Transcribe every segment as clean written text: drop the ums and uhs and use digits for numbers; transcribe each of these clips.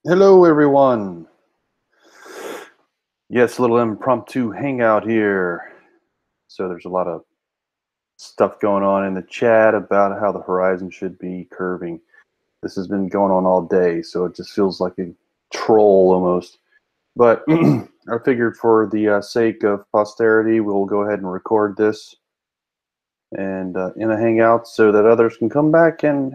Hello, everyone. Yes, a little impromptu hangout here. So there's a lot of stuff going on in the chat about how the horizon should be curving. This has been going on all day, so it just feels like a troll almost. But I figured for the sake of posterity, we'll go ahead and record this and in a hangout so that others can come back and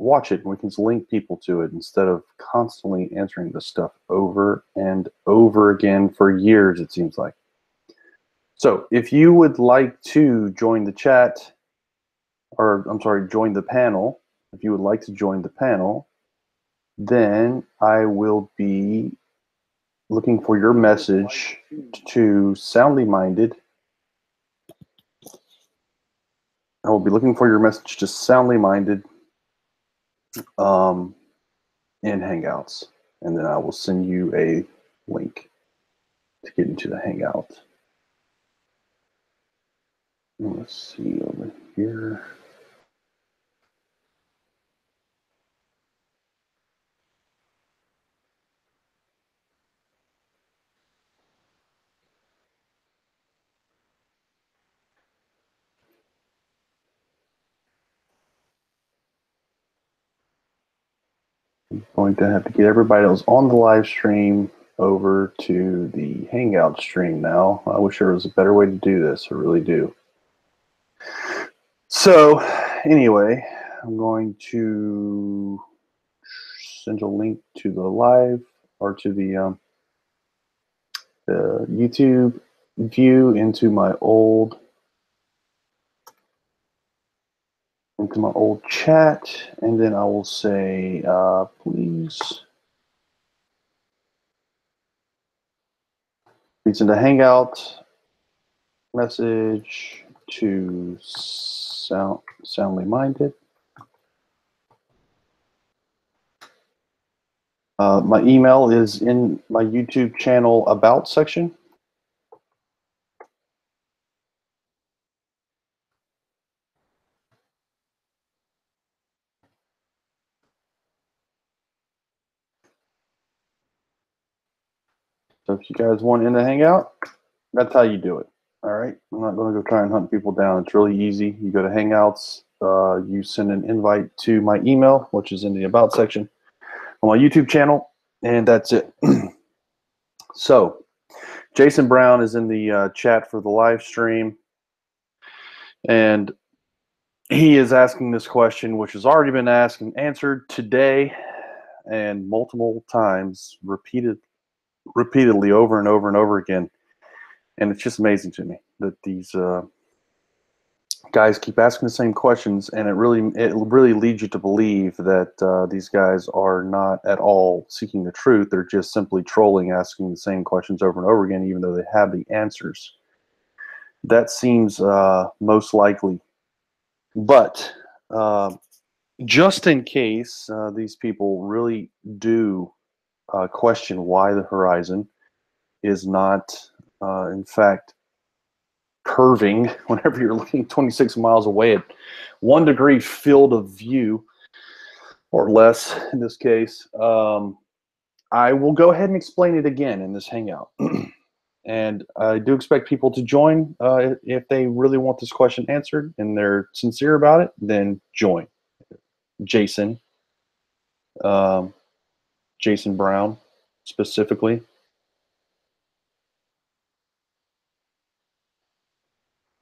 watch it, and we can link people to it instead of constantly answering this stuff over and over again for years, it seems like. So if you would like to join the chat, or I'm sorry, join the panel, if you would like to join the panel, then I will be looking for your message to Soundly Minded. I will be looking for your message to Soundly Minded in Hangouts, and then I will send you a link to get into the Hangout. Let's see over here. I'm going to have to get everybody else on the live stream over to the Hangout stream now. I wish there was a better way to do this. I really do. So anyway, I'm going to send a link to the live or to the YouTube view into my old chat, and then I will say, please send a Hangout message to Soundly Minded. My email is in my YouTube channel About section. So if you guys want in the Hangout, that's how you do it. All right. I'm not going to go try and hunt people down. It's really easy. You go to Hangouts, you send an invite to my email, which is in the About section on my YouTube channel, and that's it. So Jason Brown is in the chat for the live stream, and he is asking this question, which has already been asked and answered today and multiple times, repeatedly over and over and over again. And it's just amazing to me that these guys keep asking the same questions, and it really leads you to believe that these guys are not at all seeking the truth. They're just simply trolling, asking the same questions over and over again, even though they have the answers. That seems most likely. But just in case these people really do question why the horizon is not, in fact, curving whenever you're looking 26 miles away at 1 degree field of view, or less in this case, I will go ahead and explain it again in this Hangout. And I do expect people to join if they really want this question answered and they're sincere about it, then join. Jason Brown specifically.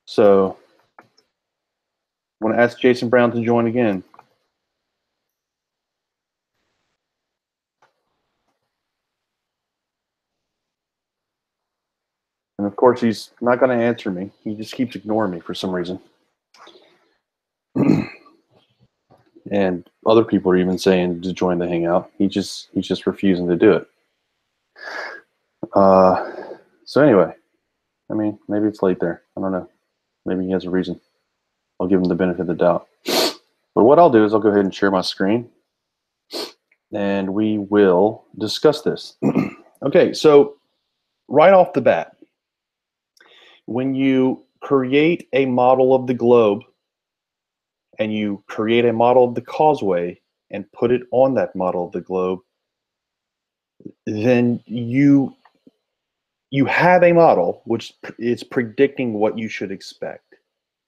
So I want to ask Jason Brown to join again. And of course, he's not going to answer me. He just keeps ignoring me for some reason. And other people are even saying to join the Hangout. He's just refusing to do it. So anyway, I mean, maybe it's late there. I don't know. Maybe he has a reason. I'll give him the benefit of the doubt. But what I'll do is I'll go ahead and share my screen, and we will discuss this. Okay, so right off the bat, when you create a model of the globe and you create a model of the causeway and put it on that model of the globe, then you have a model which is predicting what you should expect.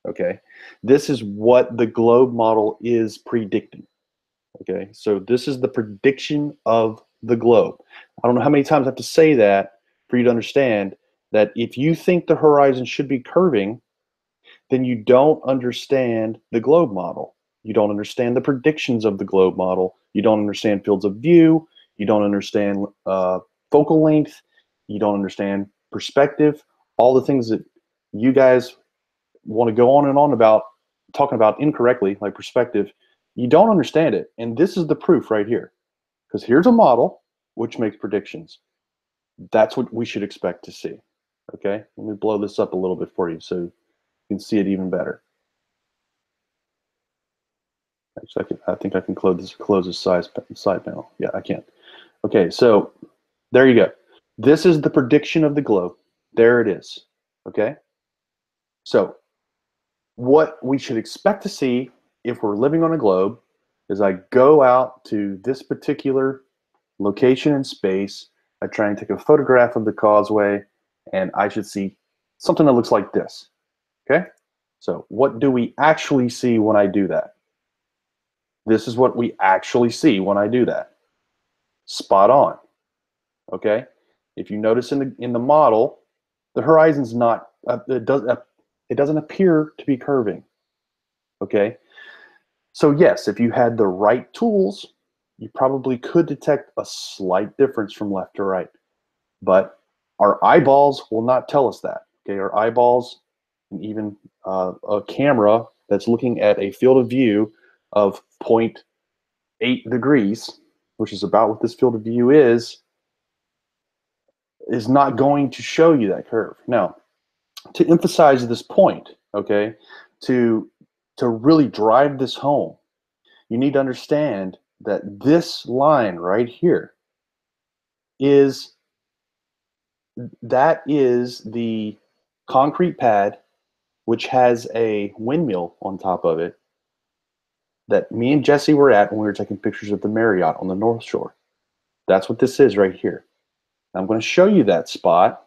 Okay, this is what the globe model is predicting. Okay, so this is the prediction of the globe. I don't know how many times I have to say that for you to understand that if you think the horizon should be curving, then you don't understand the globe model. You don't understand the predictions of the globe model. You don't understand fields of view. You don't understand focal length. You don't understand perspective. All the things that you guys want to go on and on about, talking about incorrectly, like perspective, you don't understand it. And this is the proof right here. Because here's a model which makes predictions. That's what we should expect to see. Okay, let me blow this up a little bit for you so you can see it even better. Actually, I think I can close this side panel. Yeah, I can. Okay, so there you go. This is the prediction of the globe. There it is. Okay, so what we should expect to see if we're living on a globe is I go out to this particular location in space, I try and take a photograph of the causeway, and I should see something that looks like this. Okay, so what do we actually see when I do that? This is what we actually see when I do that. Spot on. Okay, if you notice in the model, the horizon's not it doesn't appear to be curving. Okay, so yes, if you had the right tools, you probably could detect a slight difference from left to right, but our eyeballs will not tell us that. Okay, our eyeballs, and even a camera that's looking at a field of view of 0.8 degrees, which is about what this field of view is not going to show you that curve. Now, to emphasize this point, okay, to really drive this home, you need to understand that this line right here is the concrete pad which has a windmill on top of it that me and Jesse were at when we were taking pictures of the Marriott on the North Shore. That's what this is right here. I'm going to show you that spot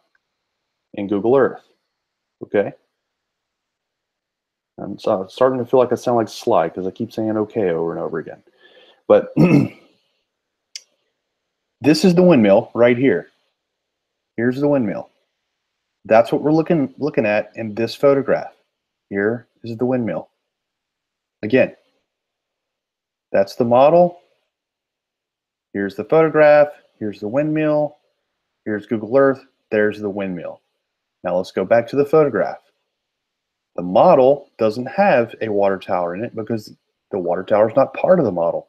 in Google Earth. Okay. I'm starting to feel like I sound like Sly because I keep saying okay over and over again. But this is the windmill right here. Here's the windmill. That's what we're looking at in this photograph. Here is the windmill. Again, that's the model. Here's the photograph. Here's the windmill. Here's Google Earth. There's the windmill. Now let's go back to the photograph. The model doesn't have a water tower in it because the water tower is not part of the model.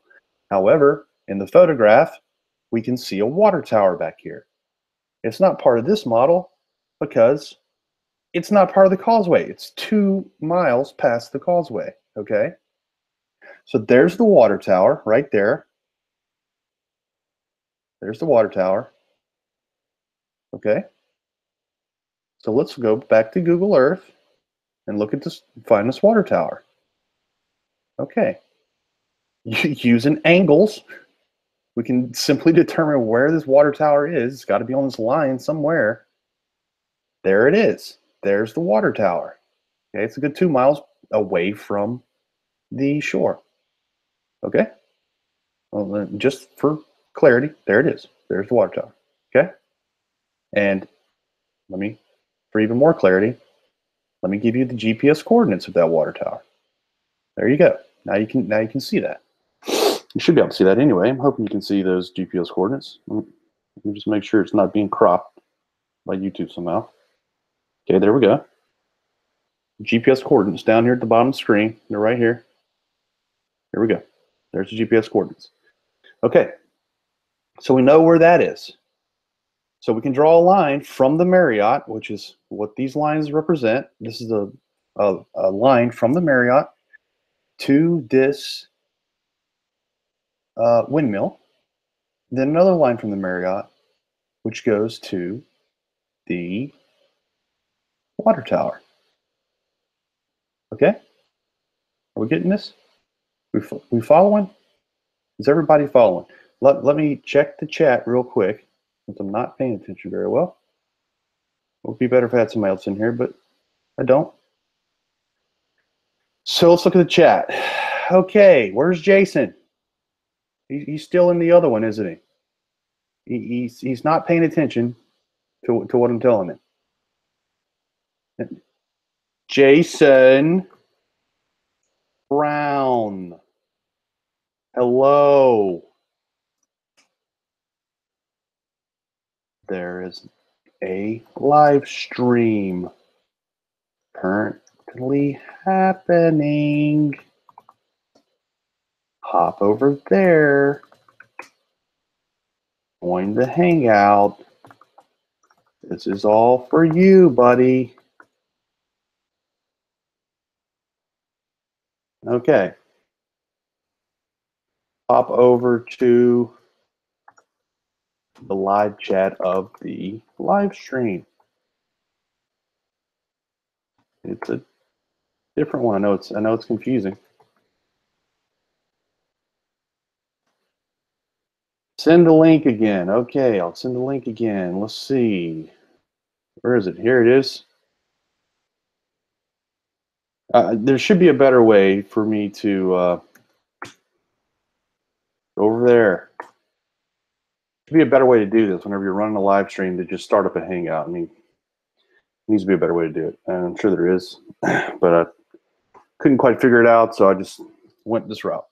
However, in the photograph, we can see a water tower back here. It's not part of this model because it's not part of the causeway. It's 2 miles past the causeway, okay? So there's the water tower right there. There's the water tower, okay? So let's go back to Google Earth and look at this, find this water tower. Okay. Using angles, we can simply determine where this water tower is. It's got to be on this line somewhere. There it is. There's the water tower. Okay, it's a good 2 miles away from the shore. Okay, well, then just for clarity, there it is. There's the water tower. Okay, and for even more clarity, let me give you the GPS coordinates of that water tower. There you go. Now you can see that. You should be able to see that anyway. I'm hoping you can see those GPS coordinates. Let me just make sure it's not being cropped by YouTube somehow. Okay, there we go. GPS coordinates down here at the bottom of the screen. They're right here. Here we go. There's the GPS coordinates. Okay, so we know where that is. So we can draw a line from the Marriott, which is what these lines represent. This is a line from the Marriott to this windmill. Then another line from the Marriott, which goes to the water tower. Okay? Are we getting this? We following? Is everybody following? Let me check the chat real quick. since I'm not paying attention very well. It would be better if I had somebody else in here, but I don't. So let's look at the chat. Okay, where's Jason? He's still in the other one, isn't he? He's not paying attention to what I'm telling him. Jason Brown. Hello. There is a live stream currently happening. Hop over there. Join the hangout. This is all for you, buddy. Okay. Hop over to the live chat of the live stream. It's a different one. I know it's confusing. Send the link again. Okay, I'll send the link again. Let's see. Where is it? Here it is. There should be a better way for me to go over there. There should be a better way to do this whenever you're running a live stream to just start up a hangout. I mean, there needs to be a better way to do it. And I'm sure there is, but I couldn't quite figure it out, so I just went this route.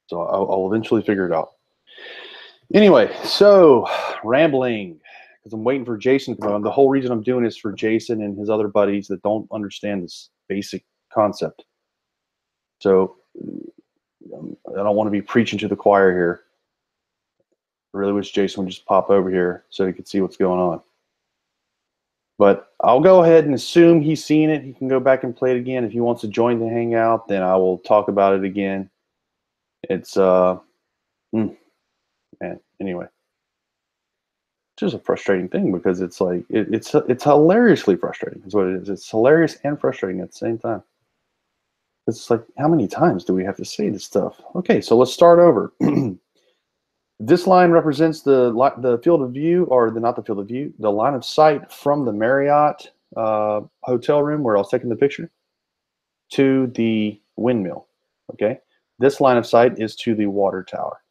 So I'll eventually figure it out. Anyway, so rambling, because I'm waiting for Jason to come on. The whole reason I'm doing this for Jason and his other buddies that don't understand this basic concept. So I don't want to be preaching to the choir here. I really wish Jason would just pop over here so he could see what's going on. But I'll go ahead and assume he's seen it. He can go back and play it again. If he wants to join the hangout, then I will talk about it again. It's man, anyway. It's just a frustrating thing because it's like it's hilariously frustrating is what it is. It's hilarious and frustrating at the same time. It's like, how many times do we have to say this stuff? Okay, so let's start over. This line represents the field of view, or not the field of view, the line of sight from the Marriott hotel room where I was taking the picture to the windmill. Okay, this line of sight is to the water tower.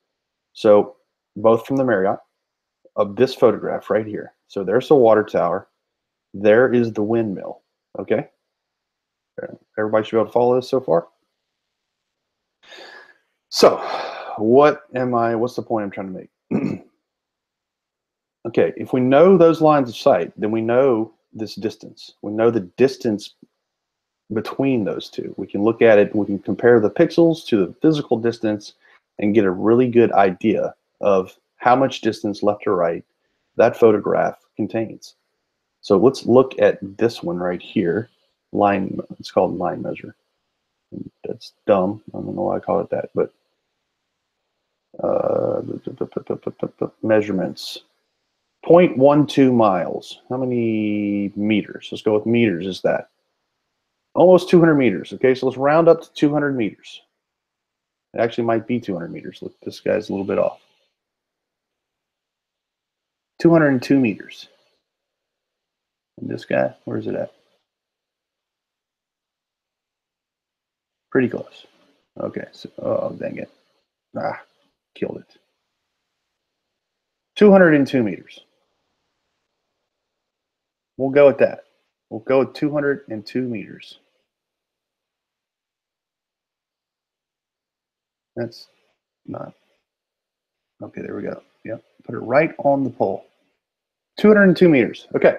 So both from the Marriott of this photograph right here. So there's the water tower. There is the windmill. Okay, everybody should be able to follow this so far. So what's the point I'm trying to make? Okay, if we know those lines of sight, then we know this distance. We know the distance between those two. We can look at it, we can compare the pixels to the physical distance and get a really good idea of how much distance left or right that photograph contains. So let's look at this one right here. It's called line measure. That's dumb. I don't know why I call it that, but measurements. 0.12 miles. How many meters? Let's go with meters. Is that almost 200 meters? Okay, so let's round up to 200 meters. It actually might be 200 meters. Look, this guy's a little bit off. 202 meters. And this guy, where is it at? Pretty close. Okay, so, oh, dang it. Killed it. 202 meters. We'll go with that. We'll go with 202 meters. That's not. Okay, there we go. Yep, put it right on the pole. 202 meters. Okay.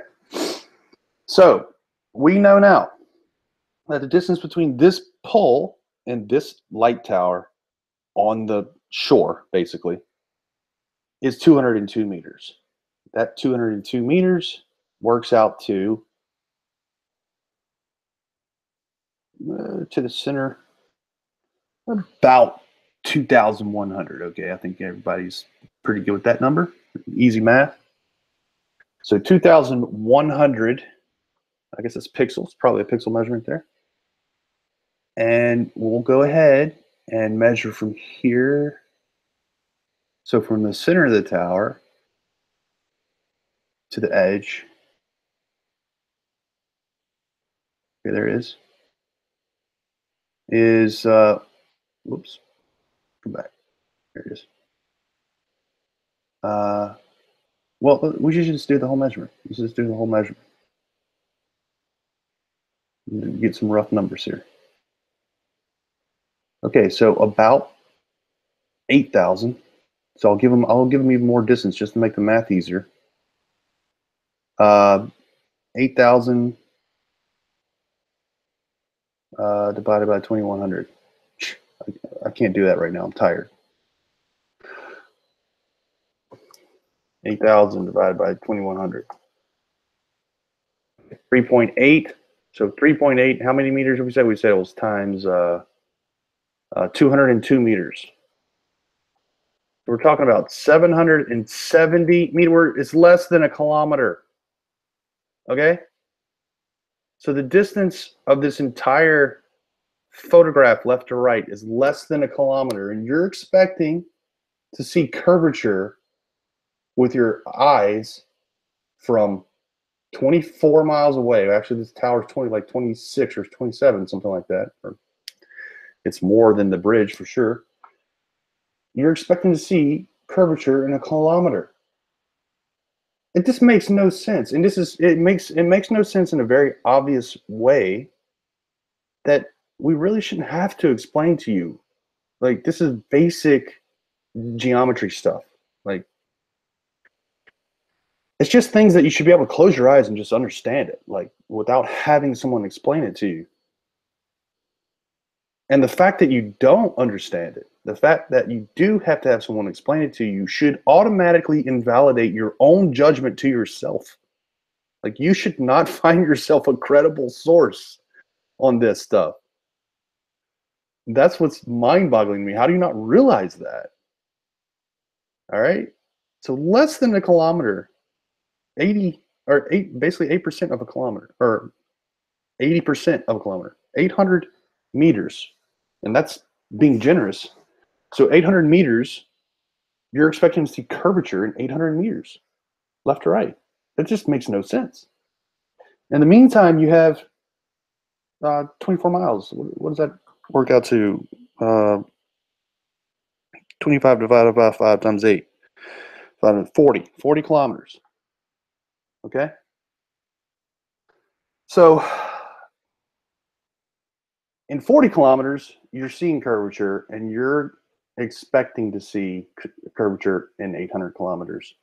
So we know now that the distance between this pole and this light tower on the shore, basically, is 202 meters. That 202 meters works out to the center about 2,100. Okay, I think everybody's pretty good with that number. Easy math. So 2,100, I guess it's pixels, probably a pixel measurement there. And we'll go ahead and measure from here. So from the center of the tower to the edge. Okay, there it is whoops, come back. There it is. Well, we should just do the whole measurement. Let's just do the whole measurement. Get some rough numbers here. Okay, so about 8,000. So I'll give them even more distance just to make the math easier. 8,000 divided by 2,100. I can't do that right now. I'm tired. 8,000 divided by 2,100. 3.8. So 3.8. How many meters did we say? We said it was times 202 meters. We're talking about 770 meters. It's less than a kilometer. Okay? So the distance of this entire photograph left to right is less than a kilometer, and you're expecting to see curvature with your eyes from 24 miles away. Actually, this tower's 26 or 27, something like that. Or it's more than the bridge for sure. You're expecting to see curvature in a kilometer. It just makes no sense, and it makes no sense in a very obvious way that we really shouldn't have to explain to you. Like, this is basic geometry stuff. Like, it's just things that you should be able to close your eyes and just understand it, like, without having someone explain it to you. And the fact that you don't understand it, the fact that you do have to have someone explain it to you, should automatically invalidate your own judgment to yourself. Like, you should not find yourself a credible source on this stuff. That's what's mind-boggling to me. How do you not realize that? All right. So less than a kilometer, basically 8% of a kilometer, or 80% of a kilometer, 800 meters. And that's being generous. So 800 meters, you're expecting to see curvature in 800 meters, left to right. That just makes no sense. In the meantime, you have 24 miles. What does that work out to? 25 divided by 5 times 8. 40 kilometers. Okay? So in 40 kilometers, you're seeing curvature, and you're expecting to see curvature in 800 kilometers.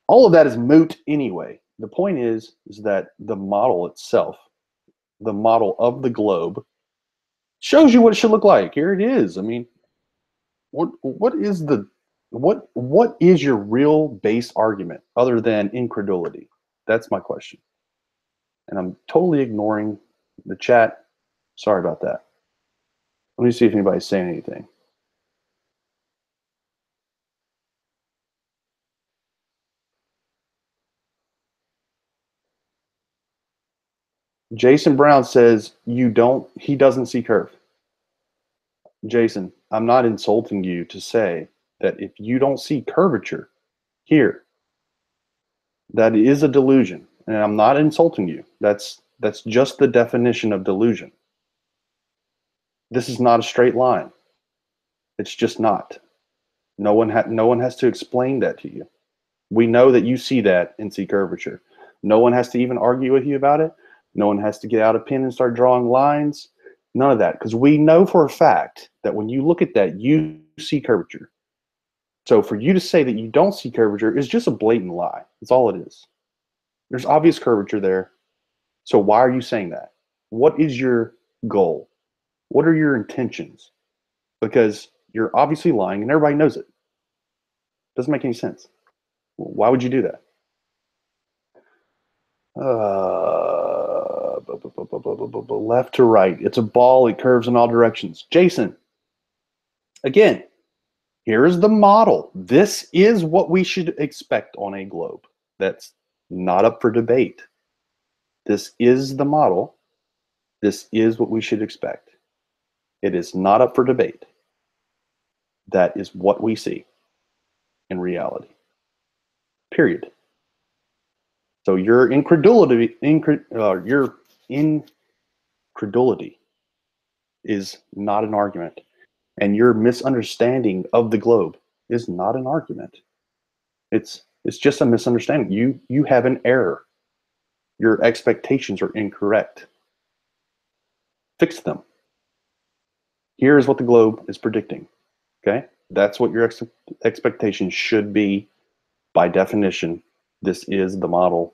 All of that is moot anyway. The point is that the model itself, the model of the globe, shows you what it should look like. Here it is. I mean, what is your real base argument other than incredulity? That's my question. And I'm totally ignoring the chat. Sorry about that. Let me see if anybody's saying anything. Jason Brown says he doesn't see curve. Jason, I'm not insulting you to say that if you don't see curvature here, that is a delusion. And I'm not insulting you. That's just the definition of delusion. This is not a straight line. It's just not. No one has to explain that to you. We know that you see that and see curvature. No one has to even argue with you about it. No one has to get out a pen and start drawing lines. None of that, because we know for a fact that when you look at that, you see curvature. So for you to say that you don't see curvature is just a blatant lie. That's all it is. There's obvious curvature there. So why are you saying that? What is your goal? What are your intentions? Because you're obviously lying and everybody knows it. Doesn't make any sense. Why would you do that? Left to right. It's a ball. It curves in all directions. Jason, again, here is the model. This is what we should expect on a globe. That's not up for debate. This is the model. This is what we should expect. It is not up for debate. That is what we see in reality. Period. So your incredulity is not an argument, and your misunderstanding of the globe is not an argument. It's just a misunderstanding. You have an error. Your expectations are incorrect. Fix them. Here's what the globe is predicting. Okay, that's what your expectation should be. By definition, this is the model.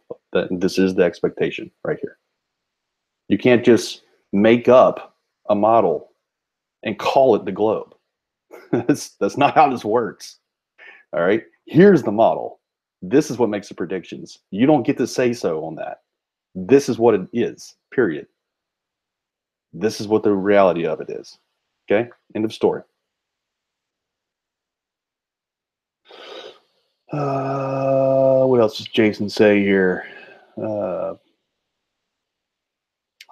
This is the expectation right here. You can't just make up a model and call it the globe. That's not how this works. All right. Here's the model. This is what makes the predictions. You don't get to say so on that. This is what it is, period. This is what the reality of it is. Okay. End of story. What else does Jason say here? Are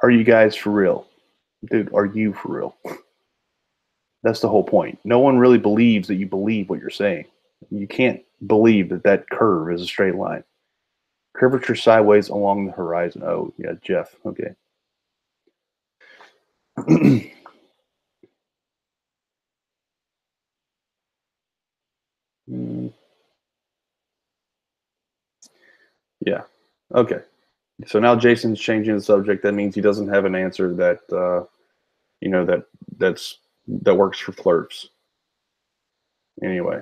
you guys for real? Dude, are you for real? That's the whole point. No one really believes that you believe what you're saying. You can't believe that that curve is a straight line. Curvature sideways along the horizon. Oh, yeah, Jeff. Okay. Yeah. Okay. So now Jason's changing the subject. That means he doesn't have an answer that that works for Flerfs. Anyway,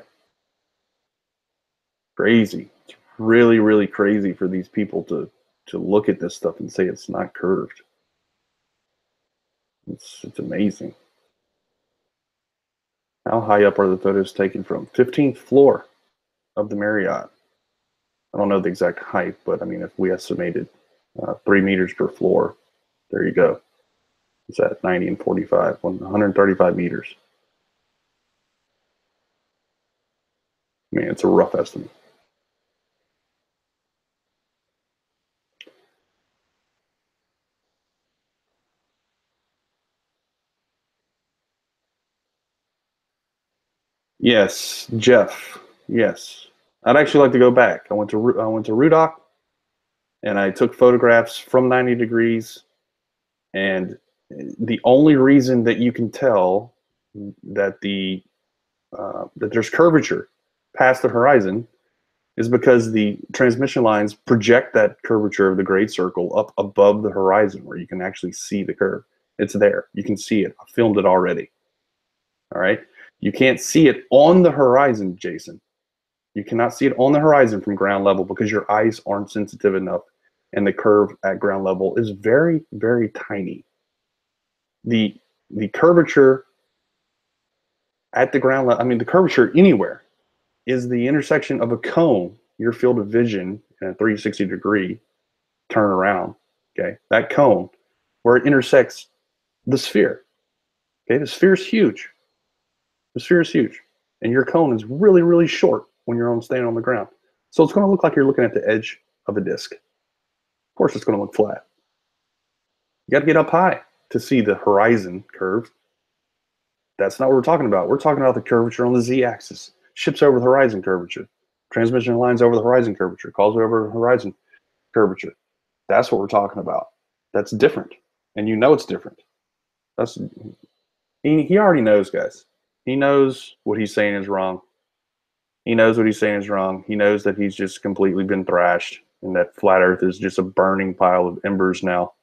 crazy. It's really, really crazy for these people to look at this stuff and say it's not curved. It's amazing. How high up are the photos taken from? 15th floor of the Marriott. I don't know the exact height, but I mean, if we estimated 3 meters per floor, there you go. It's at 90 and 45, 135 meters. I mean, it's a rough estimate. Yes, Jeff. Yes, I'd actually like to go back. I went to Rudock, and I took photographs from 90 degrees. And the only reason that you can tell that that there's curvature past the horizon is because the transmission lines project that curvature of the great circle up above the horizon, where you can actually see the curve. It's there. You can see it. I filmed it already. All right. You can't see it on the horizon, Jason. You cannot see it on the horizon from ground level because your eyes aren't sensitive enough, and the curve at ground level is very, very tiny. The curvature at the ground level, I mean, the curvature anywhere is the intersection of a cone, your field of vision in a 360-degree turn around. Okay, that cone where it intersects the sphere. Okay, the sphere is huge. The sphere is huge, and your cone is really, really short when you're standing on the ground. So it's going to look like you're looking at the edge of a disc. Of course, it's going to look flat. You got to get up high to see the horizon curve. That's not what we're talking about. We're talking about the curvature on the z-axis. Ships over the horizon curvature. Transmission lines over the horizon curvature. Causeway over the horizon curvature. That's what we're talking about. That's different. And you know it's different. He already knows, guys. He knows what he's saying is wrong. He knows what he's saying is wrong. He knows that he's just completely been thrashed and that flat earth is just a burning pile of embers now.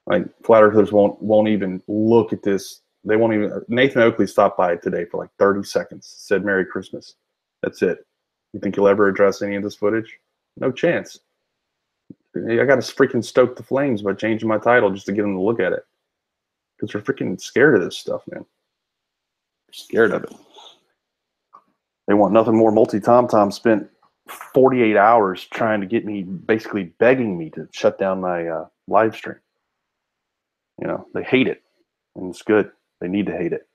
Like, flat earthers won't even look at this. They won't even. Nathan Oakley stopped by today for like 30 seconds, said Merry Christmas. That's it. You think he'll ever address any of this footage? No chance. I got to freaking stoke the flames by changing my title just to get them to look at it. Because they're freaking scared of this stuff, man. They're scared of it. They want nothing more. Multi-Tom spent 48 hours trying to get me, basically begging me to shut down my live stream. You know, they hate it, and it's good. They need to hate it.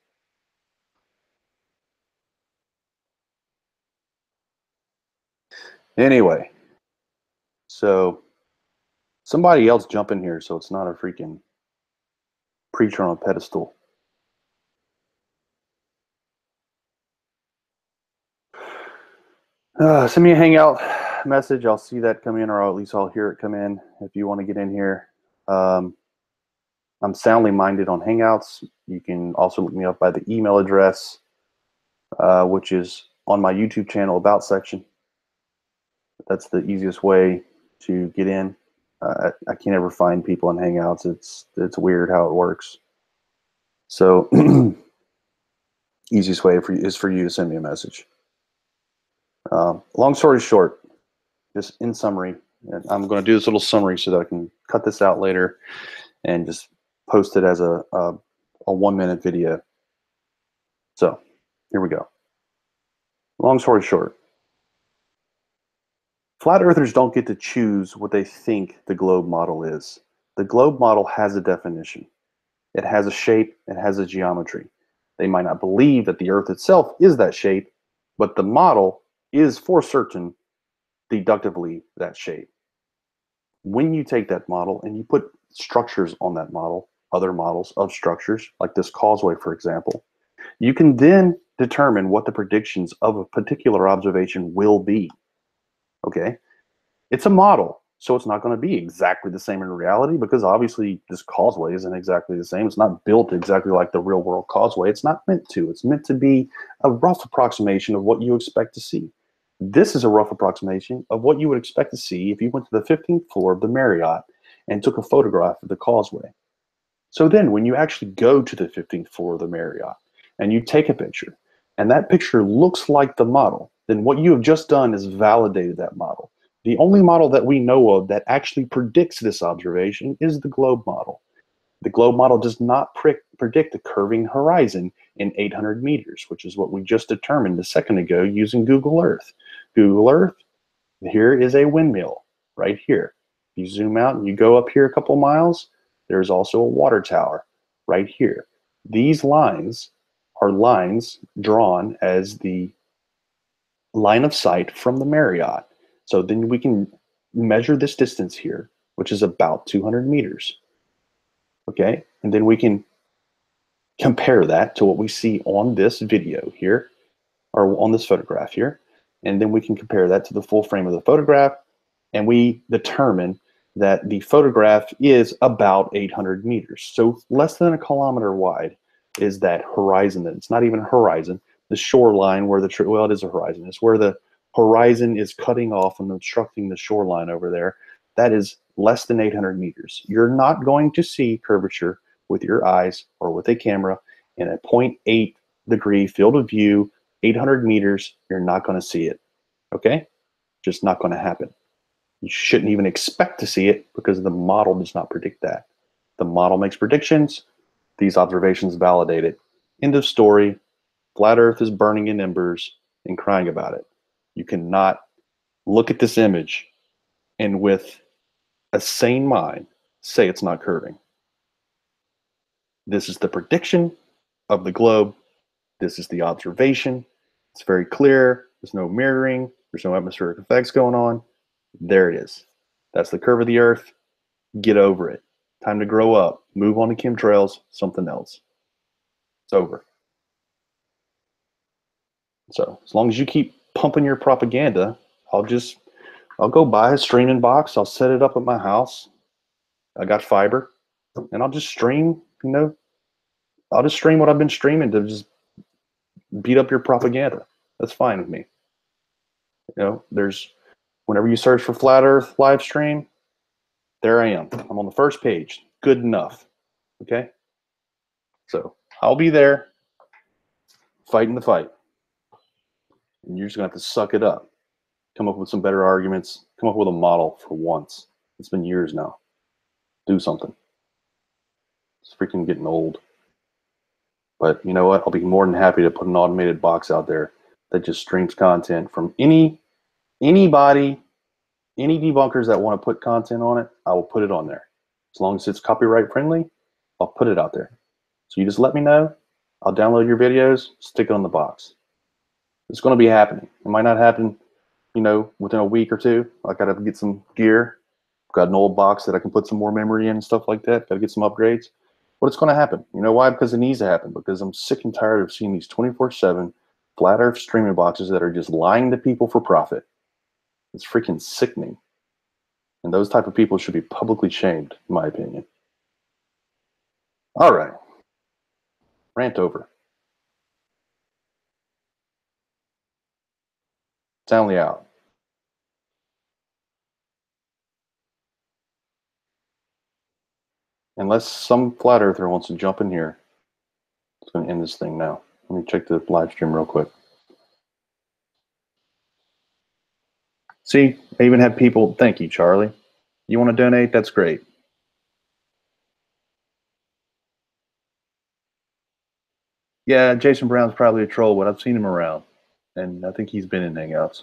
Anyway, so somebody else jump in here so it's not a freaking preacher on a pedestal. Send me a hangout. message, I'll see that come in, or at least I'll hear it come in if you want to get in here. I'm soundly minded on Hangouts. You can also look me up by the email address, which is on my YouTube channel About section. That's the easiest way to get in. I can't ever find people in Hangouts. It's weird how it works. So easiest way is for you to send me a message. Long story short, just in summary, and I'm going to do this little summary so that I can cut this out later and just post it as a 1-minute video. So here we go. Long story short, flat earthers don't get to choose what they think the globe model is. The globe model has a definition. It has a shape, it has a geometry. They might not believe that the earth itself is that shape, but the model is for certain deductively that shape. When you take that model and you put structures on that model, other models of structures, like this causeway, for example, you can then determine what the predictions of a particular observation will be. Okay? It's a model, so it's not going to be exactly the same in reality, because obviously this causeway isn't exactly the same. It's not built exactly like the real world causeway. It's not meant to. It's meant to be a rough approximation of what you expect to see. This is a rough approximation of what you would expect to see if you went to the 15th floor of the Marriott and took a photograph of the causeway. So then when you actually go to the 15th floor of the Marriott and you take a picture, and that picture looks like the model, then what you have just done is validated that model. The only model that we know of that actually predicts this observation is the globe model. The globe model does not predict the curving horizon in 800 meters, which is what we just determined a second ago using Google Earth. Google Earth, here is a windmill right here. You zoom out and you go up here a couple miles, there's also a water tower right here. These lines are lines drawn as the line of sight from the Marriott. So then we can measure this distance here, which is about 200 meters. Okay, and then we can compare that to what we see on this video here, or on this photograph here, and then we can compare that to the full frame of the photograph, and we determine that the photograph is about 800 meters. So less than a kilometer wide is that horizon. It's not even a horizon. The shoreline where the, well, it is a horizon. It's where the horizon is cutting off and obstructing the shoreline over there. That is less than 800 meters. You're not going to see curvature with your eyes or with a camera in a 0.8 degree field of view, 800 meters. You're not going to see it. Okay? Just not going to happen. You shouldn't even expect to see it because the model does not predict that. The model makes predictions. These observations validate it. End of story. Flat Earth is burning in embers and crying about it. You cannot look at this image and with a sane mind say it's not curving. This is the prediction of the globe. This is the observation. It's very clear. There's no mirroring. There's no atmospheric effects going on. There it is. That's the curve of the Earth. Get over it. Time to grow up. Move on to chemtrails, something else. It's over. So as long as you keep pumping your propaganda, I'll go buy a streaming box. I'll set it up at my house. I got fiber, and I'll just stream, I'll just stream what I've been streaming to just beat up your propaganda. That's fine with me. Whenever you search for Flat Earth live stream, there I am. I'm on the first page. Good enough. Okay? So I'll be there fighting the fight. And you're just going to have to suck it up. Come up with some better arguments. Come up with a model for once. It's been years now. Do something. It's freaking getting old. But you know what? I'll be more than happy to put an automated box out there that just streams content from anybody, any debunkers that want to put content on it. I will put it on there. As long as it's copyright friendly, I'll put it out there. So you just let me know. I'll download your videos, stick it on the box. It's going to be happening. It might not happen, within a week or two. I got to get some gear. I've got an old box that I can put some more memory in and stuff like that. Got to get some upgrades. But it's going to happen. You know why? Because it needs to happen. Because I'm sick and tired of seeing these 24/7 flat Earth streaming boxes that are just lying to people for profit. It's freaking sickening. And those type of people should be publicly shamed, in my opinion. All right. Rant over. Soundly out. Unless some flat earther wants to jump in here, it's going to end this thing now. Let me check the live stream real quick. See, I even have people. Thank you, Charlie. You want to donate? That's great. Yeah, Jason Brown's probably a troll, but I've seen him around, and I think he's been in Hangouts.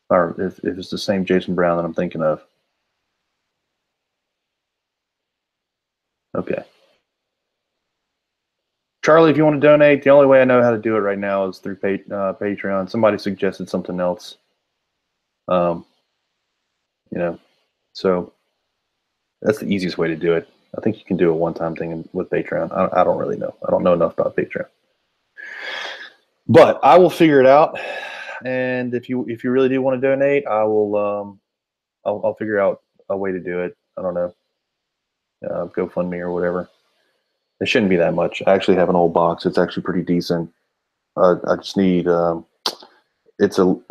Or if it's the same Jason Brown that I'm thinking of. Okay. Charlie, if you want to donate, the only way I know how to do it right now is through Patreon. Somebody suggested something else. You know, so that's the easiest way to do it. I think you can do a one-time thing with Patreon. I don't really know. I don't know enough about Patreon. But I will figure it out. And if you really do want to donate, I will I'll figure out a way to do it. I don't know. GoFundMe or whatever. It shouldn't be that much. I actually have an old box. It's actually pretty decent. I just need it's a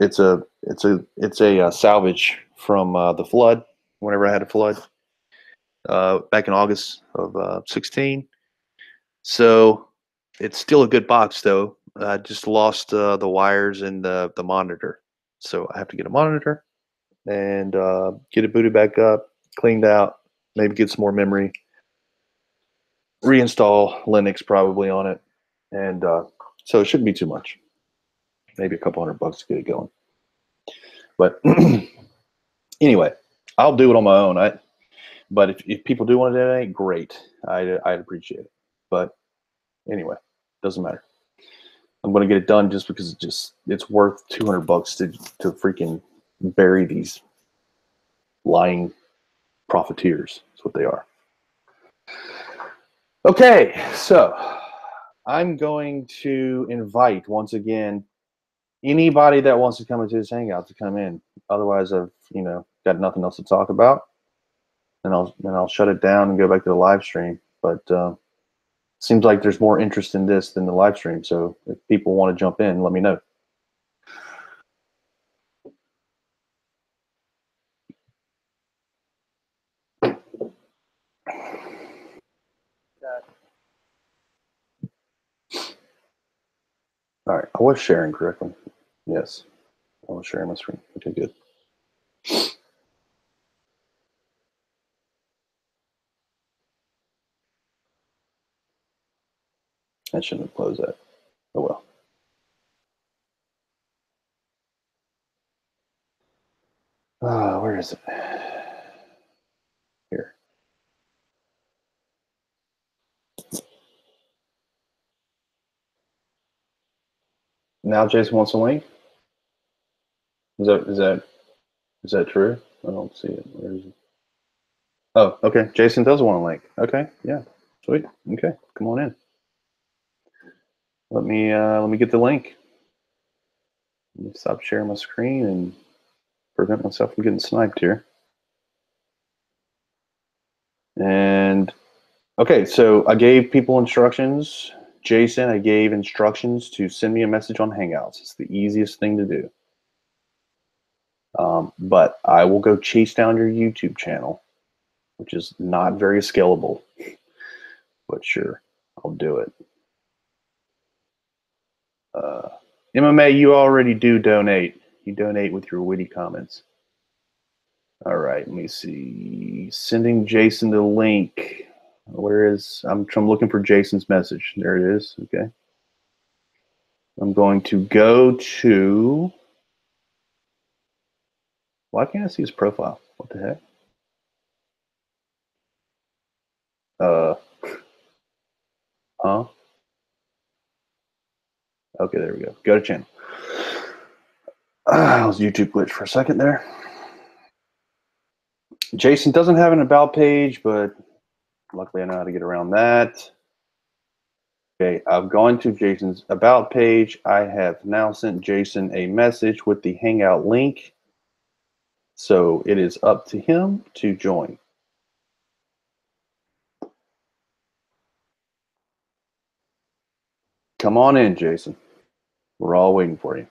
salvage from the flood. Whenever I had a flood back in August of 16. So it's still a good box though. I just lost the wires and the monitor, so I have to get a monitor and get it booted back up, cleaned out, maybe get some more memory, reinstall Linux probably on it, and so it shouldn't be too much. Maybe a couple $100 to get it going. But anyway, I'll do it on my own. But if people do want to donate, great. I'd appreciate it. But anyway, doesn't matter. I'm going to get it done just because it's worth $200 to freaking bury these lying profiteers. That's what they are. Okay, so I'm going to invite once again anybody that wants to come into this hangout to come in. Otherwise, I've got nothing else to talk about, and I'll shut it down and go back to the live stream. But seems like there's more interest in this than the live stream. So if people want to jump in, let me know. All right, I was sharing correctly. Yes, I was sharing my screen. Okay, good. I shouldn't have closed that. Oh well. Where is it? Here. Now Jason wants a link. Is that true? I don't see it. Where is it? Oh, okay. Jason does want a link. Okay, yeah, sweet. Okay, come on in. Let me get the link. Let me stop sharing my screen and prevent myself from getting sniped here. And okay, so I gave people instructions. Jason, I gave instructions to send me a message on Hangouts. It's the easiest thing to do. But I will go chase down your YouTube channel, which is not very scalable, but sure, I'll do it. MMA, you already do donate. You donate with your witty comments. All right, let me see. Sending Jason the link. Where is, I'm looking for Jason's message. There it is, okay. I'm going to go to, why can't I see his profile? What the heck? Huh? Okay, there we go. Go to channel. That was YouTube glitch for a second there. Jason doesn't have an about page, but luckily I know how to get around that. Okay, I've gone to Jason's about page. I have now sent Jason a message with the Hangout link. So it is up to him to join. Come on in, Jason. We're all waiting for you.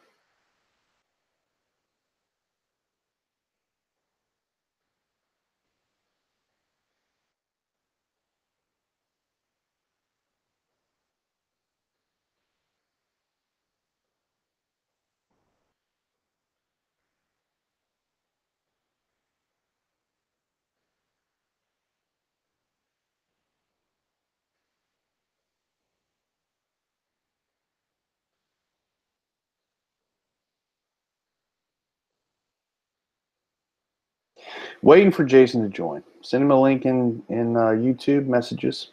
Waiting for Jason to join. Send him a link in YouTube messages.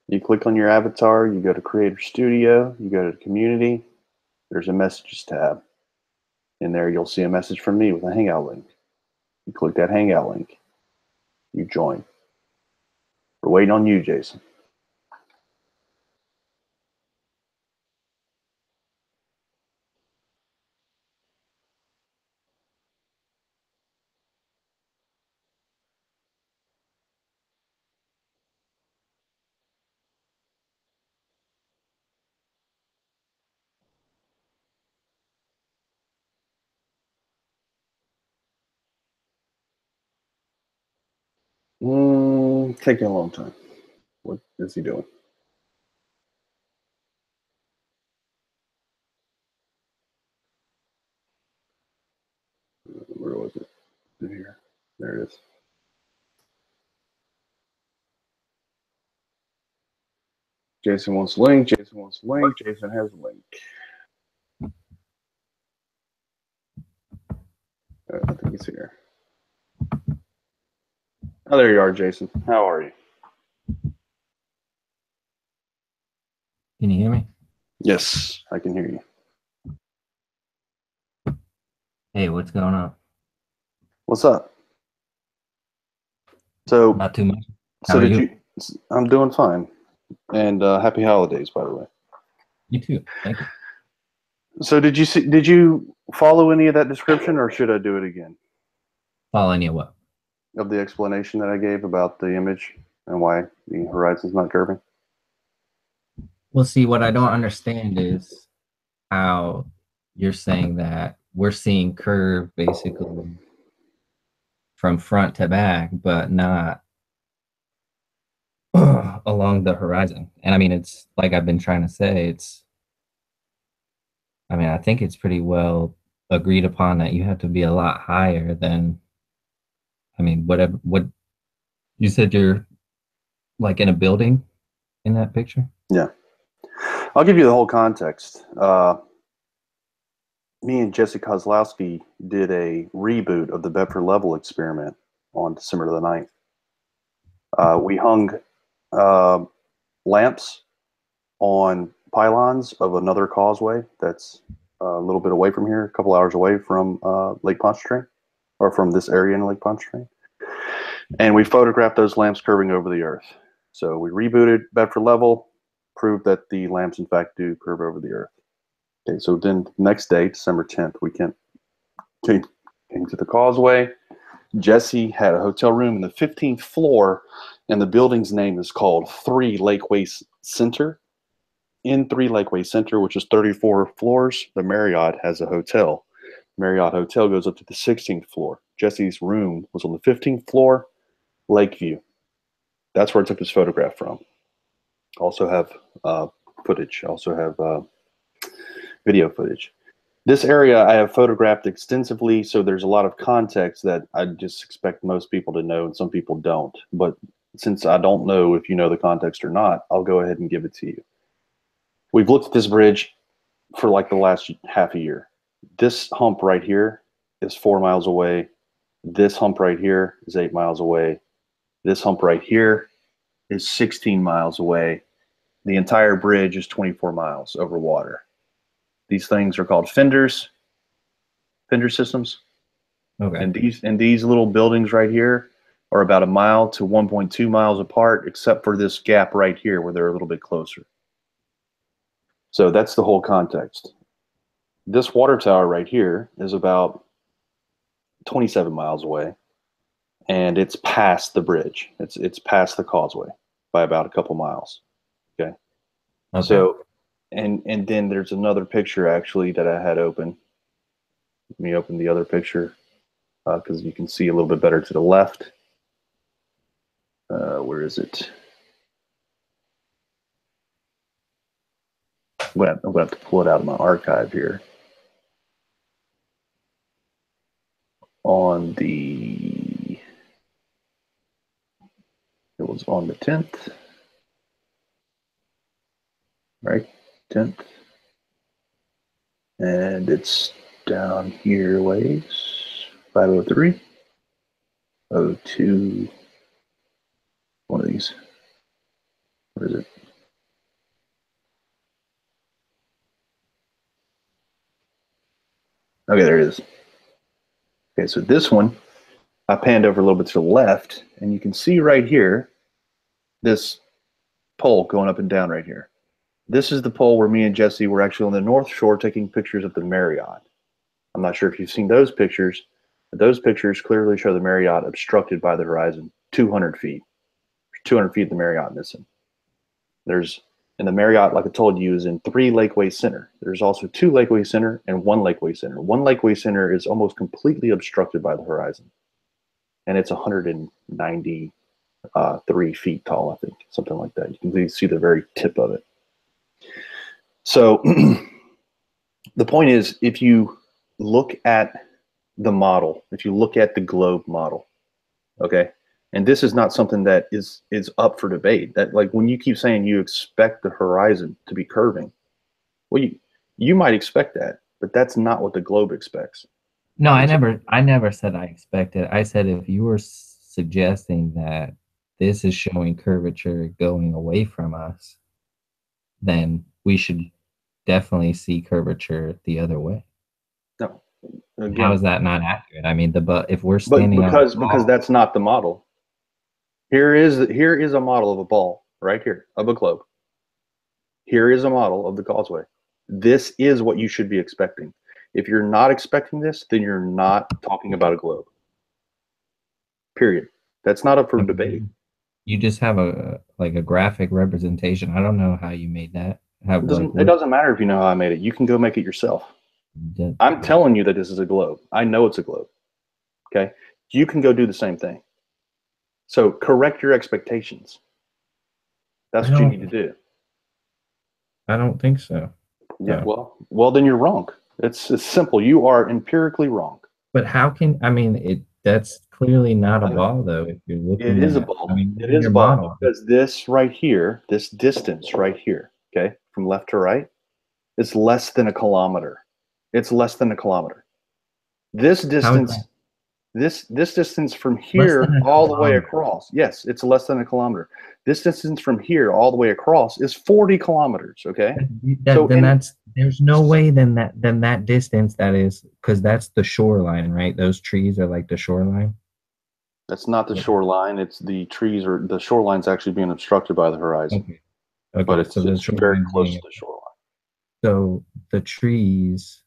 You click on your avatar, you go to Creator Studio, you go to Community, there's a Messages tab. In there, you'll see a message from me with a Hangout link. You click that Hangout link. You join. We're waiting on you, Jason. Taking a long time. What is he doing? Where was it? Here. There it is. Jason wants a link. Jason wants a link. Jason has a link. I think he's here. Oh, there you are, Jason. How are you? Can you hear me? Yes, I can hear you. Hey, what's going on? What's up? So, not too much. How are you? I'm doing fine. And happy holidays, by the way. You too. Thank you. So did you follow any of that description, or should I do it again? Follow any of what? Of the explanation that I gave about the image and why the horizon's not curving? Well, see, what I don't understand is how you're saying that we're seeing curve basically from front to back, but not along the horizon. And I mean, it's like I've been trying to say, I think it's pretty well agreed upon that you have to be a lot higher than, what you said you're like in a building in that picture? Yeah. I'll give you the whole context. Me and Jesse Kozlowski did a reboot of the Bedford Level experiment on December the 9th. We hung lamps on pylons of another causeway that's a little bit away from here, a couple hours away from Lake Pontchartrain, or from this area in Lake Pontchartrain. And we photographed those lamps curving over the earth. So we rebooted Bedford Level, proved that the lamps in fact do curve over the earth. Okay, so then the next day, December 10th, we came to the causeway. Jesse had a hotel room in the 15th floor, and the building's name is called 3 Lakeway Center. In 3 Lakeway Center, which is 34 floors, the Marriott has a hotel. Marriott Hotel goes up to the 16th floor. Jesse's room was on the 15th floor, Lakeview. That's where I took this photograph from. Also have footage. Also have video footage. This area I have photographed extensively, so there's a lot of context that I just expect most people to know and some people don't. But since I don't know if you know the context or not, I'll go ahead and give it to you. We've looked at this bridge for like the last half a year. This hump right here is 4 miles away. This hump right here is 8 miles away. This hump right here is 16 miles away. The entire bridge is 24 miles over water. These things are called fender systems. Okay. And these little buildings right here are about 1 mile to 1.2 miles apart, except for this gap right here where they're a little bit closer. So that's the whole context. This water tower right here is about 27 miles away, and it's past the bridge. It's past the causeway by about a couple miles. Okay. So, and then there's another picture actually that I had open. Let me open the other picture because you can see a little bit better to the left. Where is it? I'm gonna have to pull it out of my archive here. It was on the 10th, right? 10th. And it's down here ways. 503, 02, one of these. Where is it? Okay, there it is. Okay, so this one, I panned over a little bit to the left, and you can see right here, this pole going up and down right here. This is the pole where me and Jesse were actually on the North Shore taking pictures of the Marriott. I'm not sure if you've seen those pictures, but those pictures clearly show the Marriott obstructed by the horizon, 200 feet. 200 feet of the Marriott missing. And the Marriott, like I told you, is in 3 Lakeway Center. There's also 2 Lakeway Center and 1 Lakeway Center. 1 Lakeway Center is almost completely obstructed by the horizon. And it's 193 feet tall, I think, something like that. You can see the very tip of it. So the point is, if you look at the model, if you look at the globe model, okay, and this is not something that is up for debate. That, like, when you keep saying you expect the horizon to be curving, well, you might expect that, but that's not what the globe expects. No, I never said I expected. I said if you were suggesting that this is showing curvature going away from us, then we should definitely see curvature the other way. No, again, how is that not accurate? I mean, if we're but standing because on that's not the model. Here is a model of a ball right here of a globe. Here is a model of the causeway. This is what you should be expecting. If you're not expecting this, then you're not talking about a globe. Period. That's not up for debate. You just have a graphic representation. I don't know how you made that. It doesn't matter if you know how I made it. You can go make it yourself. I'm telling you that this is a globe. I know it's a globe. Okay? You can go do the same thing. So correct your expectations. That's what you need to do. I don't think so. Yeah, well, then you're wrong. It's simple. You are empirically wrong. But how can, I mean, that's clearly not a ball, though. If you're looking It is a ball. It is a ball because this right here, this distance right here, okay, from left to right, it's less than a kilometer. It's less than a kilometer. This distance, this distance from here all the way across, yes, it's less than a kilometer. This distance from here all the way across is 40 kilometers. Okay, there's no way then that distance, that is, because that's the shoreline, right? Those trees are like the shoreline. That's not the shoreline. It's the trees, or the shoreline's actually being obstructed by the horizon. Okay. But it's very close to the shoreline. So the trees,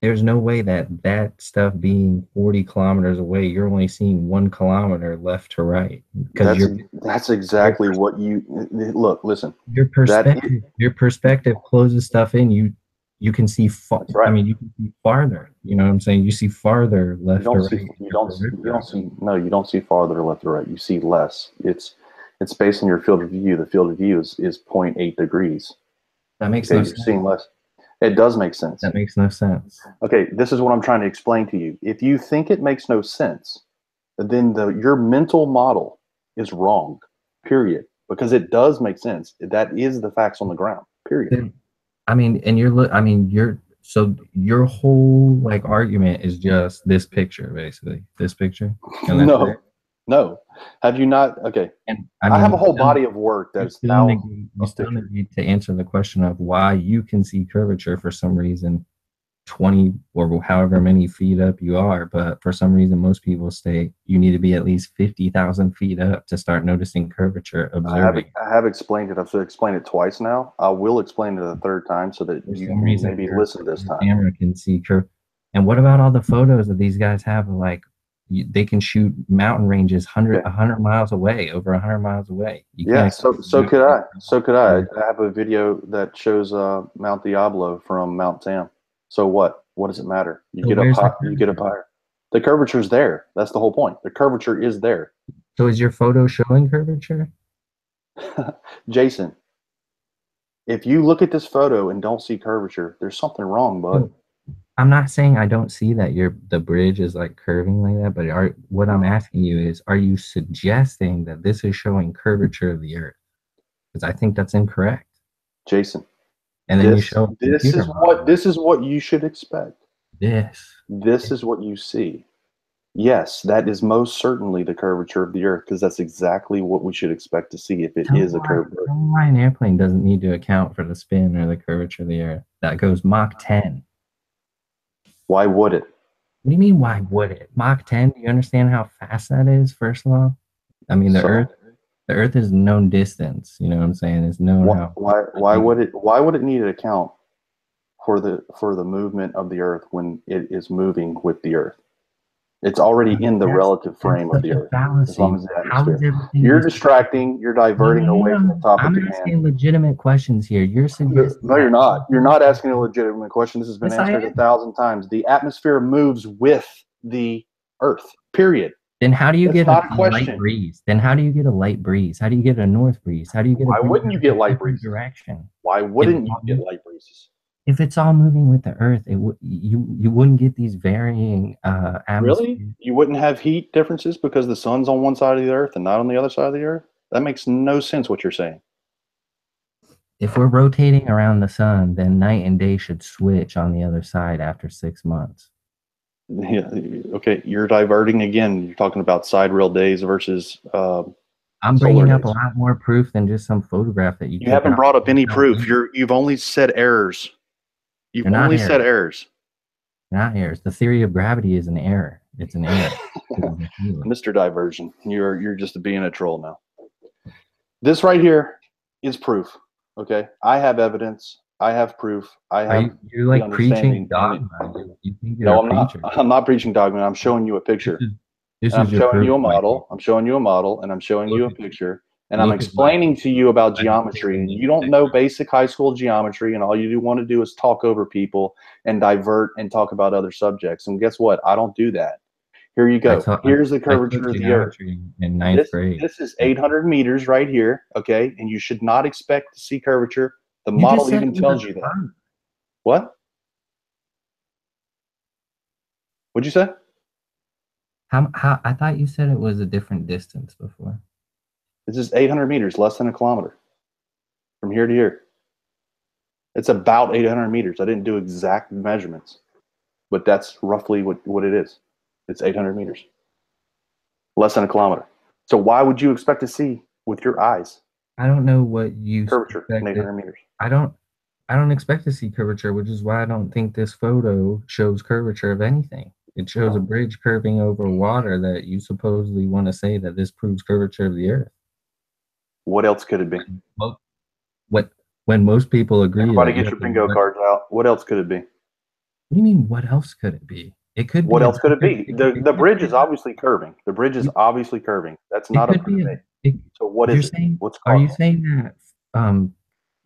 there's no way that stuff being 40 kilometers away, you're only seeing 1 kilometer left to right. That's exactly what you look. Listen, your perspective closes stuff in. You can see far. Right. I mean, you can see farther. You know what I'm saying? You see farther left or right. You don't see farther left or right. You see less. It's based on your field of view. The field of view is 0.8 degrees. That makes no sense. You're seeing less. It does make sense. That makes no sense. Okay, this is what I'm trying to explain to you. If you think it makes no sense, then your mental model is wrong, period. Because it does make sense. That is the facts on the ground, period. I mean, so your whole argument is just this picture, basically. This picture? No. Have you not? Okay. And I have a whole body of work that's now. You still need to answer the question of why you can see curvature for some reason 20 or however many feet up you are, but for some reason most people say you need to be at least 50,000 feet up to start noticing curvature, observing. I have explained it. I've explained it twice now. I will explain it a third time so that For you some reason maybe listen this your time. camera can see curve. And what about all the photos that these guys have of like they can shoot mountain ranges 100 miles away, over 100 miles away. You Yeah, can't expect so could I. So could I. to- I have a video that shows Mount Diablo from Mount Tam. So what? What does it matter? You So get up where's the high, you get up curvature? higher. The curvature is there. That's the whole point. The curvature is there. So is your photo showing curvature? Jason, if you look at this photo and don't see curvature, there's something wrong, bud. No, I'm not saying I don't see that the bridge is like curving like that, but what I'm asking you is, are you suggesting that this is showing curvature of the Earth? Because I think that's incorrect. Jason, And then you show a computer model this is what you should expect. this. This is what you see. Yes, that is most certainly the curvature of the Earth because that's exactly what we should expect to see if it is a curved Earth. Tell me why an airplane doesn't need to account for the spin or the curvature of the Earth. That goes Mach 10. Why would it? What do you mean, why would it? Mach 10? Do you understand how fast that is, first of all? I mean, So the Earth is known distance. You know what I'm saying? It's known how. why would it need to account for the movement of the Earth when it is moving with the Earth? It's already in the relative That's frame of such the a Earth as long fallacy. as the How is atmosphere. everything You're this? distracting. You're No, no, diverting no, away from the no. topic I'm at hand. asking legitimate questions here. You're suggesting No, you're that. not. You're not asking a legitimate question. This has been Yes, I answered am. 1,000 times. The atmosphere moves with the Earth. Period. Then how do you That's get not a a light question. breeze? Then how do you get a light breeze? How do you get a north breeze? How do you get a Why breeze wouldn't you in get a light different breezes? direction? Why If it's wouldn't you all, get light breezes? if it's all moving with the Earth, you wouldn't get these varying Really? atmospheres. You wouldn't have heat differences because the sun's on one side of the Earth and not on the other side of the Earth? That makes no sense what you're saying. If we're rotating around the sun, then night and day should switch on the other side after 6 months. Yeah, okay, you're diverting again. You're talking about sidereal days versus I'm solar bringing up a days. lot more proof than just some photograph that you You took haven't out. brought up any Hotel proof. room. You've only said errors. You've They're not only said errors. errors. They're not errors. The theory of gravity is an error. It's an error. It is a theory. Mr. Diversion, you're just being a troll now. This right here is proof. Okay, I have evidence. I have proof. I have You're the like preaching understanding. dogma. You think you're No, a I'm not. preacher. I'm not preaching dogma. I'm showing you a This picture, is this and I'm is your showing proof, you a my model. people. I'm showing you a model, and I'm showing you Look a at picture, and I'm look at my explaining to you about I just geometry. given And you you a don't know picture. basic high school geometry, and all you do want to do is talk over people and divert and talk about other subjects. And guess what? I don't do that. Here you I go. taught Here's the I took curvature of the Earth. geometry in ninth grade. This is 800 meters right here, okay? And you should not expect to see curvature. The You just model said even it was a tells you that. curve. What? What'd you say? How I thought you said it was a different distance before. This is 800 meters, less than a kilometer from here to here. It's about 800 meters. I didn't do exact measurements, but that's roughly what it is. It's 800 meters, less than a kilometer. So why would you expect to see with your eyes I don't know what you curvature in expected. 800 meters? I don't I don't expect to see curvature, which is why I don't think this photo shows curvature of anything. It shows a bridge curving over water that you supposedly want to say that this proves curvature of the Earth. What else could it be? Well, what when most people agree Everybody that you get have your to bingo cards out. What else could it be? what do you mean? What else could it be? It could What be a else could it different. be? The It could bridge be is obviously curving. The bridge is obviously curving. That's it not up could for be debate. it, So what you're is it? saying. What's Are you causing it? saying that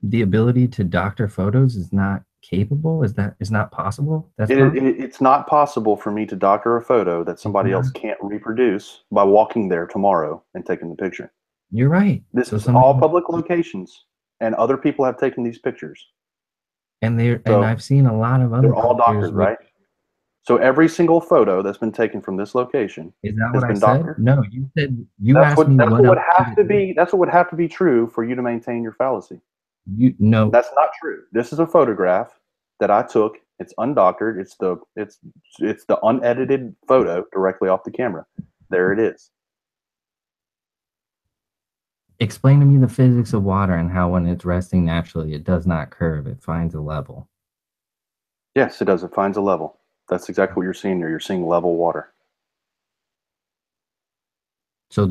the ability to doctor photos is not capable? Is not possible? That's possible. It's not possible for me to doctor a photo that It's somebody else not. can't reproduce by walking there tomorrow and taking the picture. You're right. This So is all somebody public locations, and other people have taken these pictures. and So I've seen a lot of other they're all pictures doctored, with. right? So every single photo that's been taken from this location Is that has what I been said? doctored. No, you said you asked me That's what what would else could have it to be. be. That's what would have to be true for you to maintain your fallacy. You no. That's not true. This is a photograph that I took. It's undoctored. It's the unedited photo directly off the camera. There it is. Explain to me the physics of water and how when it's resting naturally, it does not curve. It finds a level. Yes, it does. It finds a level. That's exactly what you're seeing there. You're seeing level water. So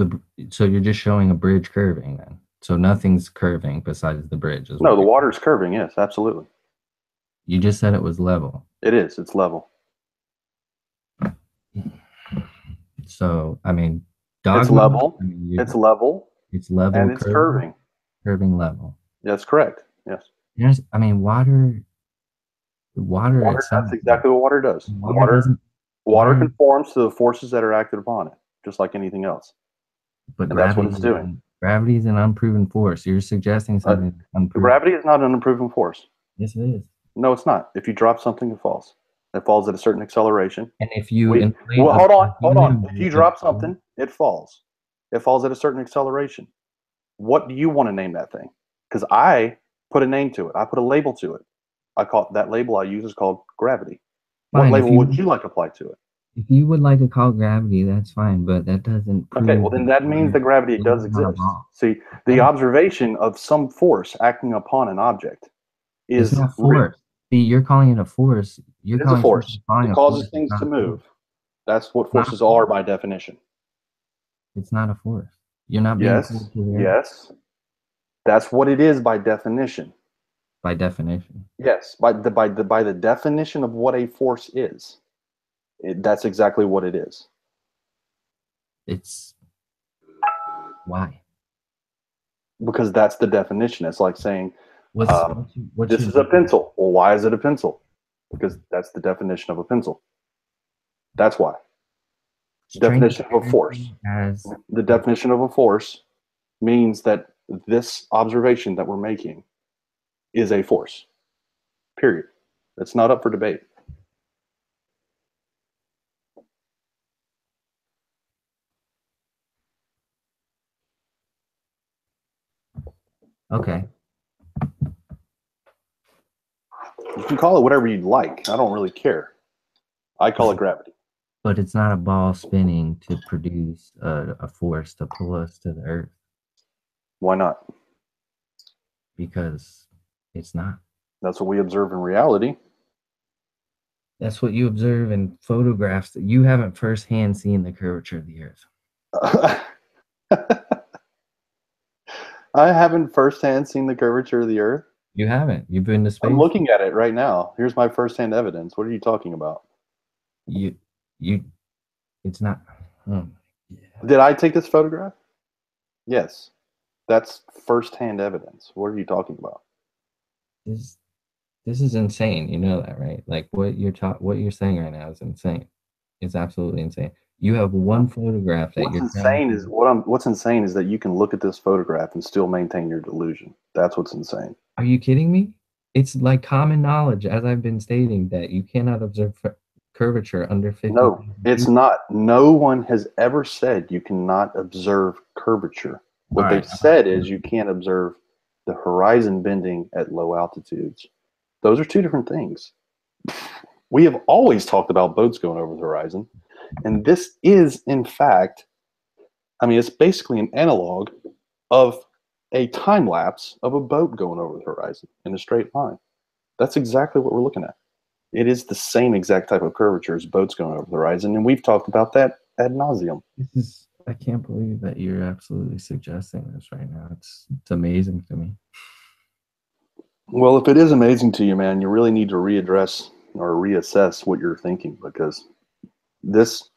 you're just showing a bridge curving then. So nothing's curving besides the bridge as No, well. the water's curving. Yes, absolutely. You just said it was level. It is. It's level. So I mean, It's dogma. level. I mean, It's level, it's level and it's curving. curving level. That's correct. Yes. I mean, water itself. That's exactly what water does. Water doesn't. Water Water, conforms to the forces that are acted upon it, just like anything else. but And that's what it's doing. gravity is an unproven force. You're suggesting something unproven. Gravity is not an unproven force. Yes, it is. No, it's not. If you drop something, it falls. It falls at a certain acceleration. And if you Well, hold on. If you drop something, it falls. It falls at a certain acceleration. What do you want to name that thing? Because I put a name to it. I put a label to it. That label I use is called gravity. Fine, what label would you like applied to it? If you would like to call gravity, that's fine, but that doesn't prove. Okay, well then that means that gravity does exist. See, the observation of some force acting upon an object is not force. See, you're calling it a force. It is a force. It causes things to move. That's what forces are by definition. It's not a force. You're not being Yes. Yes. That's what it is by definition. By definition. Yes, by the definition of what a force is. That's exactly what it is. It's why? Because that's the definition. It's like saying, this is a pencil. Well, why is it a pencil? Because that's the definition of a pencil. That's why. Definition of a force. The definition of a force means that this observation that we're making is a force. Period. It's not up for debate. Okay. You can call it whatever you'd like. I don't really care. I call it gravity. But it's not a ball spinning to produce a force to pull us to the earth. Why not? Because it's not. That's what we observe in reality. That's what you observe in photographs. That you haven't firsthand seen the curvature of the earth. I haven't firsthand seen the curvature of the earth. You haven't. You've been to space. I'm looking at it right now. Here's my firsthand evidence. What are you talking about? It's not. Oh, yeah. Did I take this photograph? Yes. That's firsthand evidence. What are you talking about? This is insane. You know that, right? Like what you're saying right now is insane. It's absolutely insane. You have one photograph that what's insane is that you can look at this photograph and still maintain your delusion. That's what's insane. Are you kidding me? It's like common knowledge, as I've been stating, that you cannot observe curvature under 50. No, it's not. No one has ever said you cannot observe curvature. What they've said is you can't observe the horizon bending at low altitudes. Those are two different things. We have always talked about boats going over the horizon. And this is, in fact, it's basically an analog of a time lapse of a boat going over the horizon in a straight line. That's exactly what we're looking at. It is the same exact type of curvature as boats going over the horizon, and we've talked about that ad nauseum. I can't believe that you're absolutely suggesting this right now. It's amazing to me. Well, if it is amazing to you, man, you really need to readdress or reassess what you're thinking, because this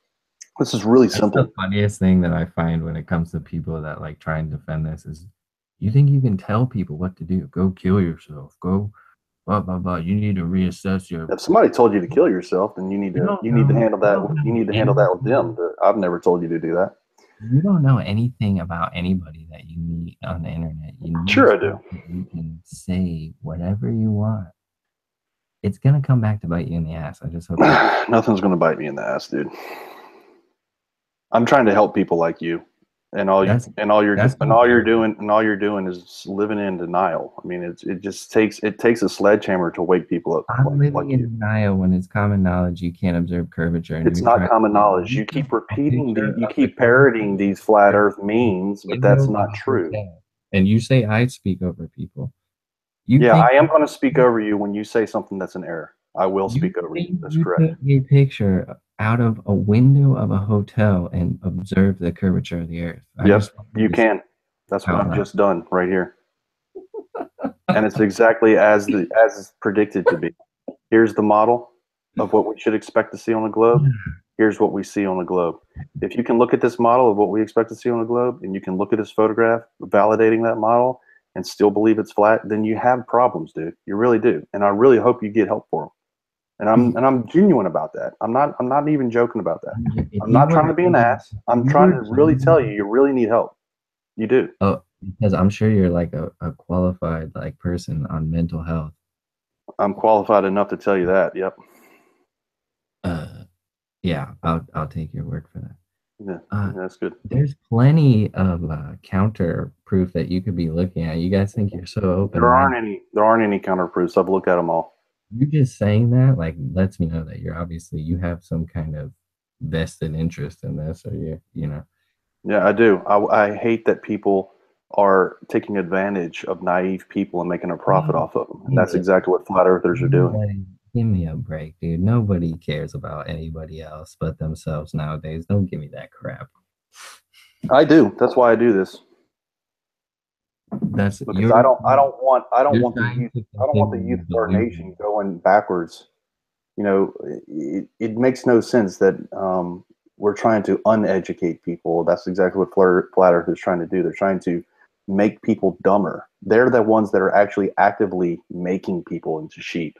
is really simple. The funniest thing that I find when it comes to people that like try and defend this is, you think you can tell people what to do? Go kill yourself. Go blah blah blah. You need to reassess your. If somebody told you to kill yourself, then you need to handle that. You need to handle that with them. I've never told you to do that. You don't know anything about anybody that you meet on the internet. Sure, I do. You can say whatever you want. It's gonna come back to bite you in the ass. I just hope. Nothing's gonna bite me in the ass, dude. I'm trying to help people like you, and all you're doing is living in denial. I mean, it takes a sledgehammer to wake people up. I'm living in denial when it's common knowledge you can't observe curvature. And it's not common knowledge. You keep parroting these flat Earth memes, but that's not true. And you say I speak over people. I am going to speak over you when you say something that's an error. I will You speak over you. think That's you correct. took a picture out of a window of a hotel and observed the curvature of the Earth? I Yep, just want you you to say can. That's what out I've loud. just done right here. And it's exactly as it's predicted to be. Here's the model of what we should expect to see on the globe. Here's what we see on the globe. If you can look at this model of what we expect to see on the globe, and you can look at this photograph validating that model and still believe it's flat, then you have problems, dude. You really do. And I really hope you get help for them. And I'm genuine about that. I'm not even joking about that. If I'm you not trying were to be an ass. I'm you trying were to really tell genuine, you, you really need help. You do. oh, because I'm sure you're like a qualified like person on mental health. I'm qualified enough to tell you that. Yep. Uh, yeah, I'll take your word for that. Yeah, Uh, that's good. there's plenty of counter proof that you could be looking at. You guys think you're so open minded. There aren't any counterproofs. I've looked at them all. You just saying that like lets me know that you're obviously you have some kind of vested interest in this, or you know. Yeah, I do. I hate that people are taking advantage of naive people and making a profit No, off of them. And give that's me a exactly what flat earthers are doing. nobody, give me a break, dude. Nobody cares about anybody else but themselves nowadays. Don't give me that crap. I do. That's why I do this. That's Because I don't you're want the trying youth to I don't want the continue youth the of our delusion. nation going backwards. You know, it makes no sense that we're trying to uneducate people. That's exactly what flat earth is trying to do. They're trying to make people dumber. They're the ones that are actually actively making people into sheep.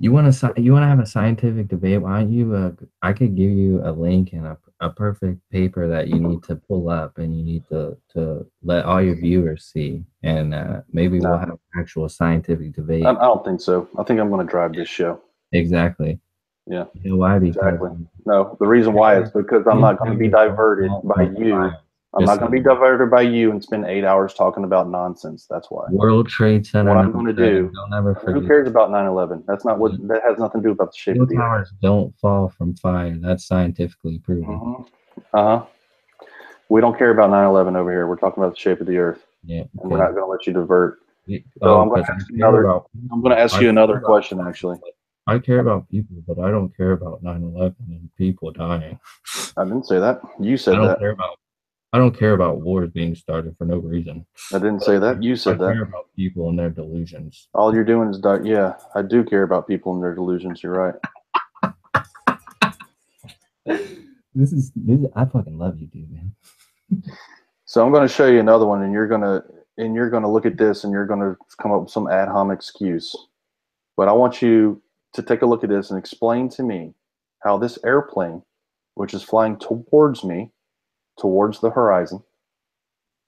You want to have a scientific debate? Why don't you? I could give you a link and a perfect paper that you need to pull up and you need to let all your viewers see, and maybe we'll No, have an actual scientific I debate. don't think so. I think I'm going to drive this show. Exactly. Yeah, You know why? Because exactly. No, the reason why is because I'm twin not going to be towers don't diverted fall by from you. fire. I'm Just not so going to you be know. diverted by you and spend 8 hours talking about nonsense. That's why. World Trade Center What I'm number going to seven. do, Don't ever who forget. cares about 9/11? That's not what, that has nothing to do about the shape Steel of the earth. towers don't fall from fire. That's scientifically proven. Hmm. Uh-huh. We don't care about 9/11 over here. We're talking about the shape of the earth, Yeah, and we're because not going to let you divert. So oh, because I'm going to ask I you care another about question, actually. I care about people, but I don't care about 9/11 and people dying. I didn't say that. You I said don't that. care about I don't care about wars being started for no reason. I didn't say that. You I said that. care about people and their delusions. All you're doing is, yeah, I do care about people and their delusions. You're right. This is I fucking love you, dude, man. So I'm going to show you another one, and you're gonna look at this, and you're going to come up with some ad hom excuse. But I want you to take a look at this and explain to me how this airplane, which is flying towards me, towards the horizon,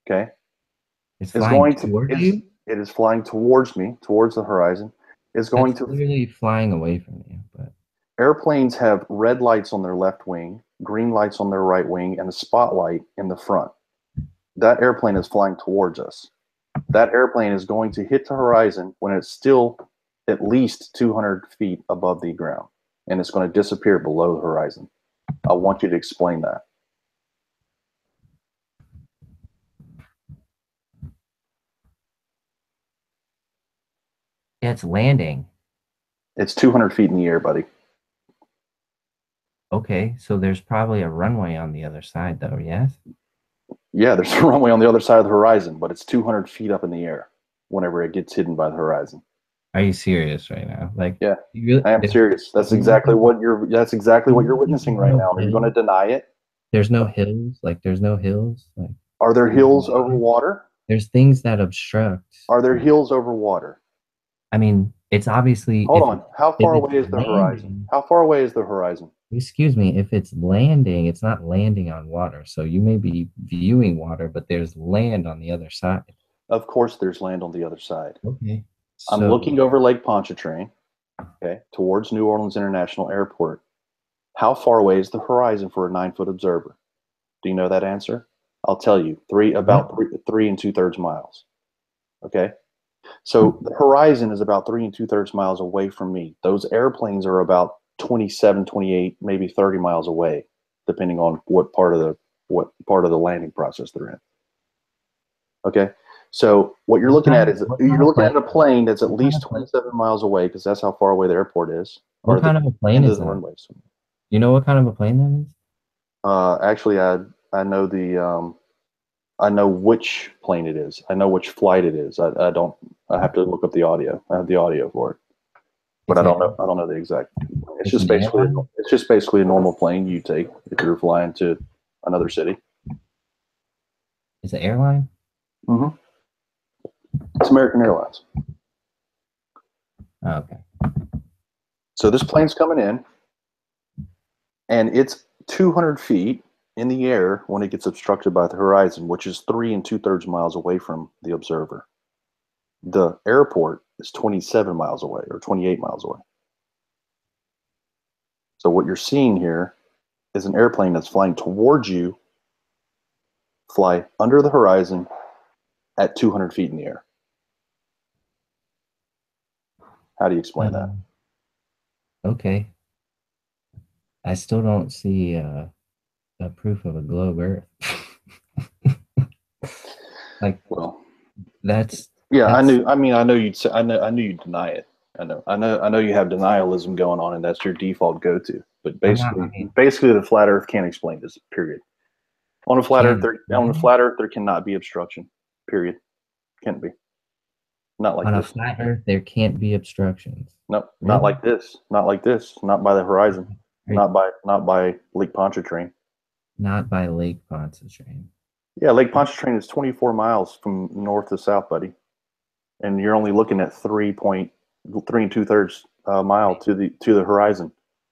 okay, It's is flying going to towards is you. it is flying towards me, towards the horizon, is going That's to literally flying away from you. But airplanes have red lights on their left wing, green lights on their right wing, and a spotlight in the front. That airplane is flying towards us. That airplane is going to hit the horizon when it's still at least 200 feet above the ground, and it's going to disappear below the horizon. I want you to explain that. it's landing. It's 200 feet in the air, buddy. Okay, so there's probably a runway on the other side, though. Yes. Yeah, there's a runway on the other side of the horizon, but it's 200 feet up in the air whenever it gets hidden by the horizon. Are you serious right now? Like, Yeah, you really, I am serious. That's exactly what you're witnessing right now. Are you going to deny it? there's no hills. Like, there's no hills. Like, Are there over hills over water. water? There's things that obstruct. Are there hills over water? I mean, it's obviously Hold on. How if far it's away is the horizon? landing. How far away is the horizon? Excuse me, if it's landing, it's not landing on water. So you may be viewing water, but there's land on the other side. Of course, there's land on the other side. Okay. I'm So looking over Lake Pontchartrain, okay, towards New Orleans International Airport. How far away is the horizon for a 9-foot observer? Do you know that answer? I'll tell you. what? About three and 2/3 miles. Okay. So the horizon is about 3 and 2/3 miles away from me. Those airplanes are about 27, 28, maybe 30 miles away, depending on what part of the landing process they're in. Okay. So what you're looking at is what kind you're of looking plane? at a plane that's at What kind least of plane? 27 miles away because that's how far away the airport is, or What the kind of a plane end of is the that? runways. You know what kind of a plane that is? Actually, I know I know which plane it is. I know which flight it is. I don't. I have to look up the audio. I have the audio for it, but It's I don't a know. I don't know the exact. It's it's just an basically airline. it's just basically a normal plane you take if you're flying to another city. It's an airline. Hmm. It's American Airlines. Oh, okay. So this plane's coming in, and it's 200 feet in the air when it gets obstructed by the horizon, which is 3 2/3 miles away from the observer. The airport is 27 miles away or 28 miles away. So what you're seeing here is an airplane that's flying towards you, fly under the horizon at 200 feet in the air. How do you explain that? Okay. I still don't see a proof of a globe Earth. Like Well, that's yeah, I that's knew. I mean, I know you'd say. I knew you'd deny it. I know you have denialism going on, and that's your default go-to. But I'm not. I mean, basically, the flat Earth can't explain this. Period. can On a flat Earth, there cannot be obstruction. Period. Can't be. Not like on a this. flat Earth there can't be obstructions. Nope. Not Really? like this. Not like this. Not by the horizon. Right. Not by Lake Pontchartrain. Not by Lake Pontchartrain. Yeah, Lake Pontchartrain is 24 miles from north to south, buddy, and you're only looking at 3.3 2/3 mile to the horizon.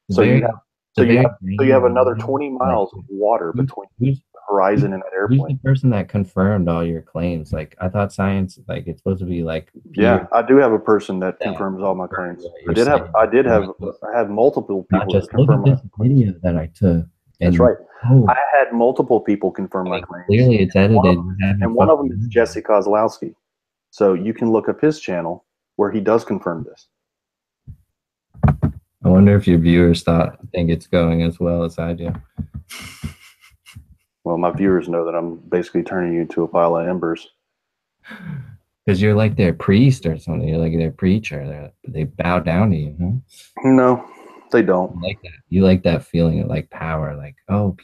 The So you very have the very so you brain have of another you, 20 like miles of water who's between who's the horizon and that who's airplane. the person that confirmed all your claims? Like I thought science, like it's supposed to be like Yeah, peer I do have a person that that confirms all my confirm claims. what you're saying. I had multiple Not people that just look confirm at my this claims. video that I took That's and right. I oh, had multiple people confirm I my mean claims. clearly it's edited. You haven't And one of them fucking is moved it. Jesse Kozlowski. So you can look up his channel where he does confirm this. I wonder if your viewers think it's going as well as I do. Well, my viewers know that I'm basically turning you into a pile of embers. Because you're like their priest or something. You're like their preacher. They bow down to you. Huh? No, they don't. You like that. You like that feeling of like power. Like, oh,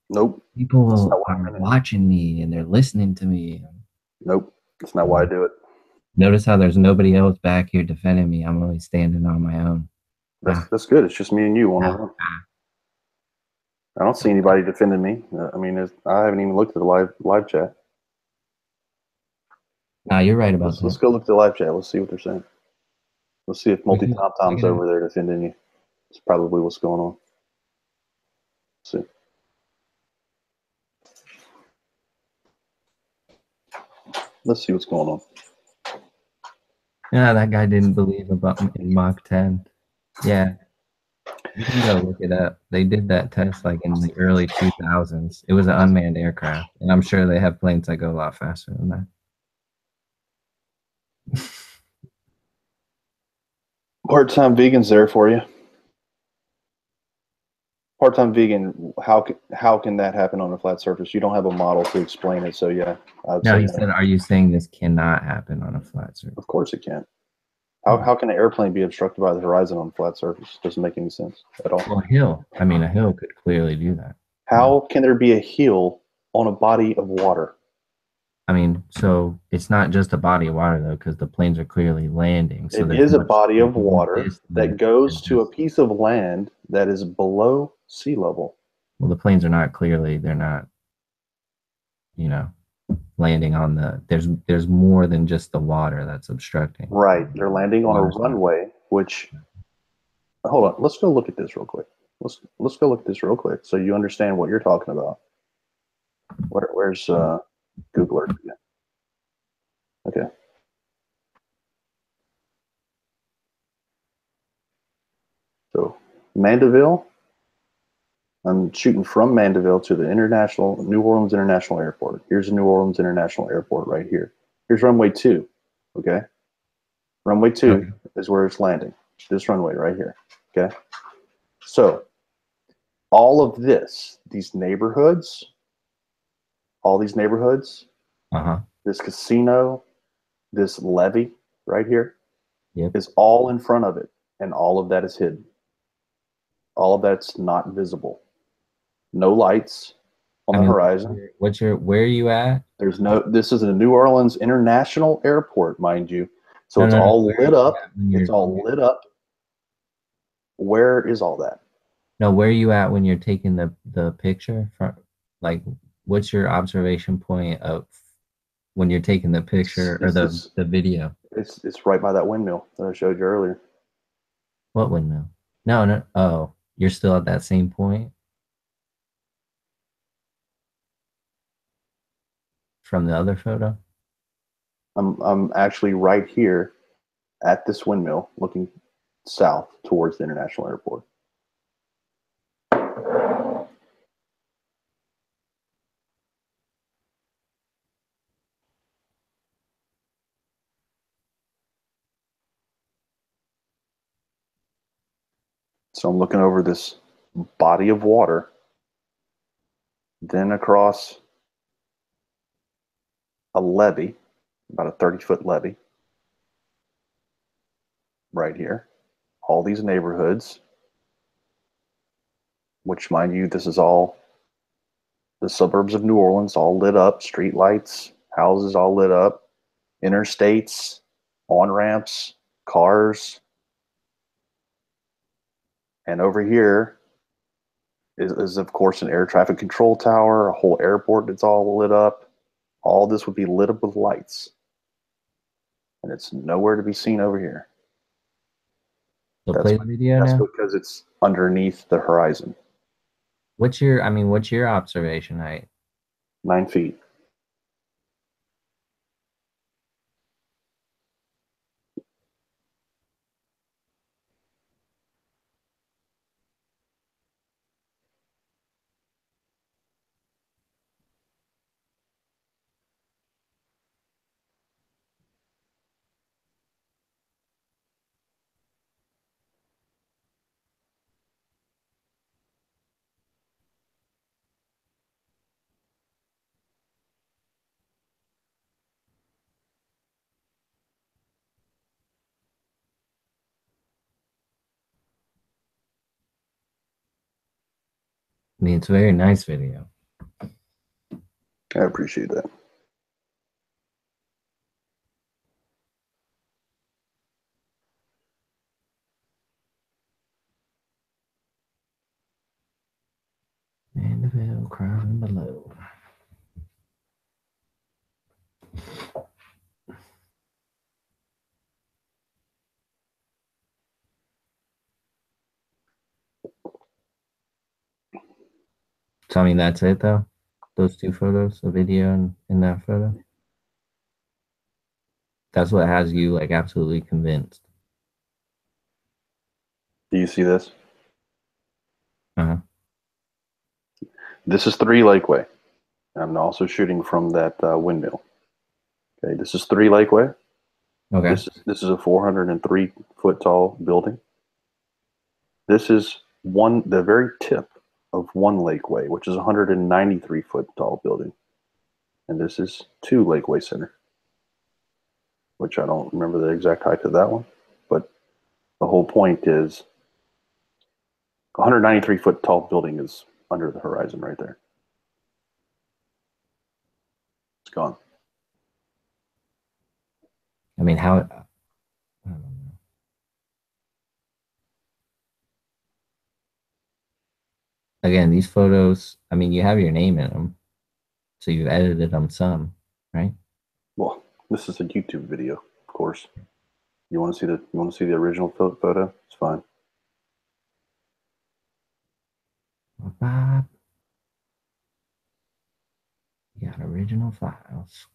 Nope. That's people not why are I'm in it. watching me and they're listening to me. Nope. That's not why I do it. Notice how there's nobody else back here defending me. I'm only standing on my own. That's good. It's just me and you one on Ah, one. ah. I don't see anybody defending me. I mean, I haven't even looked at the live chat. Nah, you're right about Let's that. go look at the live chat. Let's see what they're saying. Let's see if We Multi can, Tom we Tom's can, over there defending you. It's probably what's going on. Let's see. Let's see what's going on. yeah, that guy didn't believe about in Mach 10. Yeah, you can go look it up. They did that test like in the early 2000s. It was an unmanned aircraft, and I'm sure they have planes that go a lot faster than that. Part-time vegan's there for you. Part-time vegan. How can that happen on a flat surface? You don't have a model to explain it. So yeah, I'd No, say he no. said, "Are you saying this cannot happen on a flat surface?" Of course it can. How can an airplane be obstructed by the horizon on a flat surface? Doesn't make any sense at all. Well, a hill. I mean, a hill could clearly do that. How can there be a hill on a body of water? I mean, so it's not just a body of water though, because the planes are clearly landing. So It there's is a much body of more water that distance goes than to a just. piece of land that is below sea level. Well, the planes are not clearly. They're not. You know, landing on the. There's more than just the water that's obstructing. Right. They're landing on a Water's not. runway, which hold on, let's go look at this real quick. Let's go look at this real quick so you understand what you're talking about. Where's Google Earth again? Okay. So Mandeville, I'm shooting from Mandeville to the New Orleans International Airport. Here's the New Orleans International Airport right here. Here's runway 2. Okay. Runway 2 Okay. is where it's landing. This runway right here. Okay. So all of this, all these neighborhoods, Uh huh. this casino, this levee right here Yep. is all in front of it, and all of that is hidden. All of that's not visible. No lights on I the mean, horizon. where are you at? There's no. This is a New Orleans International Airport, mind you. So No, it's no, no. all Where are lit you up. at when It's all lit up. Where is all that? no, where are you at when you're taking the picture from, like, what's your observation point of when you're taking the picture or It's this. the video? It's right by that windmill that I showed you earlier. What windmill? No, no. Oh, you're still at that same point from the other photo? I'm actually right here at this windmill, looking south towards the international airport. So I'm looking over this body of water, then across a levee, about a 30-foot levee, right here. All these neighborhoods, which, mind you, this is all the suburbs of New Orleans, all lit up, street lights, houses all lit up, interstates, on ramps, cars. And over here is, of course, an air traffic control tower, a whole airport that's all lit up. All this would be lit up with lights. And it's nowhere to be seen over here. So That's, play the video that's now. because it's underneath the horizon, What's your observation height? 9 feet. I mean, it's a very nice video. I appreciate that. Mandeville crying below. So I mean, that's it though. Those two photos, the video and that photo. That's what has you like absolutely convinced. Do you see this? Uh-huh. This is 3 Lakeway. I'm also shooting from that windmill. Okay, this is 3 Lakeway. Okay. This is a 403 foot tall building. This is the very tip of 1 Lakeway, which is a 193 foot tall building, and this is 2 Lakeway Center, which I don't remember the exact height of that one, but the whole point is 193 foot tall building is under the horizon right there. It's gone. I mean, how? I don't know. Again, these photos. I mean, you have your name in them, so you've edited them some, right? Well, this is a YouTube video, of course. You want to see the original photo? It's fine. Bob, you got original files.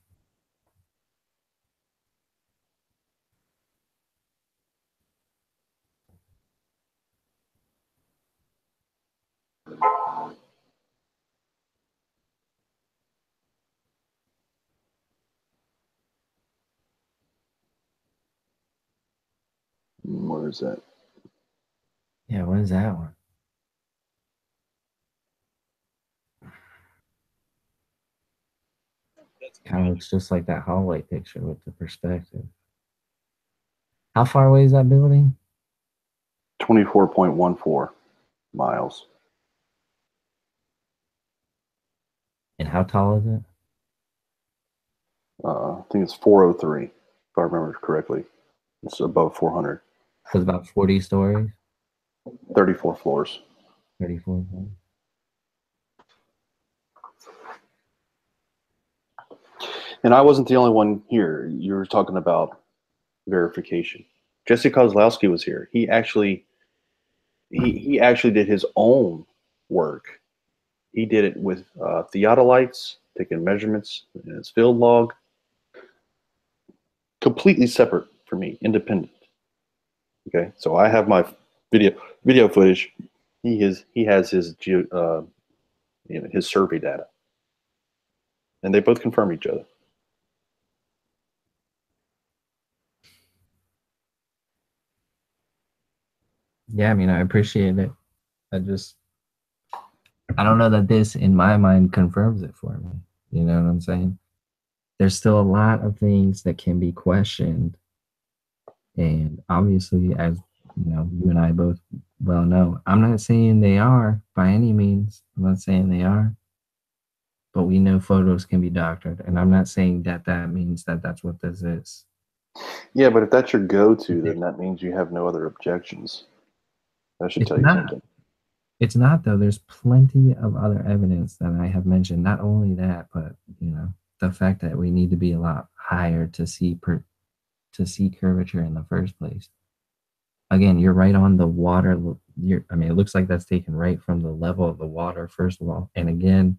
Where is that? Yeah, what is that one? Kind of looks just like that hallway picture with the perspective. How far away is that building? 24.14 miles. And how tall is it? I think it's 403, if I remember correctly. It's above 400. So it's about 40 stories, 34 floors. 34 floors. And I wasn't the only one here. You were talking about verification. Jesse Kozlowski was here. He actually did his own work. He did it with theodolites, taking measurements in his field log, completely separate from me, independent. Okay, so I have my video footage. He has his his survey data, and they both confirm each other. Yeah, I mean, I appreciate it. I don't know that this, in my mind, confirms it for me. You know what I'm saying? There's still a lot of things that can be questioned. And obviously, as you know, you and I both well know, I'm not saying they are by any means. I'm not saying they are, but we know photos can be doctored. And I'm not saying that that means that that's what this is. Yeah, but if that's your go-to, then that means you have no other objections. That should It's tell you not. something. It's not though. There's plenty of other evidence that I have mentioned. Not only that, but you know, the fact that we need to be a lot higher to see curvature in the first place. Again, you're right on the water. I mean, it looks like that's taken right from the level of the water, first of all. And again,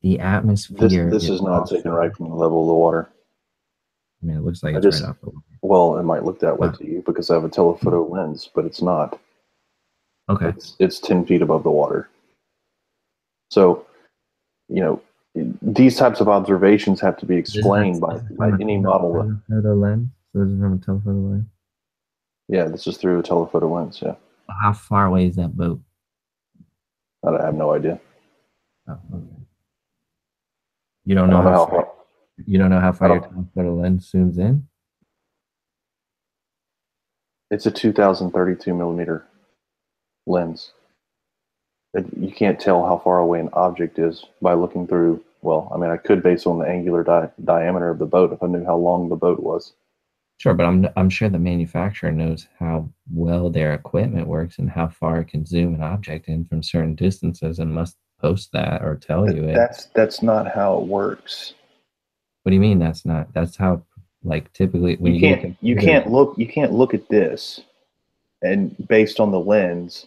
the atmosphere This is is not taken also, right from the level of the water. I mean, it looks like I it's right just off the water. Well, it might look that way But, to you because I have a telephoto lens, but it's not. okay. It's 10 feet above the water. So, you know, these types of observations have to be explained by any model. Telephoto lens. So this is from a telephoto lens. Yeah, this is through a telephoto lens. Yeah, How far away is that boat? I have no idea. Oh, okay. You don't I know don't know how how far. far. You don't know how I far your don't. telephoto lens zooms in. It's a 2032 millimeter lens. You can't tell how far away an object is by looking through. Well, I mean, I could base on the angular diameter of the boat if I knew how long the boat was. Sure, but I'm sure the manufacturer knows how well their equipment works and how far it can zoom an object in from certain distances and must post that or tell you it. That's not how it works. What do you mean that's not? That's how, like, typically when You you get a can't you computer. can't look at this and based on the lens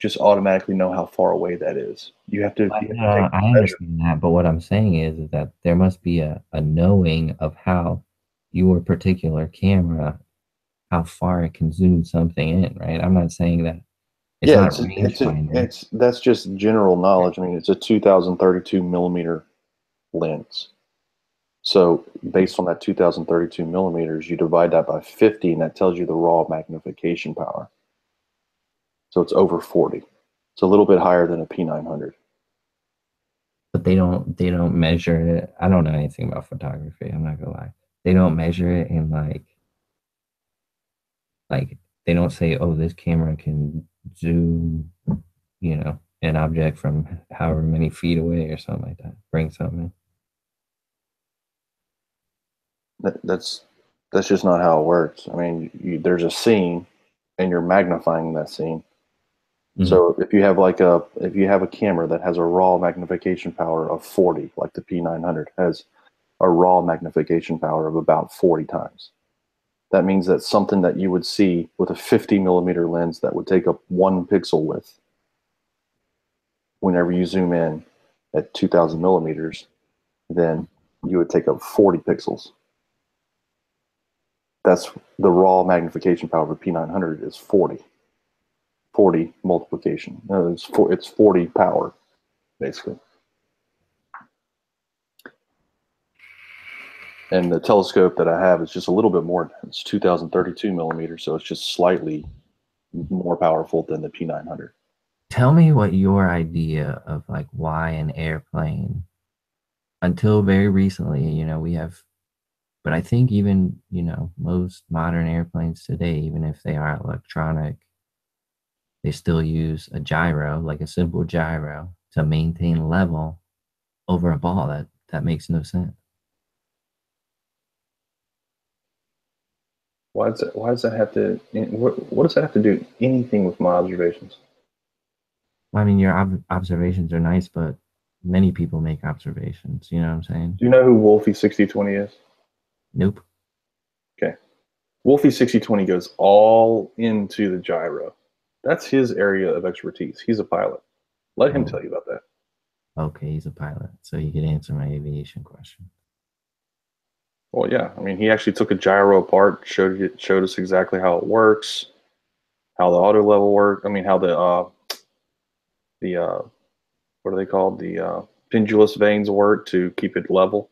just automatically know how far away that is. You have to take I measure. understand that, but what I'm saying is that there must be a knowing of how your particular camera, how far it can zoom something in, right? I'm not saying that it's Yeah, not rangefinder. it's that's just general knowledge. I mean, it's a 2032 millimeter lens. So based on that 2032 millimeters, you divide that by 50, and that tells you the raw magnification power. So it's over 40. It's a little bit higher than a P900. But they don't measure it. I don't know anything about photography. I'm not gonna lie. They don't measure it in like they don't say, oh, this camera can zoom, you know, an object from however many feet away or something like that. Bring something in. That's just not how it works. I mean, there's a scene, and you're magnifying that scene. Mm-hmm. So if you have a camera that has a raw magnification power of 40, like the P900 has a raw magnification power of about 40 times. That means that something that you would see with a 50 millimeter lens that would take up 1 pixel width, whenever you zoom in at 2000 millimeters, then you would take up 40 pixels. That's the raw magnification power of a P900 is 40. 40 multiplication. It's 40 power, basically. And the telescope that I have is just a little bit more. It's 2032 millimeters, so it's just slightly more powerful than the P900. Tell me what your idea of like why an airplane until very recently, we have, but I think even, most modern airplanes today, even if they are electronic, they still use a gyro, like a simple gyro, to maintain level over a ball. That makes no sense. Why does that have to? What does that have to do anything with my observations? I mean, your observations are nice, but many people make observations. You know what I'm saying? Do you know who Wolfie 6020 is? Nope. Okay, Wolfie 6020 goes all into the gyro. That's his area of expertise. He's a pilot. Let him Oh, tell you about that. okay. He's a pilot, so he could answer my aviation question. Well, yeah. I mean, he actually took a gyro apart, showed us exactly how it works, how the auto level works. I mean, how the what are they called? The pendulous vanes work to keep it level.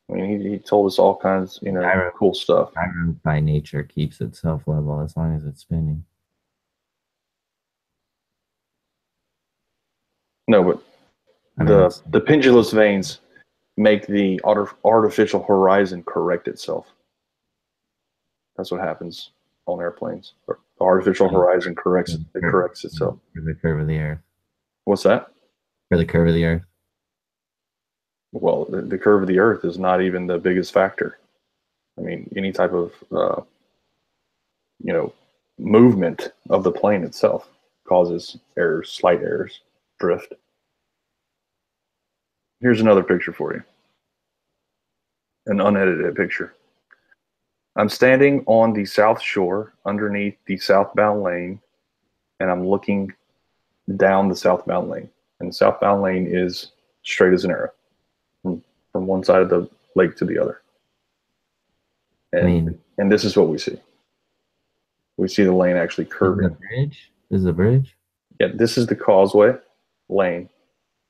I mean, he told us all kinds, Gyro, cool stuff. gyro by nature keeps itself level as long as it's spinning. No, but I mean, the pendulous vanes make the artificial horizon correct itself. That's what happens on airplanes. The artificial horizon corrects itself. for the curve of the earth. What's that? For the curve of the earth. Well, the curve of the Earth is not even the biggest factor. I mean, any type of you know movement of the plane itself causes errors, slight errors, drift. Here's another picture for you, an unedited picture. I'm standing on the south shore underneath the southbound lane, and I'm looking down the southbound lane. And the southbound lane is straight as an arrow from one side of the lake to the other. I And mean, and this is what we see. We see the lane actually this is a curving. bridge. This is a bridge. Yeah, this is the causeway lane.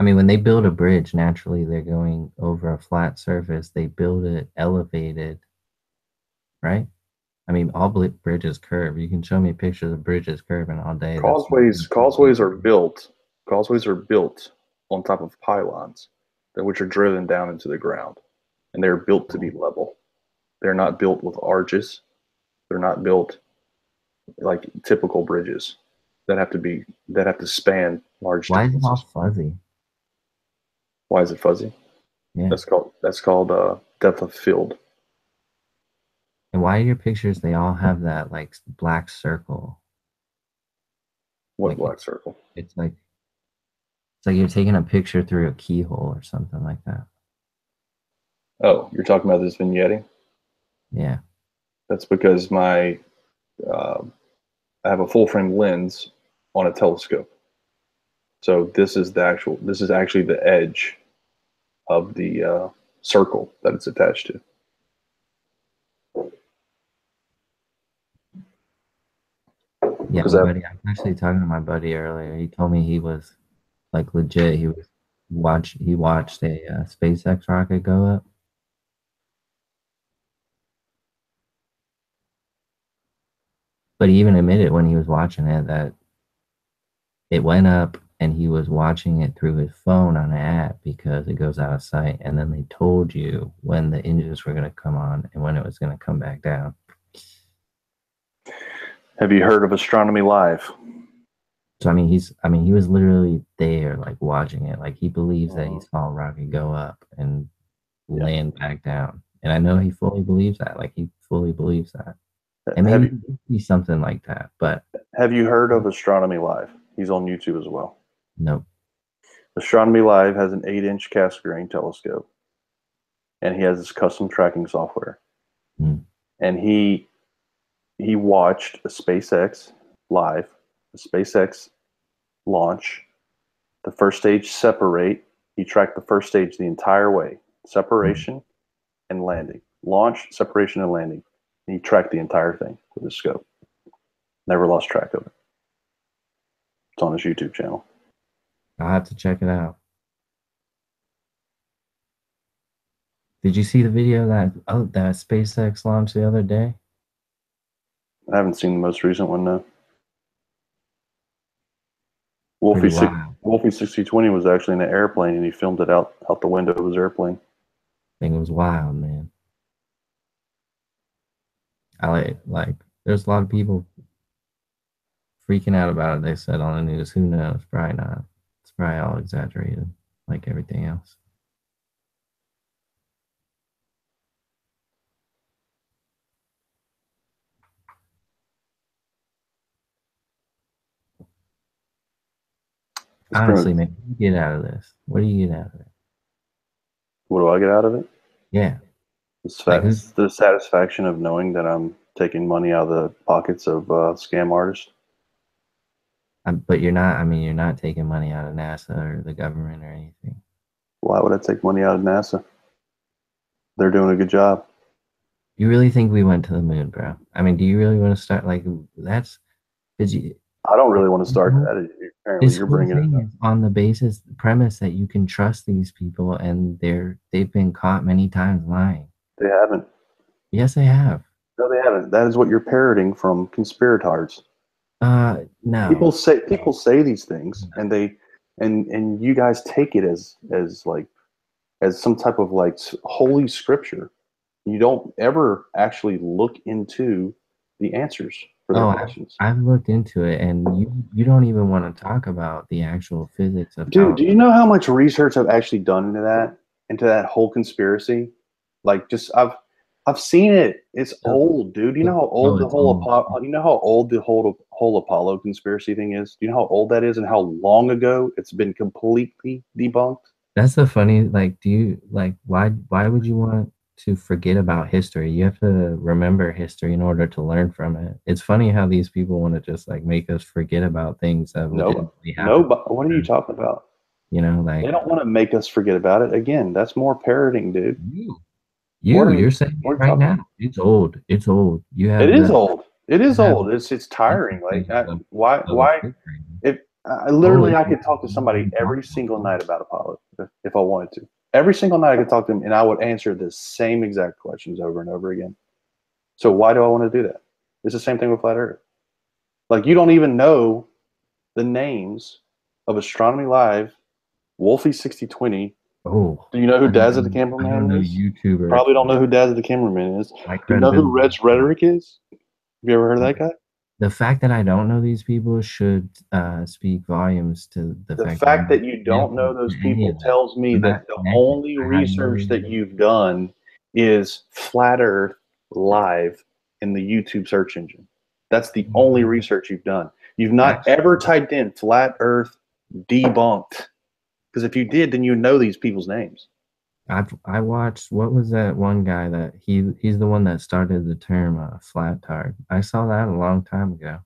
I mean, when they build a bridge, naturally they're going over a flat surface. They build it elevated, right? I mean, all bridges curve. You can show me pictures of bridges curving all day. That's Causeways are built. Causeways are built on top of pylons, which are driven down into the ground, and they're built to be level. They're not built with arches. They're not built like typical bridges that have to span large Why is it distances. all fuzzy? Why is it fuzzy? Yeah. That's called depth of field. And why are your pictures, they all have that like black circle? What Like black circle? it's like you're taking a picture through a keyhole or something like that. Oh, you're talking about this vignetting? Yeah. That's because uh, I have a full frame lens on a telescope. So this is actually the edge of the circle that it's attached to. Yeah, Because my that buddy, I was actually talking to my buddy earlier. He told me he was like legit. He watched a SpaceX rocket go up. But he even admitted when he was watching it that it went up and he was watching it through his phone on an app because it goes out of sight. And then they told you when the engines were going to come on and when it was going to come back down. have you heard of Astronomy Live? So I mean, he was literally there, like watching it. Like he believes that he Uh, saw a rocket go up and yeah. land back down. And I know he fully believes that. Like he fully believes that. And Have maybe you he did see something like that, but have you heard of Astronomy Live? He's on YouTube as well. nope. Astronomy Live has an 8-inch Cassegrain telescope, and he has his custom tracking software. Mm. And he watched a SpaceX live, a SpaceX launch, the first stage separate. He tracked the first stage the entire way, Mm. separation and landing, launch, separation, and landing. And he tracked the entire thing with his scope. Never lost track of it. It's on his YouTube channel. I'll have to check it out. Did you see the video that SpaceX launched the other day? I haven't seen the most recent one, though. Pretty Wolfie six wild. Wolfie 6020 was actually in an airplane, and he filmed it out the window of his airplane. Thing was wild, man. I like there's a lot of people freaking out about it. They said on the news. Who knows? Probably not. It's probably all exaggerated, like everything else. It's pretty Honestly, much, man, what do you get out of this? What do you get out of it? what do I get out of it? Yeah, It's, like who's? it's the satisfaction of knowing that I'm taking money out of the pockets of scam artists. But you're not. I mean, you're not taking money out of NASA or the government or anything. Why would I take money out of NASA? They're doing a good job. You really think we went to the moon, bro? I mean, do you really want to start like that's? Did you? I don't really want to start that. Apparently, This you're whole bringing it thing up. is on the basis, the premise that you can trust these people, and they've been caught many times lying. They haven't. Yes, they have. No, they haven't. That is what you're parroting from conspirators. No. People say these things, and and you guys take it as like as some type of like holy scripture. You don't ever actually look into the answers for their Oh, questions. I've looked into it, and you don't even want to talk about the actual physics of Dude, how. do you know how much research I've actually done into that whole conspiracy? Like, just I've seen it. It's So, old, dude. You know how oh, old the it's whole old. Apollo, you know how old the whole Apollo conspiracy thing is? Do you know how old that is and how long ago it's been completely debunked? That's the funny. Like, do you like why would you want to forget about history? You have to remember history in order to learn from it. It's funny how these people want to just like make us forget about things that No, legitimately no. happened. But what are you talking about? You know, They like don't want to make us forget about it. Again, that's more parroting, dude. you, What are you're saying what it are you right talking now. about? It's old. It's old. You It have is the old. It you is have old. It's that's tiring. because Like of a why fifth grader. if I Oh, literally it's I old. could talk to You don't somebody even talk every about single it. night about Apollo if I wanted to. Every single night I could talk to them and I would answer the same exact questions over and over again. So why do I want to do that? It's the same thing with flat Earth. Like you don't even know the names of Astronomy Live, Wolfie 6020. Oh, Do you know who Daz the I don't Cameraman know is? YouTubers. Probably don't know who Daz the Cameraman is. My Do you know who credibility. Red's Rhetoric is? Have you ever heard of that guy? The fact that I don't know these people should speak volumes to the The fact that fact I'm that you don't know connected those to any people of them. tells me I'm that not the connected. only I have no. research that you've done is Flat Earth Live in the YouTube search engine. That's the only research you've done. You've not ever Actually, typed in Flat Earth debunked. Because if you did, then you know these people's names. I watched what was that one guy that he's the one that started the term flat tard. I saw that a long time ago.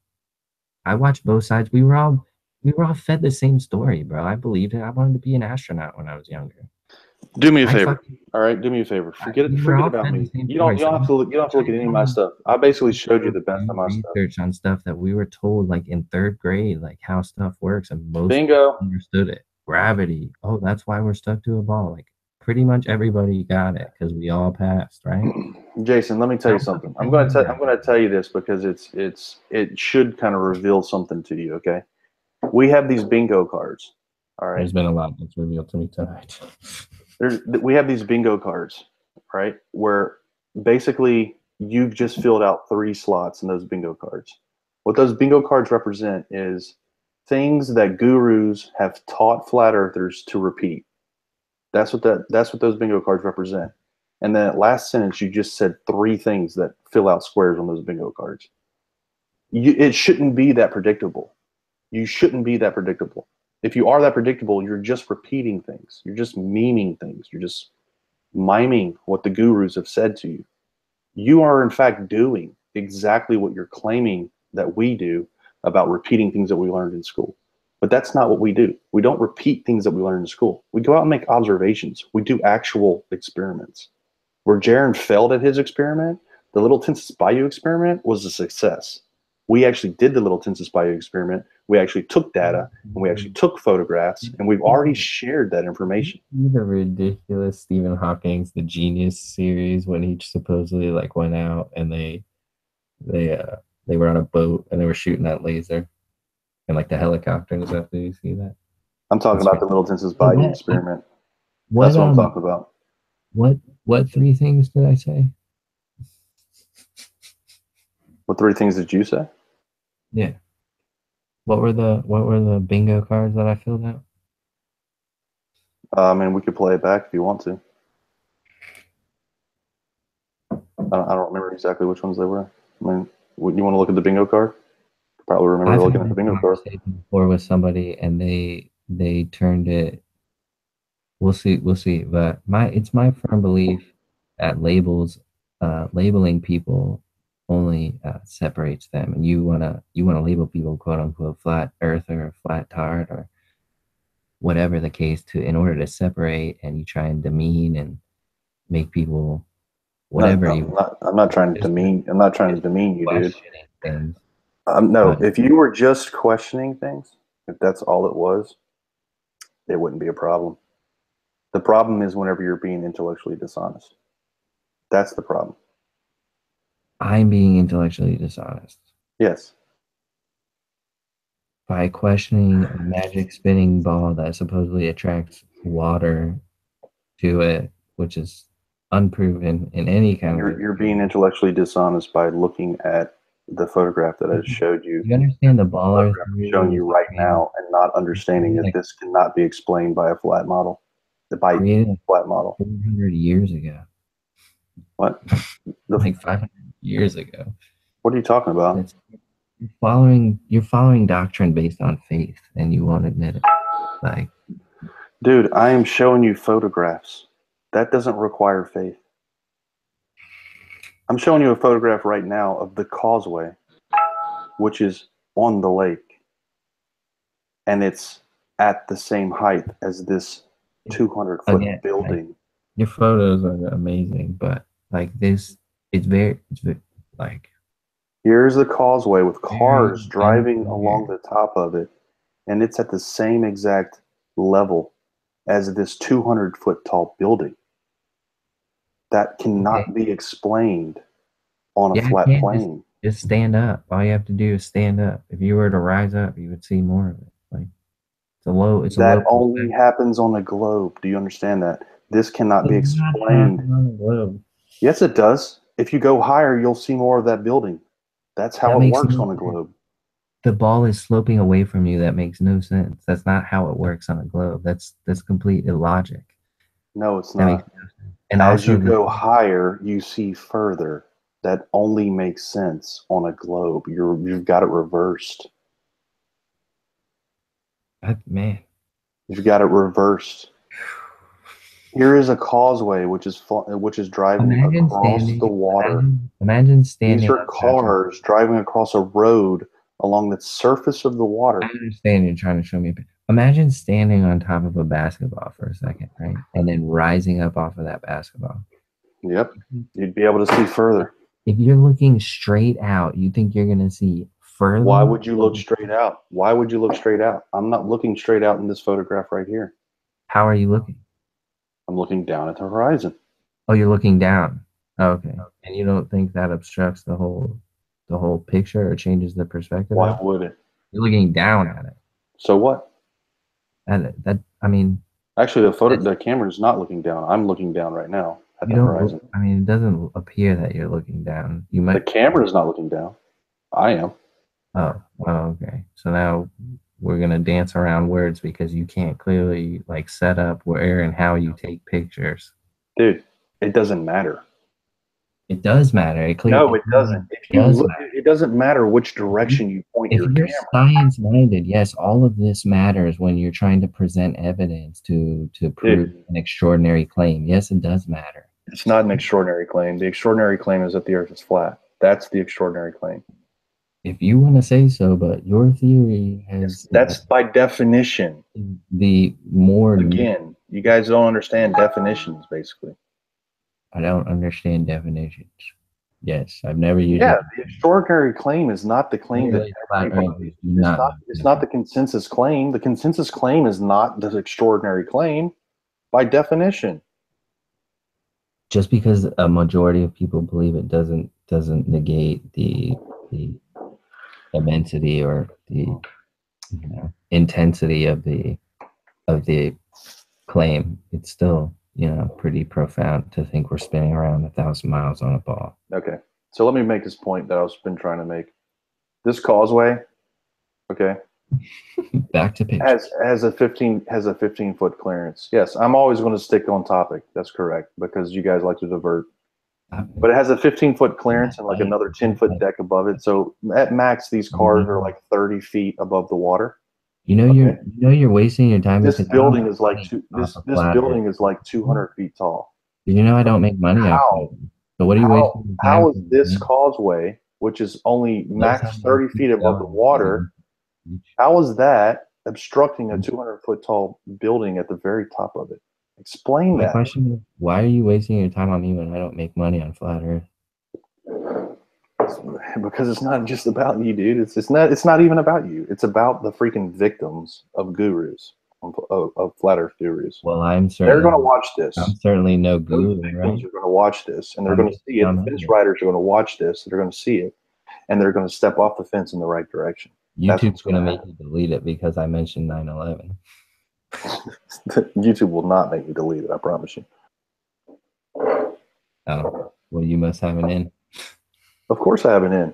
I watched both sides. We were all fed the same story, bro. I believed it. I wanted to be an astronaut when I was younger. Do me a I favor. fucking All right, do me a favor. we were Forget all about fed the me. same story. You So don't have to look. You don't have to look try at to any of tell my me stuff. I basically to showed you go the best do of my stuff. research on stuff that we were told like in third grade, like how stuff works, and most people Bingo. understood it. Gravity. Oh, that's why we're stuck to a ball. Like pretty much everybody got it because we all passed, right? Jason, let me tell you Don't fucking something. tell me I'm that. going to tell you this because it should kind of reveal something to you. Okay, we have these bingo cards. All right, There's been a lot that's revealed to me tonight. we have these bingo cards, right? Where basically you've just filled out three slots in those bingo cards. What those bingo cards represent is things that gurus have taught flat earthers to repeat. That's what those bingo cards represent. And then at last sentence, you just said three things that fill out squares on those bingo cards. It shouldn't be that predictable. You shouldn't be that predictable. If you are that predictable, you're just repeating things. You're just memeing things. You're just miming what the gurus have said to you. You are, in fact, doing exactly what you're claiming that we do about repeating things that we learned in school. But that's not what we do. We don't repeat things that we learned in school. We go out and make observations. We do actual experiments. Where Jaron failed at his experiment, the Little Tensas Bayou experiment was a success. We actually did the Little Tensas Bayou experiment. We actually took data and we actually took photographs, and we've already shared that information. The ridiculous Stephen Hawking's The Genius series when he supposedly like went out and they uh they were on a boat and they were shooting that laser and like the helicopter and stuff. Did you see that? I'm talking about the Middleton's Bayou experiment. That's what I'm talking about. What three things did I say? What three things did you say? Yeah. What were the bingo cards that I filled out? I mean, we could play it back if you want to. I don't remember exactly which ones they were. I mean, you want to look at the bingo card? Probably remember looking at the bingo card. I've had a conversation before with somebody, and they turned it. We'll see. But it's my firm belief that labeling people only separates them, and you wanna label people quote unquote flat earther or flat tard or whatever the case in order to separate, and you try and demean and make people whatever you. I'm not trying to demean. I'm not trying to demean you, dude. Questioning things. No, if you were just questioning things, if that's all it was, it wouldn't be a problem. The problem is whenever you're being intellectually dishonest. That's the problem. I'm being intellectually dishonest. Yes. By questioning a magic spinning ball that supposedly attracts water to it, which is unproven in any kind of. You're being intellectually dishonest by looking at the photograph that I just showed you. You understand the baller I'm showing you right now, and not understanding that this cannot be explained by a flat model. Created flat model. 400 years ago. What? Like 500 years ago. What are you talking about? You're following doctrine based on faith, and you won't admit it. Like, dude, I am showing you photographs. That doesn't require faith. I'm showing you a photograph right now of the causeway, which is on the lake. And it's at the same height as this 200-foot building. Like, your photos are amazing, but like this, it's very like. Here's the causeway with cars driving along the top of it, and it's at the same exact level as this 200-foot tall building. That cannot be explained on a flat plane. Just stand up. All you have to do is stand up. If you were to rise up, you would see more of it. Like that only happens on a globe. Do you understand that? This cannot be explained on a globe. Yes, it does. If you go higher, you'll see more of that building. That's how it works on a globe. The ball is sloping away from you. That makes no sense. That's not how it works on a globe. That's complete illogic. No, it's not. And as you go higher, you see further. That only makes sense on a globe. You've got it reversed. Man, you've got it reversed. Here is a causeway which is driving across the water. Imagine standing. These are cars driving across a road along the surface of the water. I understand you're trying to show me. Imagine standing on top of a basketball for a second, right? And then rising up off of that basketball. Yep. You'd be able to see further. If you're looking straight out, you think you're going to see further? Why would you look straight out? Why would you look straight out? I'm not looking straight out in this photograph right here. How are you looking? I'm looking down at the horizon. Oh, you're looking down. Okay. And you don't think that obstructs the whole picture or changes the perspective? Why would it? You're looking down at it. So what? I mean, actually, the camera is not looking down. I'm looking down right now at the horizon. I mean, it doesn't appear that you're looking down. The camera is not looking down. I am. Oh, okay. So now we're gonna dance around words because you can't clearly like set up where and how you take pictures. Dude, it doesn't matter. It does matter. No, it doesn't. It doesn't matter which direction you point your camera. If you're science-minded, yes, all of this matters when you're trying to present evidence to prove an extraordinary claim. Yes, it does matter. It's not an extraordinary claim. The extraordinary claim is that the Earth is flat. That's the extraordinary claim. If you want to say so, but your theory has... That's by definition. Again, you guys don't understand definitions, basically. I don't understand definitions. Yes, I've never used it. Yeah, the extraordinary claim is not the claim that everybody... It's not the consensus claim. The consensus claim is not the extraordinary claim by definition. Just because a majority of people believe it doesn't negate the immensity or the intensity of the of the claim, it's still, you know, pretty profound to think we're spinning around 1,000 miles on a ball. Okay, so let me make this point that I've been trying to make. This causeway, okay, Back to pictures. has a 15-foot clearance. Yes, I'm always going to stick on topic. That's correct, because you guys like to divert. But it has a 15-foot clearance and like another 10-foot deck above it. So at max, these cars are like 30 feet above the water. You know, Okay. you're wasting your time. This Because building is like off of this flat Earth. building is like 200 feet tall. You know, I don't make money off How? it. So what are you wasting your time How is for? this causeway, which is only Notice how max many 30 keep feet above the going. water, how is that obstructing a 200-foot tall building at the very top of it? Explain My that. question is, why are you wasting your time on me when I don't make money on flat Earth? Because it's not just about you, dude. It's not even about you. It's about the freaking victims of gurus, of flat Earth gurus. Well, They're going to watch I'm this. certainly no Those guru, right? victims are going to watch this, and they're I'm going to just see it. dumb The fence idiot. riders are going to watch this. They're going to see it, and they're going to step off the fence in the right direction. That's YouTube's what's gonna going to make you delete it because I mentioned 9/11. happen. YouTube will not make me delete it. I promise you. Oh, well, you must have an in. Of course, I have an in.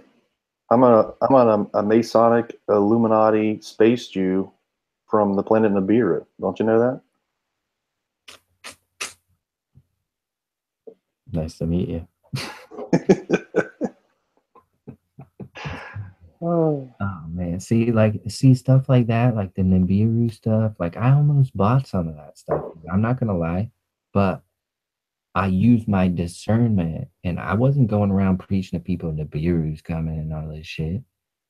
I'm a Masonic Illuminati space Jew from the planet Nibiru. Don't you know that? Nice to meet you. Oh. Oh man, see stuff like that, like the Nibiru stuff. Like I almost bought some of that stuff. I'm not gonna lie, but I used my discernment, and I wasn't going around preaching to people Nibiru's coming and all this shit.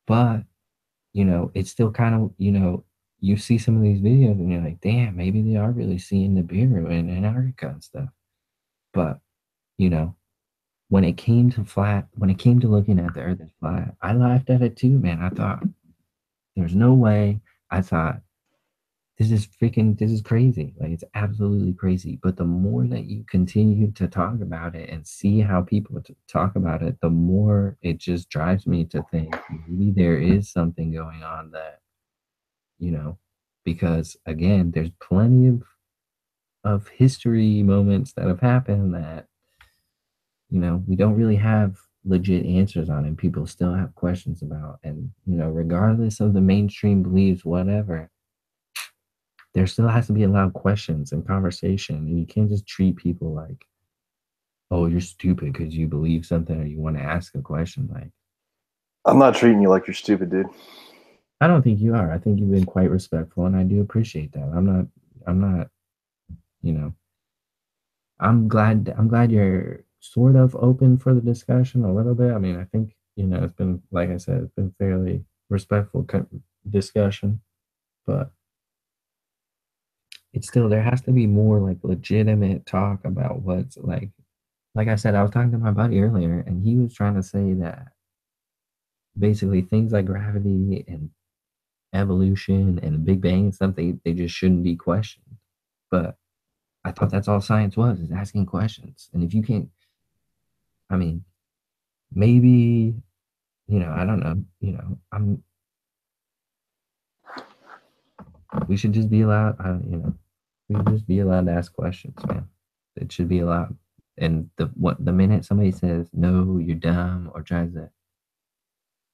But you know, it's still kind of, you know, you see some of these videos and you're like, damn, maybe they are really seeing Nibiru in Antarctica and stuff. But you know, when it came to looking at the Earth as flat, I laughed at it too, man. I thought there's no way. I thought this is crazy. Like it's absolutely crazy. But the more that you continue to talk about it and see how people talk about it, the more it just drives me to think maybe there is something going on that, you know, because again, there's plenty of history moments that have happened that, you know, we don't really have legit answers on, and people still have questions about. And, you know, regardless of the mainstream beliefs, whatever, there still has to be a lot of questions and conversation. And you can't just treat people like, oh, you're stupid because you believe something or you want to ask a question. Like, I'm not treating you like you're stupid, dude. I don't think you are. I think you've been quite respectful, and I do appreciate that. I'm not, you know, I'm glad you're sort of open for the discussion a little bit. I mean, I think, you know, it's been, like I said, it's been fairly respectful discussion, but it's still, there has to be more like legitimate talk about what's like I said, I was talking to my buddy earlier, and he was trying to say that basically things like gravity and evolution and the Big Bang and stuff, they just shouldn't be questioned. But I thought that's all science was, is asking questions. And if you can't, I mean, maybe, you know, I don't know, you know, we should just be allowed, you know, we should just be allowed to ask questions, man. It should be allowed. And the minute somebody says, no, you're dumb, or tries to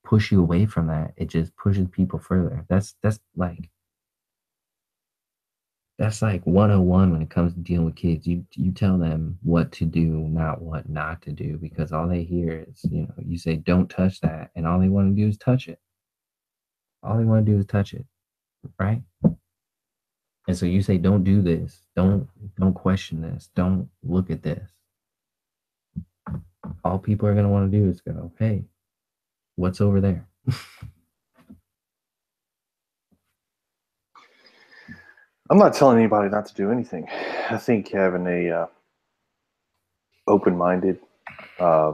push you away from that, it just pushes people further. That's like 101 when it comes to dealing with kids. You tell them what to do, not what not to do, because all they hear is, you know, you say don't touch that, and all they want to do is touch it. All they want to do is touch it, right? And so you say don't do this, don't question this, don't look at this. All people are going to want to do is go, hey, what's over there? I'm not telling anybody not to do anything. I think having a open-minded, uh,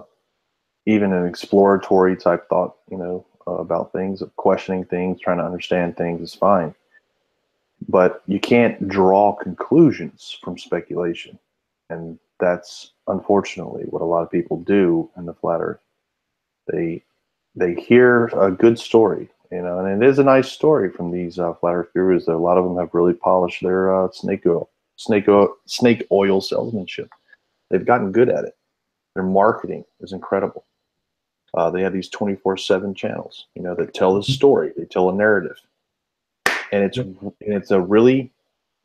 even an exploratory type thought, you know, about things, of questioning things, trying to understand things is fine. But you can't draw conclusions from speculation. And that's unfortunately what a lot of people do in the flat earth. They they hear a good story You know, and it is a nice story from these flat Earth gurus. That a lot of them have really polished their snake oil salesmanship. They've gotten good at it. Their marketing is incredible. They have these 24/7 channels, you know, that tell a story. They tell a narrative, and it's a really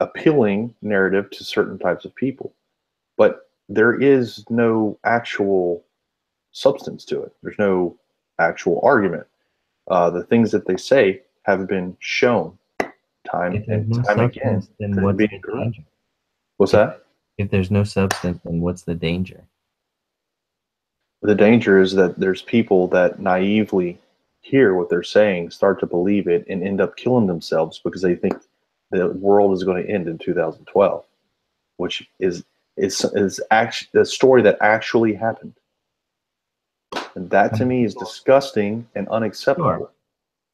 appealing narrative to certain types of people. But there is no actual substance to it. There's no actual argument. The things that they say have been shown time If there's and no time again substance, then to what's be the correct. danger? What's that? If there's no substance, then what's the danger? The danger is that there's people that naively hear what they're saying, start to believe it, and end up killing themselves because they think the world is going to end in 2012, which is actually the story that actually happened. And that to me is disgusting and unacceptable.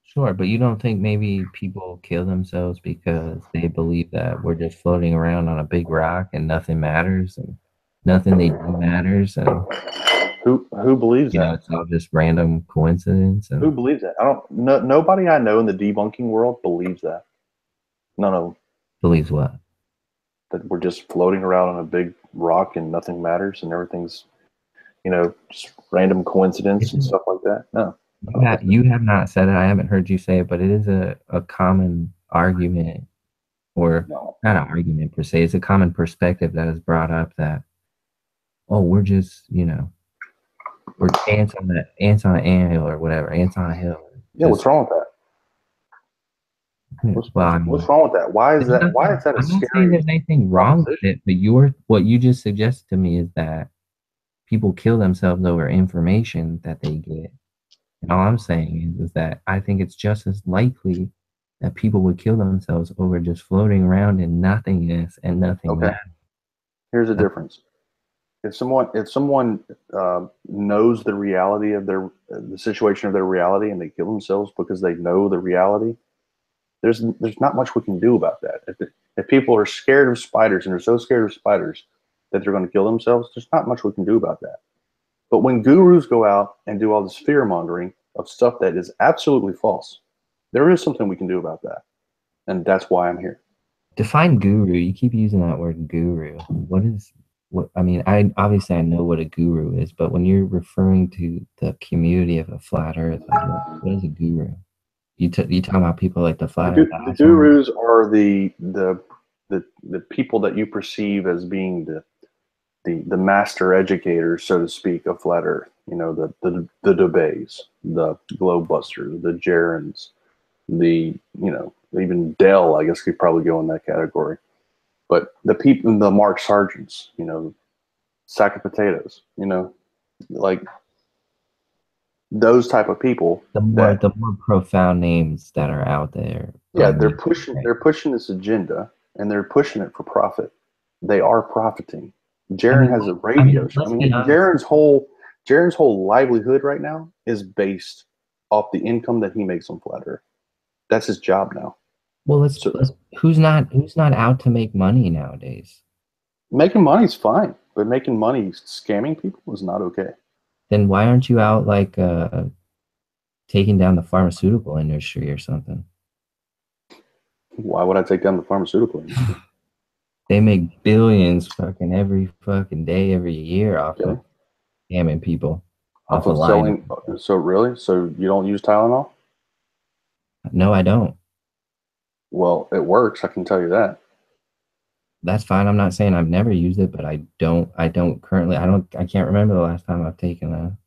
Sure, but you don't think maybe people kill themselves because they believe that we're just floating around on a big rock and nothing matters and nothing they do matters, and Who believes that? it's all just random coincidence? Who And believes that? I don't. No, nobody I know in the debunking world believes that. None of them. believes what? That we're just floating around on a big rock and nothing matters and everything's, just random coincidence and stuff like that. No. You have not said it. I haven't heard you say it, but it is a common argument, or No. not an argument per se. It's a common perspective that is brought up that, oh, we're just, we're ants on an anthill or whatever, ants on a hill. Yeah, what's wrong with that? Well, I What's mean, wrong with that? Why is that? Why is that a I'm not saying scary there's anything wrong with it, but what you just suggested to me is that people kill themselves over information that they get. And all I'm saying is that I think it's just as likely that people would kill themselves over just floating around in nothingness and nothing Okay. matters. Here's the difference. If someone knows the reality of the situation of their reality and they kill themselves because they know the reality, there's not much we can do about that. If people are scared of spiders and are so scared of spiders that they're going to kill themselves, there's not much we can do about that. But when gurus go out and do all this fear mongering of stuff that is absolutely false, there is something we can do about that. And that's why I'm here. Define guru. You keep using that word guru. What I mean, I know what a guru is, but when you're referring to the community of a flat earth, like what is a guru? You talking about people like the flat earth The asshole? gurus are the people that you perceive as being the master educators, so to speak, of flat Earth. You know, the Debays, the Globe Busters, the Gerons, even Dell, I guess could probably go in that category. But the people, the Mark Sargents, sack of potatoes, like those type of people. The more profound names that are out there. Yeah, they're pushing this agenda and they're pushing it for profit. They are profiting. Jaron has a radio show. Let's be honest. Jaron's whole livelihood right now is based off the income that he makes on Flat Earth. That's his job now. Well, who's not out to make money nowadays? Making money is fine, but making money scamming people is not okay. Then why aren't you out like taking down the pharmaceutical industry or something? Why would I take down the pharmaceutical industry? They make billions fucking every fucking day, every year off of scamming people. Off of selling. So really? So you don't use Tylenol? No, I don't. Well, it works. I can tell you that. That's fine. I'm not saying I've never used it, but I don't currently. I can't remember the last time I've taken an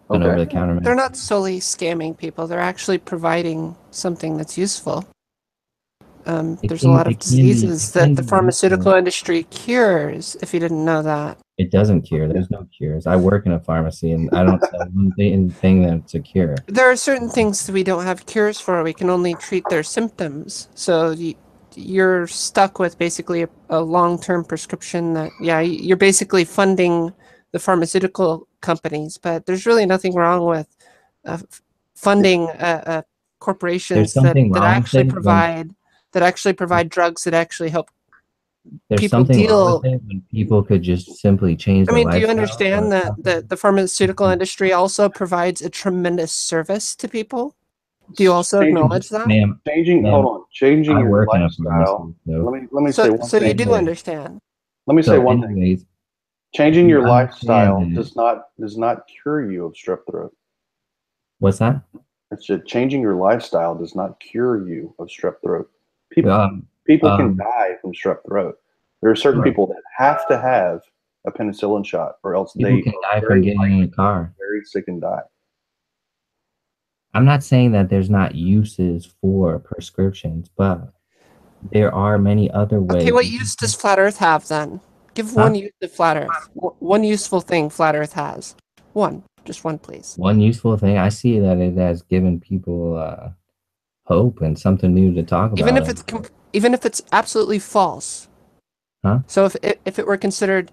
over-the-counter. They're not solely scamming people. They're actually providing something that's useful. There's a lot of diseases that the pharmaceutical industry cures, if you didn't know that. It doesn't cure. There's no cures. I work in a pharmacy, and I don't sell one thing that's a cure. There are certain things that we don't have cures for. We can only treat their symptoms. So you're stuck with basically a long-term prescription that, you're basically funding the pharmaceutical companies, but there's really nothing wrong with funding corporations that actually provide drugs that actually help people deal. When people could just simply change their lifestyle. Do you understand that the pharmaceutical industry also provides a tremendous service to people? Do you also acknowledge that? Ma'am, Changing. ma'am, Hold on. Changing I your work in a lifestyle. pharmacy, so Let me say one So you thing. do understand. Let me say so one thing. anyways, Changing you your lifestyle understand that. does not cure you of strep throat. What's that? It's just changing your lifestyle does not cure you of strep throat. People Um, people can um, die from strep throat. There are certain sure. people that have to have a penicillin shot, or else People they can are die very from getting in likely a car. very sick and die. I'm not saying that there's not uses for prescriptions, but there are many other ways. Okay, what use does Flat Earth have then? Give one use of Flat Earth. One useful thing Flat Earth has. One. Just one, please. One useful thing, I see that it has given people hope and something new to talk Even about. even if it's absolutely false. Huh? So if it were considered,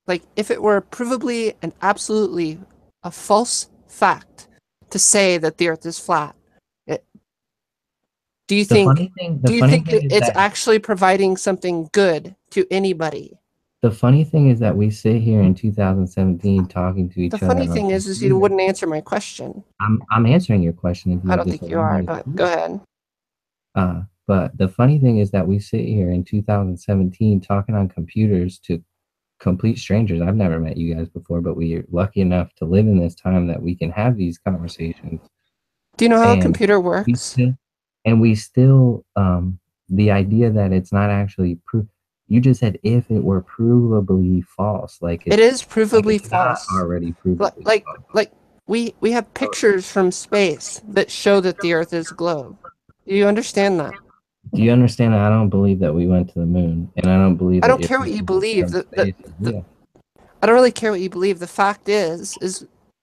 like, if it were provably and absolutely a false fact to say that the Earth is flat, do you The think funny thing is it's that actually providing something good to anybody? the funny thing is that we sit here in 2017 talking to The each other funny on thing is you computers. wouldn't answer my question. I'm answering your question if I you don't just think you allow are, me to but speak. go ahead. But the funny thing is that we sit here in 2017 talking on computers to complete strangers. I've never met you guys before, but we're lucky enough to live in this time that we can have these conversations. Do you know how a And computer we works? still, the idea that it's not actually proof. You just said if it were provably false, like It is provably it's not false. already provably false. Like we have pictures from space that show that the Earth is a globe. Do you understand that? Do you understand that I don't believe that we went to the moon, and I don't believe I that don't your care what you believe. from space is real. I don't really care what you believe. The fact is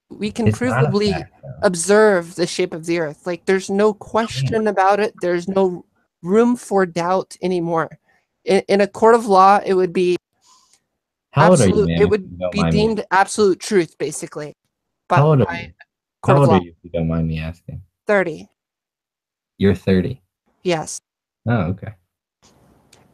we can It's not a provably fact, though. observe the shape of the Earth. Like, there's no question about it. There's no room for doubt anymore. In a court of law, it would be How old are you, absolute. ma'am? It If would you don't be mind me deemed absolute truth, basically. How But old are by you? court How of old are law, you, if you don't mind me asking? 30. You're 30. Yes. Oh, okay.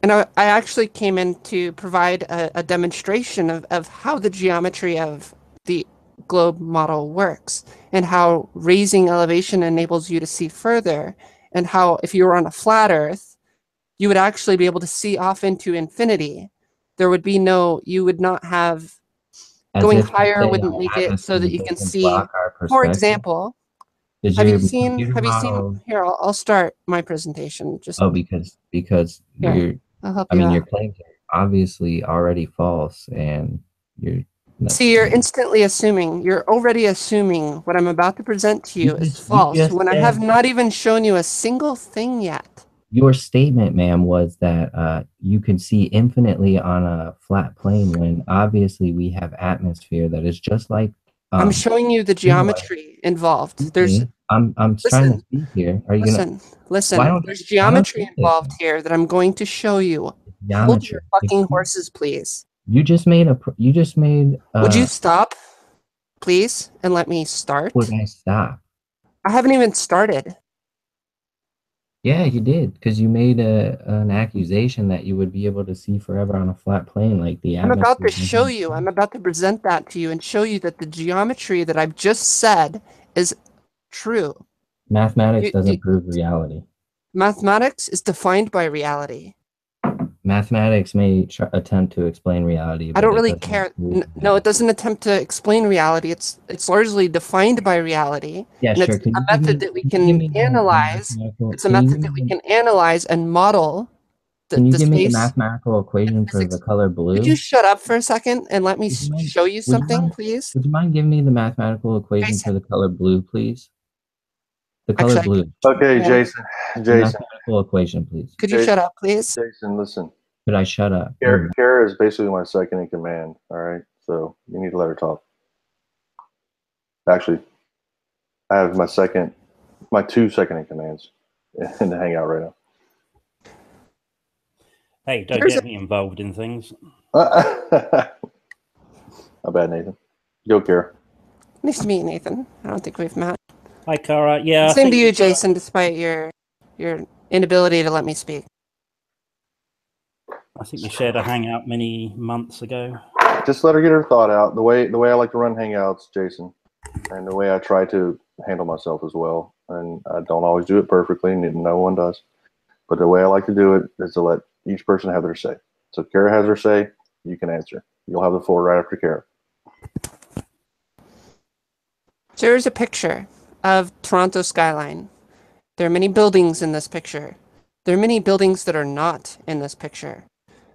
And I actually came in to provide a demonstration of how the geometry of the globe model works, and how raising elevation enables you to see further, and how if you were on a flat Earth, you would actually be able to see off into infinity. There would be no, you would not have, As going if to higher say wouldn't our make it so atmosphere that you can doesn't see. block our For perspective. example, Does have your you seen, computer model? here, I'll start my presentation. Just Oh, because here, I'll help you your out. claims are obviously already false, and you're. See, you're instantly assuming, you're already assuming what I'm about to present to you is You false just when I have said not even shown you a single thing yet. your statement, ma'am, was that you could see infinitely on a flat plane when obviously we have atmosphere that is just like. I'm showing you the geometry involved. There's, I'm trying to listen, speak here. Are you gonna? listen. There's geometry involved here that I'm going to show you. Hold Geometry. your fucking horses, please. You just made. Would you stop, please, and let me start? Would I stop? I haven't even started. Yeah, you did, because you made an accusation that you would be able to see forever on a flat plane, like the I'm about to atmosphere. show you. I'm about to present that to you and show you that the geometry that I've just said is true. Mathematics doesn't prove reality. Mathematics is defined by reality. Mathematics may attempt to explain reality, I but don't really care. No, it doesn't attempt to explain reality. It's largely defined by reality. Yeah, and sure. It's a method that we can analyze. It's a method that we can analyze and model Can you the give me the space. mathematical equation for the color blue? Could you shut up for a second and let me show you something, please? Would you mind giving me the mathematical equation for the color blue, please? The color blue. Okay, Yeah. Jason. The mathematical equation, please. Could you shut up, please? Jason, listen. Could I shut up? Kara is basically my second in command. All right, so you need to let her talk. Actually, I have my 2 second in commands in the hangout right now. Hey, don't get me involved in things. My bad, Nathan. Go, Kara. Nice to meet you, Nathan. I don't think we've met. Hi, Cara. Yeah. Same to you, Jason, despite your inability to let me speak. I think we shared a hangout many months ago. Just let her get her thought out. The way I like to run hangouts, Jason, and the way I try to handle myself as well and I don't always do it perfectly, and no one does. But the way I like to do it is to let each person have their say. So Kara has her say, you can answer. You'll have the floor right after Kara. So here's a picture of Toronto skyline. There are many buildings in this picture. There are many buildings that are not in this picture.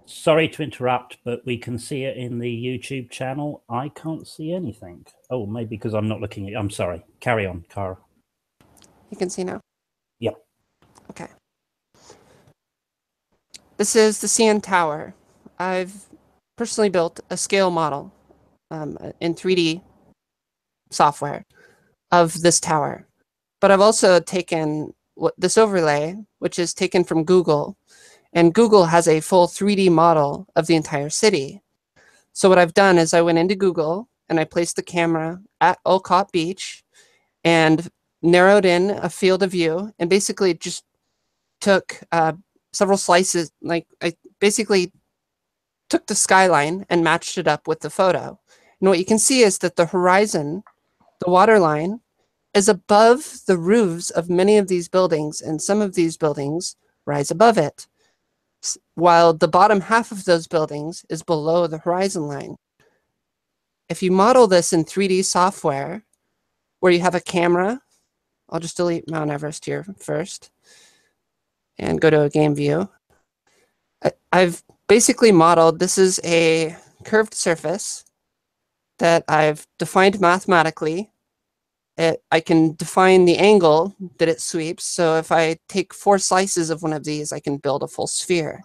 Sorry to interrupt, but we can see it in the YouTube channel. I can't see anything. Oh, maybe because I'm not looking at. I'm sorry. Carry on, Cara. You can see now? Yep. Okay. This is the CN Tower. I've personally built a scale model in 3D software of this tower. But I've also taken this overlay, which is taken from Google, and Google has a full 3D model of the entire city. So what I've done is I went into Google and I placed the camera at Olcott Beach and narrowed in a field of view and basically just took several slices. Like I basically took the skyline and matched it up with the photo. And what you can see is that the horizon, the water line, is above the roofs of many of these buildings, and some of these buildings rise above it, while the bottom half of those buildings is below the horizon line. If you model this in 3D software, where you have a camera, I'll just delete Mount Everest here first, and go to a game view. I've basically modeled, this is a curved surface that I've defined mathematically. I can define the angle that it sweeps. So if I take 4 slices of one of these, I can build a full sphere.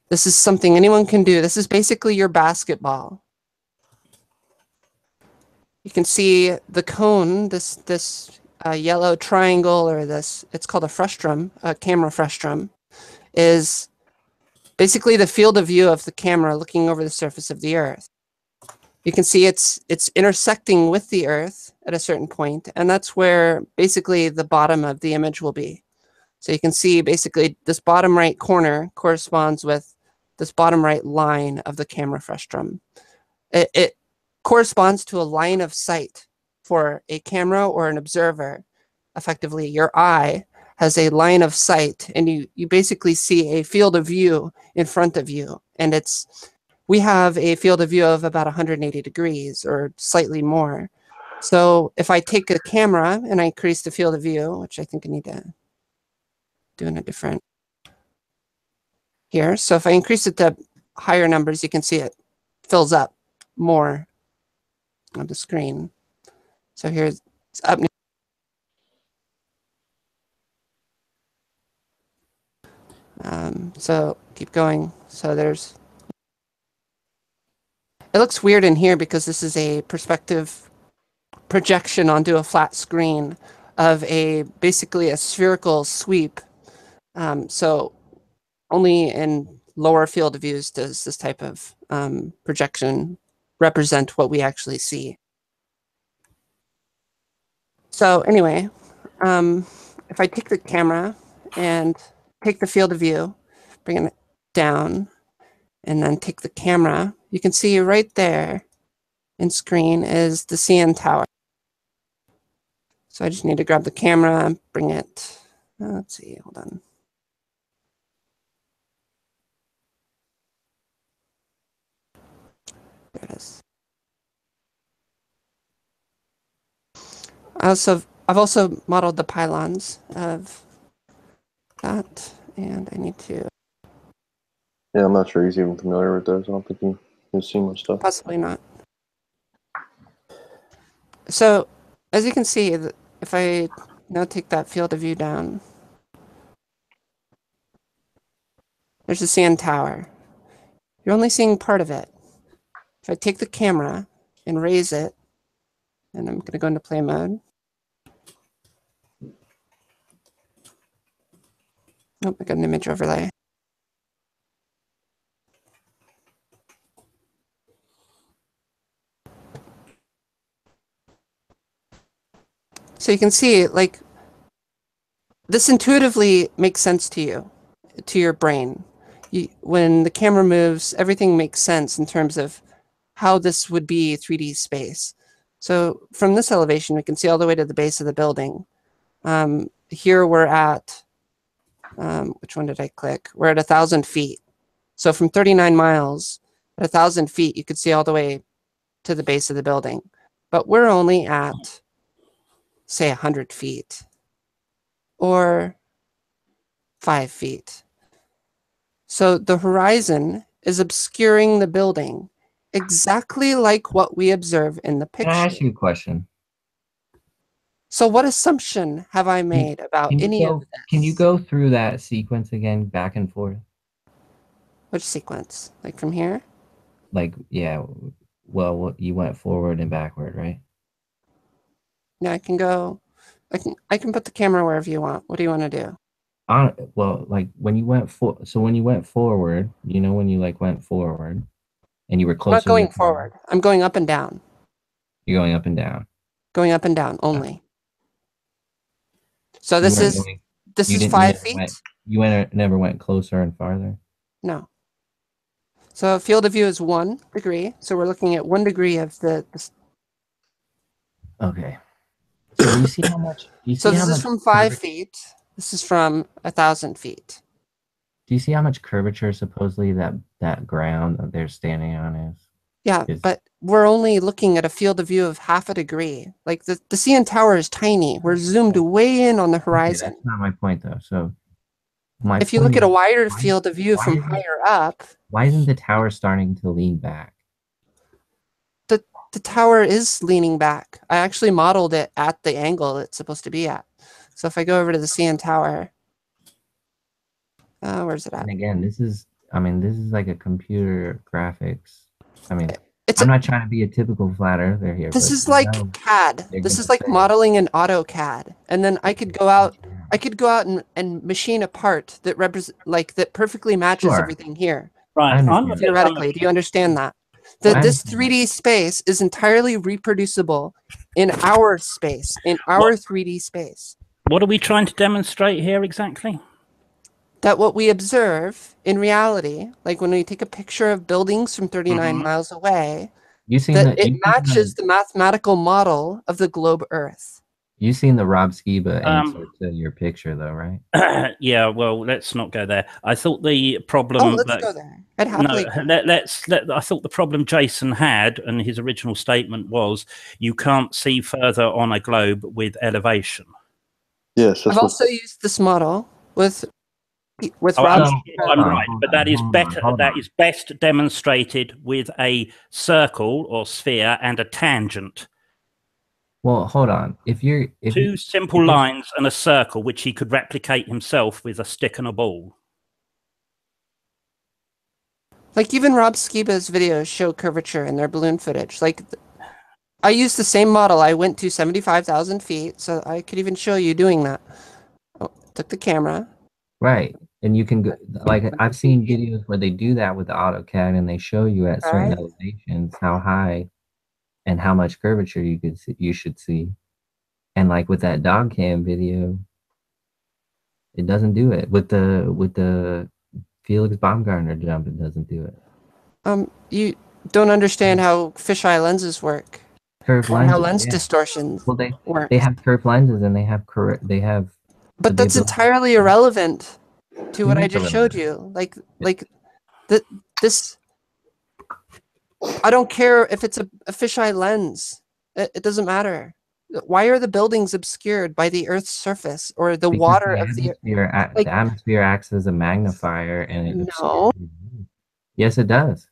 This is something anyone can do. This is basically your basketball. You can see the cone, this yellow triangle, or this, it's called a frustrum, a camera frustrum, is basically the field of view of the camera looking over the surface of the Earth. You can see it's intersecting with the Earth at a certain point, and that's where basically the bottom of the image will be. So you can see basically this bottom right corner corresponds with this bottom right line of the camera frustrum. It corresponds to a line of sight for a camera or an observer. Effectively, your eye has a line of sight, and you basically see a field of view in front of you, and we have a field of view of about 180 degrees or slightly more. So if I take a camera and I increase the field of view, which I think I need to do in a different here. So if I increase it to higher numbers, you can see it fills up more on the screen. So here's it's up. So keep going. So there's, it looks weird in here because this is a perspective projection onto a flat screen of basically a spherical sweep. So only in lower field of views does this type of projection represent what we actually see. So anyway, if I take the camera and take the field of view, bring it down, and then take the camera, you can see right there in screen is the CN Tower. So I just need to grab the camera, bring it, let's see, hold on. There it is. I've also modeled the pylons of that, and I need to. Yeah, I'm not sure he's even familiar with those. I don't think he's seen much stuff. Possibly not. So, as you can see, if I now take that field of view down, there's the CN Tower. You're only seeing part of it. If I take the camera and raise it, and I'm going to go into play mode. Oh, I got an image overlay. So you can see, like, this intuitively makes sense to you, to your brain. When the camera moves, everything makes sense in terms of how this would be 3D space. So from this elevation, we can see all the way to the base of the building. Here we're at, which one did I click? We're at 1,000 feet. So from 39 miles at 1,000 feet, you could see all the way to the base of the building. But we're only at, say, 100 feet or 5 feet. So the horizon is obscuring the building exactly like what we observe in the picture. Can I ask you a question? So what assumption have I made about any of this? Can you go through that sequence again, back and forth? Which sequence? Like from here? Like, yeah, well, you went forward and backward, right? Yeah, I can go. I can put the camera wherever you want. What do you want to do? Well, like when you went when you went forward, you know, when you like went forward and you were closer. I'm not going forward. I'm going up and down. You're going up and down. Going up and down only. So this is 5 feet. You never went closer and farther. No. So field of view is 1 degree. So we're looking at 1 degree of the Okay. So do you see how much? So this is from 5 feet. This is from 1,000 feet. Do you see how much curvature supposedly that ground that they're standing on is? Yeah, but we're only looking at a field of view of 0.5 degree. Like the CN Tower is tiny. We're zoomed way in on the horizon. Okay, that's not my point though. So if you look at a wider field of view from higher up, why isn't the tower starting to lean back? The tower is leaning back. I actually modeled it at the angle it's supposed to be at. So if I go over to the CN Tower, where's it at? And again, this is like a computer graphics. I mean, I'm not trying to be a typical flat earther here. This is like CAD. This is like modeling in AutoCAD. And then I could go out. I could go out and machine a part that that perfectly matches everything here. Right. Theoretically, do you understand that? This 3D space is entirely reproducible in our space, in our 3D space. What are we trying to demonstrate here exactly? That what we observe in reality, like when we take a picture of buildings from 39 miles away, it matches the mathematical model of the globe Earth. You've seen the Rob Skiba answer to your picture, though, right? Yeah. Well, let's not go there. I thought the problem. Oh, let's go there. I'd happily. No, I thought the problem Jason had, and his original statement was, you can't see further on a globe with elevation. Yes, I've also used this model with Rob. I'm right, but that is better. That is best demonstrated with a circle or sphere and a tangent. Well, hold on. Two simple lines and a circle, which he could replicate himself with a stick and a ball. Like even Rob Skiba's videos show curvature in their balloon footage. Like I used the same model. I went to 75,000 feet, so I could even show you doing that. Oh, took the camera. Right. And you can go, like, I've seen videos where they do that with AutoCAD and they show you at certain elevations how high and how much curvature you should see. And like with that dog cam video, it doesn't do it. With the Felix Baumgartner jump, it doesn't do it. You don't understand how fisheye lenses work. Curved lenses. How lens distortions work. They have curved lenses and they have But that's entirely irrelevant to what I just showed you. This. I don't care if it's a fisheye lens. It doesn't matter. Why are the buildings obscured by the Earth's surface or the water of the atmosphere? The atmosphere acts as a magnifier, and no. Yes, it does.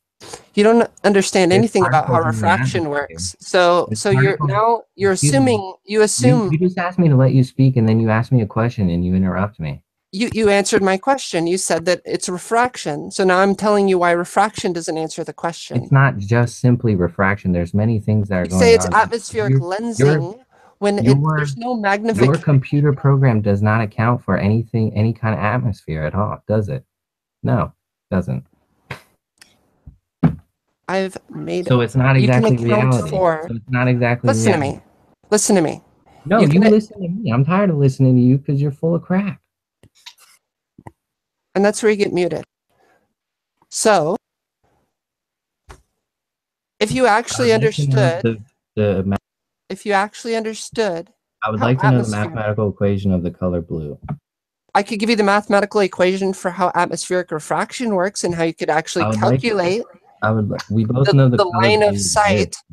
You don't understand anything about how refraction works. So you're assuming. You assume. You just asked me to let you speak, and then you asked me a question, and you interrupt me. You answered my question. You said that it's refraction. So now I'm telling you why refraction doesn't answer the question. It's not just simply refraction. There's many things that are going on. Say it's atmospheric lensing when there's no magnification. Your computer program does not account for any kind of atmosphere at all, does it? No, it doesn't. I've made so it's not exactly reality. So it's not exactly Listen to me. Listen to me. No, you listen to me. I'm tired of listening to you because you're full of crap. And that's where you get muted. So, if you actually understood, if you actually understood I would how like to know the atmosphere- mathematical equation of the color blue. I could give you the mathematical equation for how atmospheric refraction works and how you could actually I would like- calculate We both know the color line blue of sight. exists,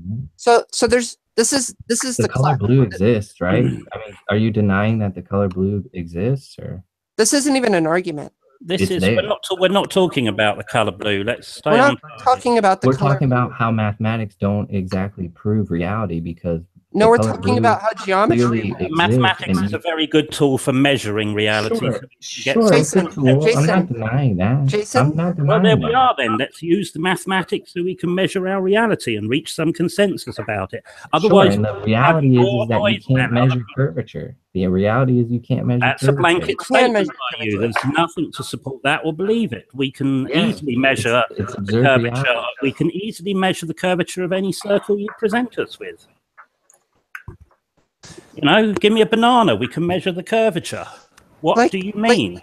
right? So this is The color blue exists, right? I mean, are you denying that the color blue exists, or This isn't even an argument. This It's is there. we're not talking about the color blue. Let's stay We're on. not talking about the we're color. talking about how mathematics don't exactly prove reality because No, the we're color talking blue about how geometry. clearly exists. Mathematics and is a very good tool for measuring reality. Sure, so we can sure, get it's a Jason, tool. I'm Jason, not denying that. Jason? I'm not Well, denying there that. we are then. Let's use the mathematics so we can measure our reality and reach some consensus about it. Otherwise, Sure, and the reality more is that you noise can't than other measure curvature. The reality is you can't measure that's a curvature. blanket Can statement measure by you. There's nothing to support that or believe it. We can Yeah, easily measure it's the observed curvature. reality. We can easily measure the curvature of any circle you present us with. You know, give me a banana. We can measure the curvature. What do you mean?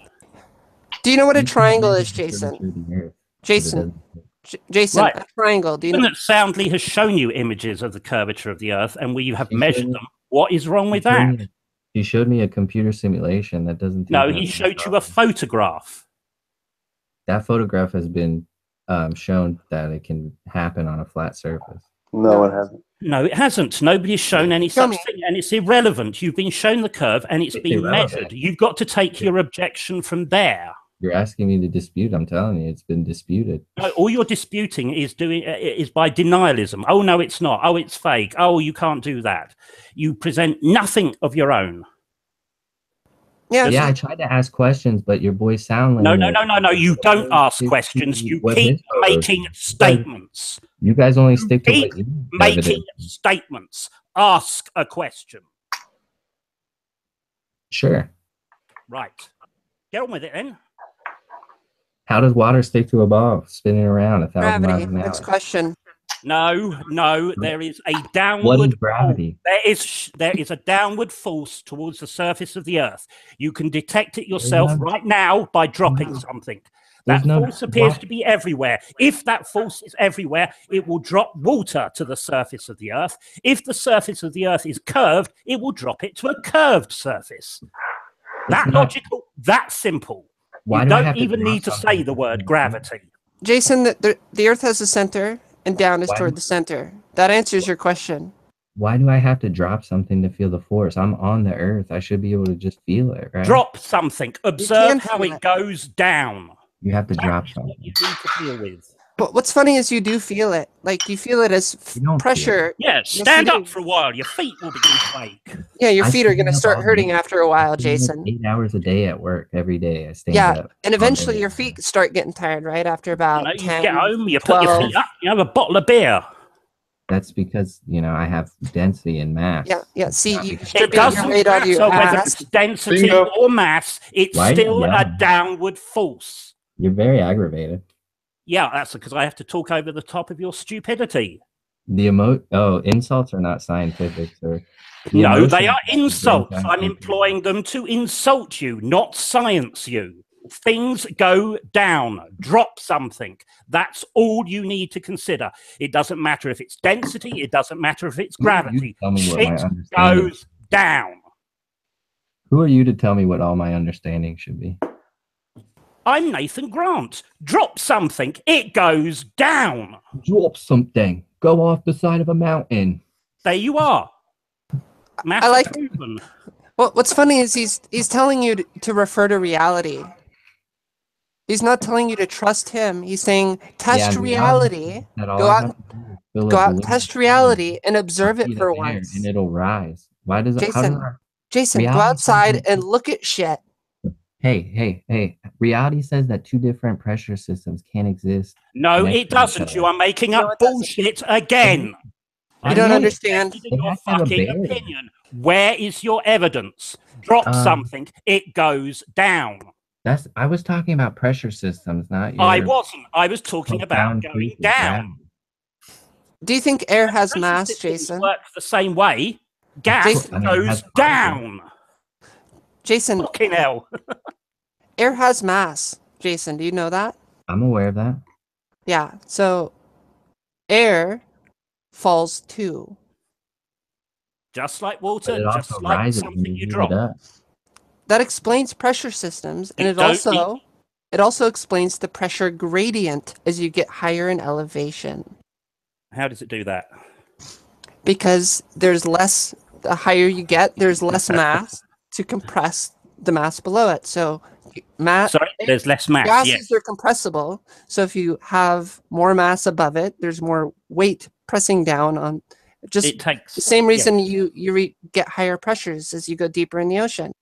Do you know what a You can't triangle measure is, the Jason? curvature of the Earth, but it Jason, doesn't- Jason, Right. a triangle. Do you Given know? that Soundly has shown you images of the curvature of the Earth and we have She showed measured me- them, what is wrong with she showed that? me- He showed me a computer simulation that doesn't take No, into he account showed you a gravity. photograph. That photograph has been shown that it can happen on a flat surface. No, it hasn't. No, it hasn't. Nobody's shown any Show such me. thing, and it's irrelevant. You've been shown the curve, and it's It's been irrelevant. measured. You've got to take your objection from there. You're asking me to dispute. I'm telling you, it's been disputed. No, all you're disputing is by denialism. Oh no, it's not. Oh, it's fake. Oh, you can't do that. You present nothing of your own. Yeah, Yeah, I tried to ask questions, but your boys sound like No. You don't ask questions. You keep making statements. You guys only stick to Keep what you making statements. Ask a question. Sure. Right. Get on with it then. How does water stick to a ball spinning around 1,000 miles gravity. an hour? Next question. No. There is a downward. What is gravity? There is a downward force towards the surface of the Earth. You can detect it yourself right now by dropping something. That force appears to be everywhere. If that force is everywhere, it will drop water to the surface of the Earth. If the surface of the Earth is curved, it will drop it to a curved surface. That logical, that simple. Why you do I don't have to even draw need to something say the word gravity. Jason, the Earth has a center, and down is toward the center. That answers your question. Why do I have to drop something to feel the force? I'm on the Earth. I should be able to just feel it, right? Drop something. Observe how it goes down. You have to drop That's something. what you need to deal with. But what's funny is you do feel it. Like you feel it as You don't pressure. Yeah, Yes, stand you up do. for a while. Your feet will begin to ache. Yeah, your I feet are stand going to up start all hurting day. after a while, I spend, like, Jason. 8 hours a day at work every day. I stand Yeah, up. and all eventually day. your feet start getting tired, right? After You about know, you 10, get home, you put your 12. feet up, you have a bottle of beer. That's because, I have density and mass. Yeah. See, you It strip your doesn't weight out of your matter whether ass. it's density Bingo. or mass. It's Why are you still a yelling? downward force. You're very aggravated. Yeah, that's because I have to talk over the top of your stupidity. Insults are not scientific, sir. No, they are emotions insults. bring down I'm thinking. employing them to insult you, not science you. Things go down. Drop something. That's all you need to consider. It doesn't matter if it's density. It doesn't matter if it's Who are you to gravity. tell me what my Shit understanding- goes down. Who are you to tell me what all my understanding should be? I'm Nathan Grant. Drop something. It goes down. Drop something. Go off the side of a mountain. There you are. Matter I like- proven. Well, what's funny is he's telling you to refer to reality. He's not telling you to trust him. He's saying test reality. That all Go I out- have to do is fill a Go out, balloon test with reality, and air, observe it breathe for air, once. and it'll rise. Why does it? Jason, go reality outside says- and look at shit. Hey! Reality says that two different pressure systems can't exist. No, next it to each doesn't. other. You are making No, up it doesn't. bullshit again. You don't know. understand. In your has to have a fucking bearing. opinion. Where is your evidence? Drop something. It goes down. I was talking about pressure systems, not your. I wasn't. I was talking about profound going truth of down. gravity. Do you think air has Pressure mass, systems Jason? work the same way. Gas Jason- I mean, it goes has down. Jason, Fucking hell. air has mass. Jason, do you know that? I'm aware of that. Yeah. So air falls too. Just like But water, it just also like rises something when you heat drop. it up. That explains pressure systems, and You it don't also explains the pressure gradient as you get higher in elevation. How does it do that? Because there's less, the higher you get, there's less mass to compress the mass below it. So Sorry, there's less mass. gases Yes. are compressible. So if you have more mass above it, there's more weight pressing down on just It takes the same reason you get higher pressures as you go deeper in the ocean.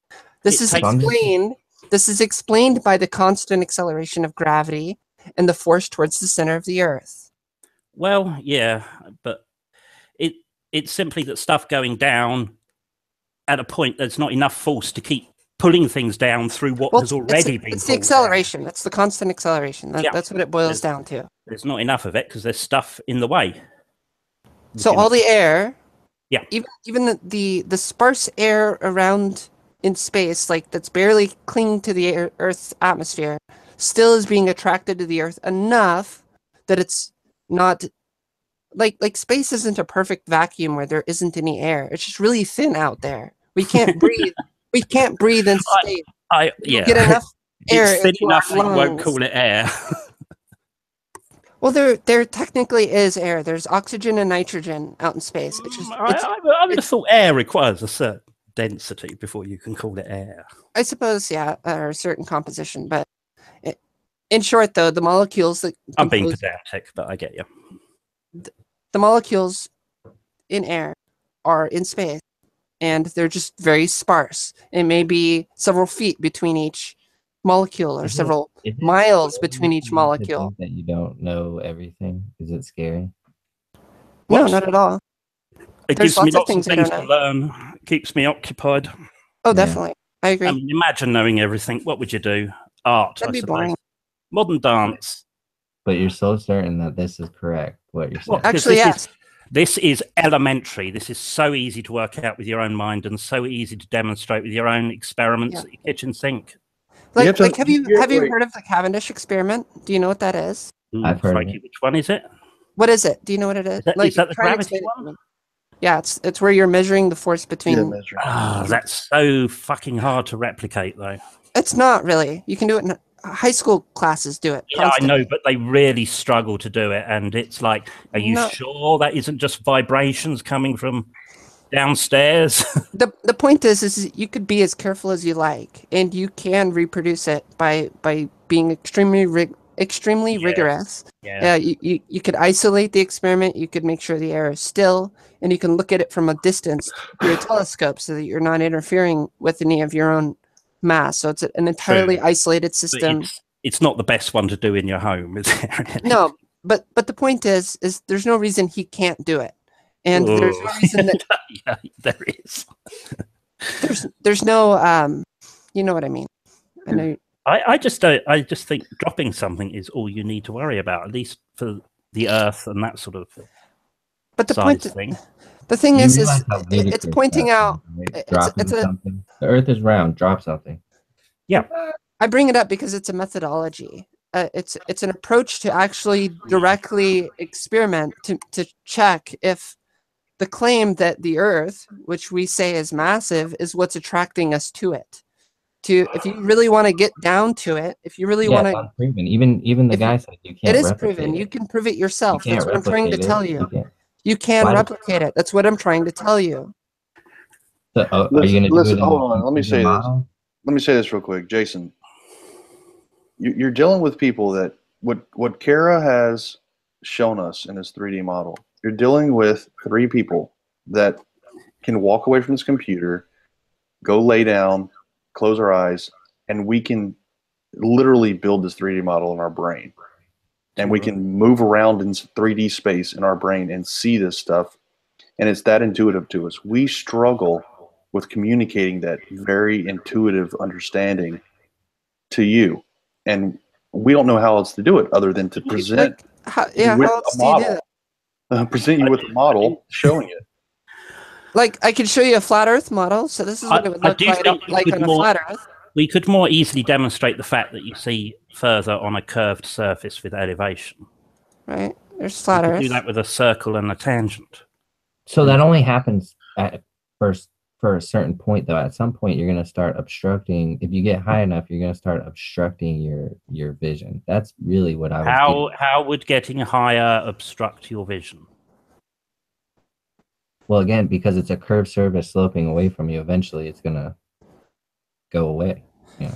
This is explained by the constant acceleration of gravity and the force towards the center of the Earth. Well, yeah, but it's simply that stuff going down at a point there's not enough force to keep pulling things down through what has already been It's the pulled acceleration. That's the constant acceleration. That's what it boils down to. There's not enough of it because there's stuff in the way. So all the air, yeah, even the sparse air around in space, like that's barely clinging to the Earth's atmosphere, still is being attracted to the Earth enough that it's not like space isn't a perfect vacuum where there isn't any air. It's just really thin out there. We can't breathe. We can't breathe in space. Get enough air. It's thin enough that you won't call it air. Well, there technically is air. There's oxygen and nitrogen out in space. It's just, I would have thought air requires a certain density before you can call it air. I suppose, yeah, or a certain composition. But in short, though, the molecules that I'm being pedantic, but I get you. The molecules in air are in space, and they're just very sparse. It may be several feet between each molecule, or several miles between each molecule. That you don't know everything. Is it scary? No, not at all. It gives me lots of things to learn. Keeps me occupied. Oh, definitely. I agree. I mean, imagine knowing everything. What would you do? Art, That'd I be suppose. boring. Modern dance. But you're so certain that this is correct, what you're saying. Well, actually, yes. This is elementary. This is so easy to work out with your own mind and so easy to demonstrate with your own experiments at your kitchen sink. Have you heard of the Cavendish experiment? Do you know what that is? I've heard of it. Which one is it? What is it? Do you know what it is? Is that the gravity one? Yeah, it's where you're measuring the force between. That's so fucking hard to replicate, though. It's not really. You can do it in high school classes. Do it. Yeah, I know, but they really struggle to do it, and it's like, are you sure that isn't just vibrations coming from downstairs? The point is you could be as careful as you like, and you can reproduce it by being extremely rigorous. Yeah. You could isolate the experiment. You could make sure the air is still, and you can look at it from a distance through a telescope so that you're not interfering with any of your own mass. So it's an entirely isolated system. It's not the best one to do in your home, is it? No, but the point is there's no reason he can't do it, and there's no reason that yeah, there is. there's no you know what I mean. I know. I just think dropping something is all you need to worry about, at least for the Earth and that sort of. But the thing. The thing is it's pointing out. Something. The Earth is round. Drop something. Yeah. I bring it up because it's a methodology. It's an approach to actually directly experiment to check if the claim that the Earth, which we say is massive, is what's attracting us to it. If you really want to get down to it, if you really want to, unproven. Even the guy said you can't. It is proven. You can prove it yourself. That's what I'm trying to tell you. You can Why? replicate it. That's what I'm trying to tell you. So, are you going to do it? Hold on. Let me say this. Let me say this real quick, Jason. You're dealing with people that what Kara has shown us in this 3D model. You're dealing with 3 people that can walk away from this computer, go lay down, close our eyes, and we can literally build this 3D model in our brain. And we can move around in 3D space in our brain and see this stuff. And it's that intuitive to us. We struggle with communicating that very intuitive understanding to you. And we don't know how else to do it other than to present with a model. Present you with a model showing it. Like, I could show you a flat Earth model. So this is what it would look like on a flat Earth. We could more easily demonstrate the fact that you see further on a curved surface with elevation. Right. There's flat Earth. Do that with a circle and a tangent. So that only happens at first for a certain point though. At some point, you're going to start obstructing. If you get high enough, you're going to start obstructing your vision. That's really what I was. How would getting higher obstruct your vision? Well, again, because it's a curved surface sloping away from you, eventually it's going to go away. Yeah.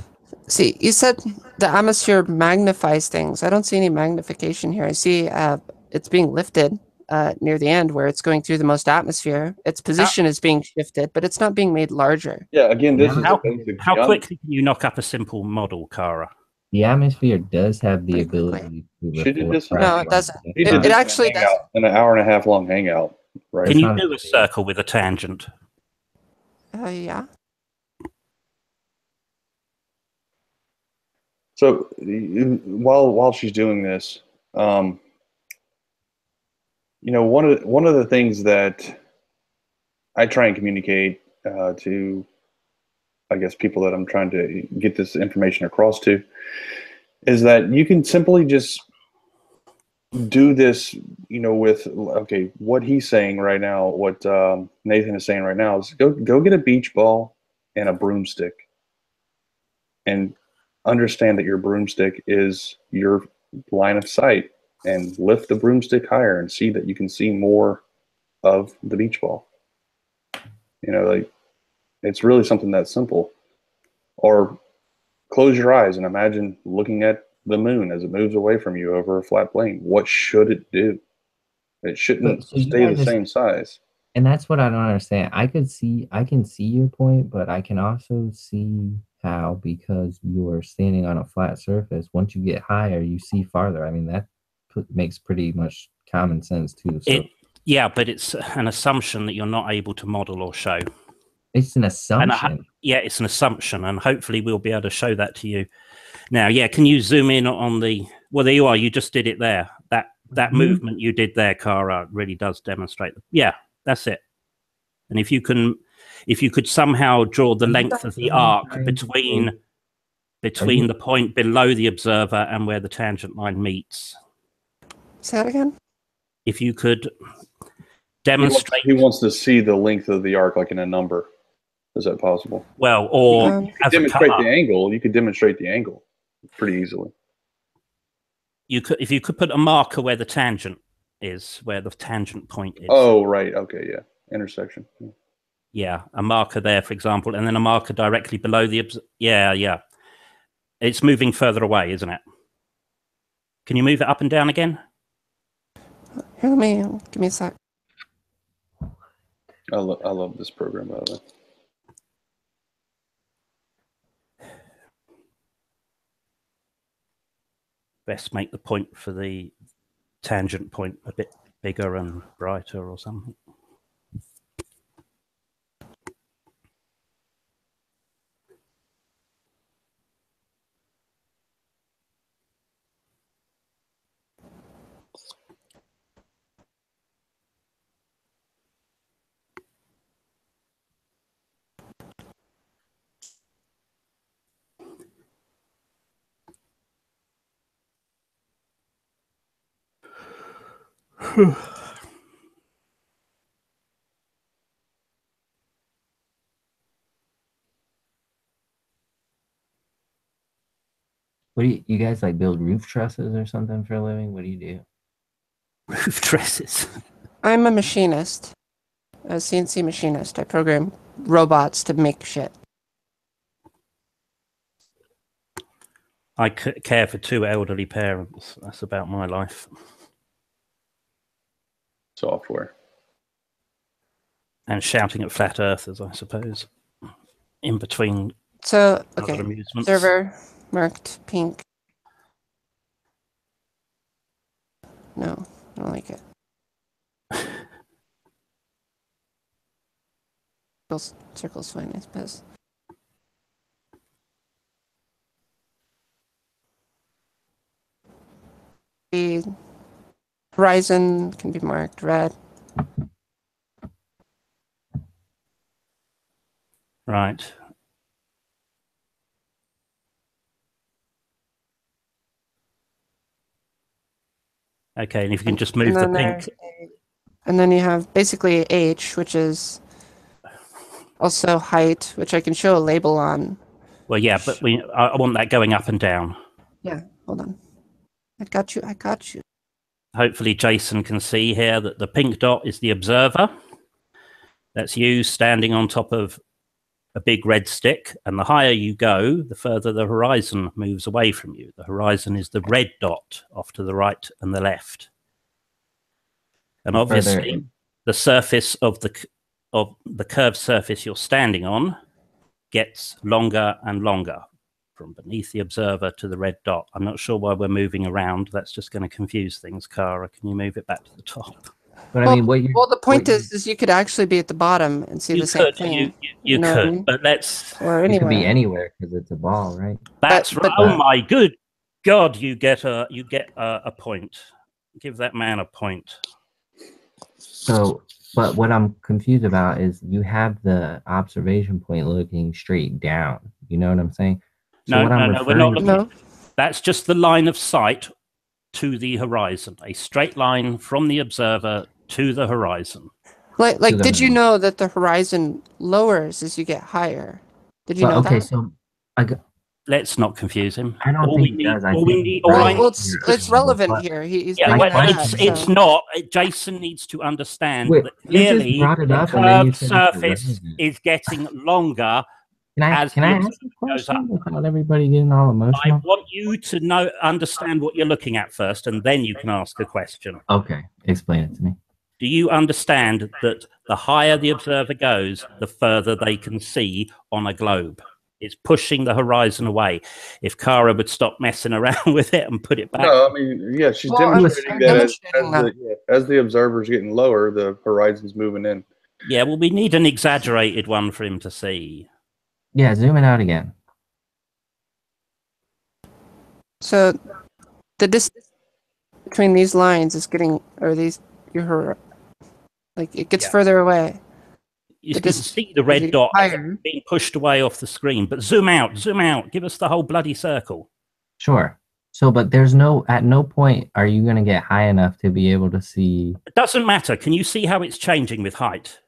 See, you said the atmosphere magnifies things. I don't see any magnification here. I see it's being lifted near the end where it's going through the most atmosphere. Its position is being shifted, but it's not being made larger. Yeah, again, this is How basic quickly can you knock up a simple model, Kara? The atmosphere does have the Pretty quickly. ability to She did this. No, it doesn't. He did It this actually in a hangout, in an hour and a half long hangout, right? Can It's you not do a- a circle with a tangent? Yeah. So while she's doing this, you know, one of the things that I try and communicate to, I guess, people that I'm trying to get this information across to, is that you can simply just do this, you know, with, okay, what he's saying right now, what Nathan is saying right now is go get a beach ball and a broomstick, and understand that your broomstick is your line of sight, and lift the broomstick higher and see that you can see more of the beach ball. You know, like, it's really something that simple. Or close your eyes and imagine looking at the moon as it moves away from you over a flat plane. What should it do? It shouldn't So you stay the guys same size. And that's what I don't understand. I can see your point, but I can also see how, because you're standing on a flat surface, once you get higher, you see farther. I mean, that makes pretty much common sense too. So Yeah, but it's an assumption that you're not able to model or show. it's an assumption. Yeah, it's an assumption, and hopefully we'll be able to show that to you. Now, yeah, can you zoom in on the? Well, there you are. You just did it there. That movement you did there, Kara, really does demonstrate. Yeah, that's it. And if you could somehow draw the length of the arc between the point below the observer and where the tangent line meets. Say that again? If you could demonstrate. He wants to see the length of the arc, like in a number. Is that possible? Well, or you could demonstrate the angle. You could demonstrate the angle pretty easily. If you could put a marker where the tangent is, where the tangent point is. Oh, right. Okay, yeah. Intersection. Yeah, a marker there, for example, and then a marker directly below the... Yeah. It's moving further away, isn't it? Can you move it up and down again? Here, give me a sec. I love this program, by the way. Best make the point for the tangent point a bit bigger and brighter or something. What do you guys like build roof trusses or something for a living? What do you do? Roof trusses. I'm a machinist, a CNC machinist. I program robots to make shit. I care for 2 elderly parents. That's about my life. Software. And shouting at flat earthers, I suppose. In between. So, okay. Amusements. Server marked pink. No, I don't like it. Circle's fine, I suppose. The horizon can be marked red. Right. Okay, and if you can just move the pink. And then you have basically H, which is Also height, which I can show a label on. Well, yeah, but I want that going up and down. Yeah, hold on. I got you. I got you. Hopefully Jason can see here that the pink dot is the observer. That's you standing on top of a big red stick. And the higher you go, the further the horizon moves away from you. The horizon is the red dot off to the right and the left. And obviously, the surface of the curved surface you're standing on gets longer and longer from beneath the observer to the red dot. I'm not sure why we're moving around. That's just going to confuse things. Kara, can you move it back to the top? But I mean, well, the point is you could actually be at the bottom and see the same thing. You know could, what I mean? but let's. Or it could be anywhere. anywhere because it's a ball, right? That's right. Oh my good God! You get a point. Give that man a point. So, but what I'm confused about is you have the observation point looking straight down. You know what I'm saying? So No, what no, we're not looking. That's just the line of sight to the horizon. A straight line from the observer to the horizon. Like, did you know that the horizon lowers as you get higher? Did you know okay, that? so let's not confuse him. I don't think he does. It's relevant here. He's it's not. Jason needs to understand that clearly the curved surface is getting longer. Can I ask a question without everybody getting all emotional? I want you to understand what you're looking at first, and then you can ask a question. Okay, explain it to me. Do you understand that the higher the observer goes, the further they can see on a globe? It's pushing the horizon away. If Kara would stop messing around with it and put it back. No, I mean, yeah, she's demonstrating that as the observer's getting lower, the horizon's moving in. Yeah, well, we need an exaggerated one for him to see. Yeah, zoom it out again. So the distance between these lines is getting, or these, like it gets further away. You can see the red dot being pushed away off the screen, but zoom out, give us the whole bloody circle. Sure. So, but at no point are you going to get high enough to be able to see. It doesn't matter. Can you see how it's changing with height?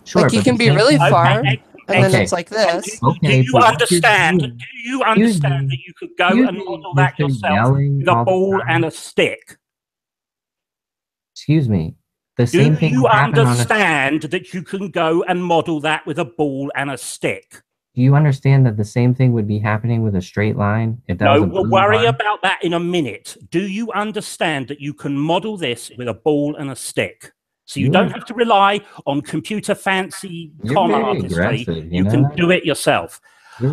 Sure. Like you can be really far, and then it's like this. Do you understand? Do you understand that you could go and model that yourself with a ball and a stick? Excuse me. Do you understand that you can go and model that with a ball and a stick? Do you understand that the same thing would be happening with a straight line? No, we'll worry about that in a minute. Do you understand that you can model this with a ball and a stick? So you don't have to rely on computer fancy con artistry. You can do it yourself.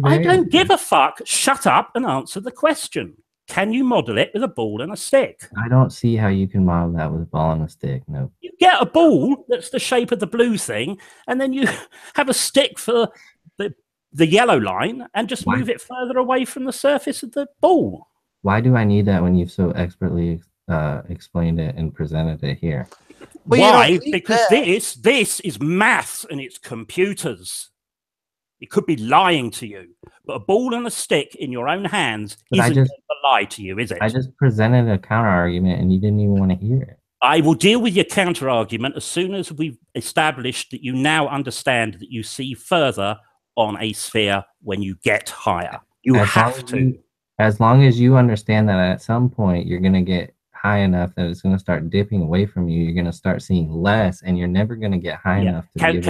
I don't give a fuck. Shut up and answer the question. Can you model it with a ball and a stick? I don't see how you can model that with a ball and a stick. No. You get a ball that's the shape of the blue thing, and then you have a stick for the yellow line and just move it further away from the surface of the ball. Why do I need that when you've so expertly explained it and presented it here? Well, why? Because this is maths and it's computers. It could be lying to you, but a ball and a stick in your own hands isn't going to lie to you, is it? I just presented a counter argument and you didn't even want to hear it. I will deal with your counter argument as soon as we've established that you now understand that you see further on a sphere when you get higher. You have to. As long as you understand that at some point you're going to get high enough that it's going to start dipping away from you, you're going to start seeing less, and you're never going to get high enough to Kara,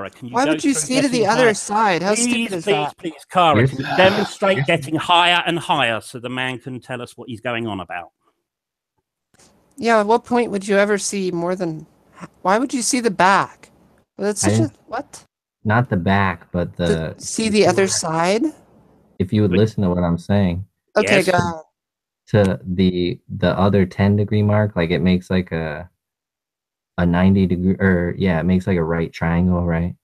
can you why would you see to the other side? How stupid is that? Please, Kara, can you demonstrate getting higher and higher so the man can tell us what he's going on about? Yeah, at what point would you ever see more than... Why would you see the back? Well, that's such a... What? Not the back, but the... See the other side? If you would listen to what I'm saying. Okay, go ahead. To the other 10-degree mark, like it makes like a 90-degree, or yeah, it makes like a right triangle, right?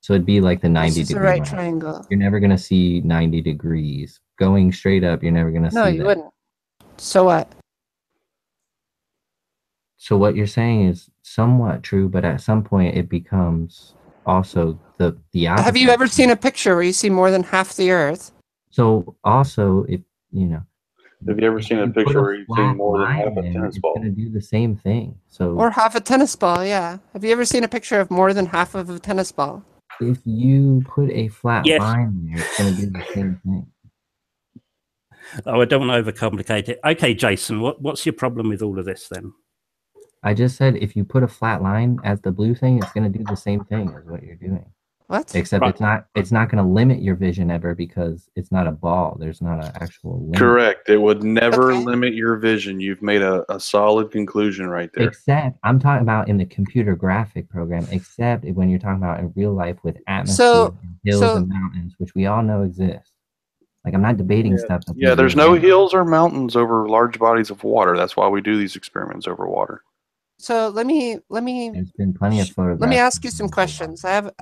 So it'd be like the 90-degree right triangle. You're never gonna see 90 degrees going straight up. You're never gonna see. No, you wouldn't. So what? So what you're saying is somewhat true, but at some point it becomes also the opposite. Have you ever seen a picture where you see more than half the Earth? So also, if you know, Have you ever If seen a you put picture where you've seen flat more than half line a there, tennis it's ball? going to do the same thing. So, Or half a tennis ball, yeah. Have you ever seen a picture of more than half of a tennis ball? if you put a flat Yes. line there, it's going to do the same thing. Oh, I don't want to overcomplicate it. Okay, Jason, what's your problem with all of this then? I just said if you put a flat line as the blue thing, it's going to do the same thing as what you're doing. What? Except Right. it's not going to limit your vision ever because it's not a ball. There's not an actual limit. Correct. It would never Okay. limit your vision. You've made a solid conclusion right there. Except I'm talking about in the computer graphic program, except when you're talking about in real life with atmosphere So, and hills and mountains, which we all know exist. Like I'm not debating stuff. That Yeah, there's no hills or mountains over large bodies of water. That's why we do these experiments over water. so let me There's been plenty of photographs. let me ask you some questions. I have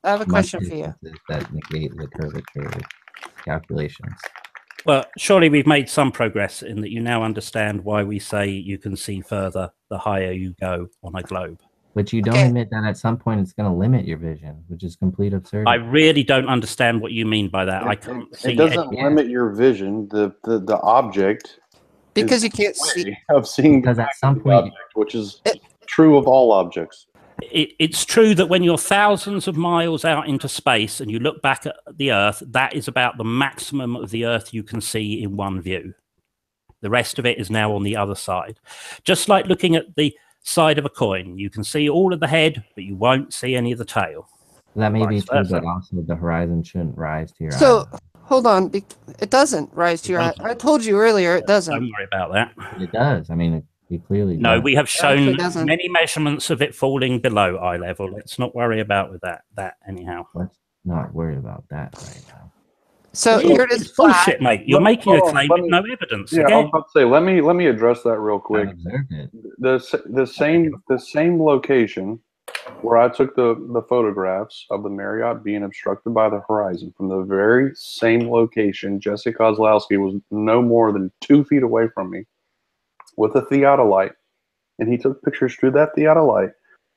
a question for you. That negate the curvature calculations. Well, surely we've made some progress in that you now understand why we say you can see further the higher you go on a globe. But you don't admit that at some point it's going to limit your vision, which is complete absurdity. I really don't understand what you mean by that. I can't see. It doesn't limit your vision. The object Because you can't see of seeing because at some point, object, which is true of all objects. It's true that when you're thousands of miles out into space and you look back at the Earth, that is about the maximum of the Earth you can see in one view. The rest of it is now on the other side. Just like looking at the side of a coin, you can see all of the head, but you won't see any of the tail. That may be true, but also the horizon shouldn't rise to your eye. So, hold on. It doesn't rise to your eye. I told you earlier it doesn't. Don't worry about that. It does. I mean, it clearly No, does. we have shown doesn't. many measurements of it falling below eye level. Let's not worry about with that anyhow. Let's not worry about that right now. So here it is. It's bullshit, mate. You're making a claim with no evidence. Yeah, I was about to say, let me address that real quick. I observed it. The same location where I took the photographs of the Marriott being obstructed by the horizon, from the very same location, Jesse Kozlowski was no more than 2 feet away from me with a theodolite, and he took pictures through that theodolite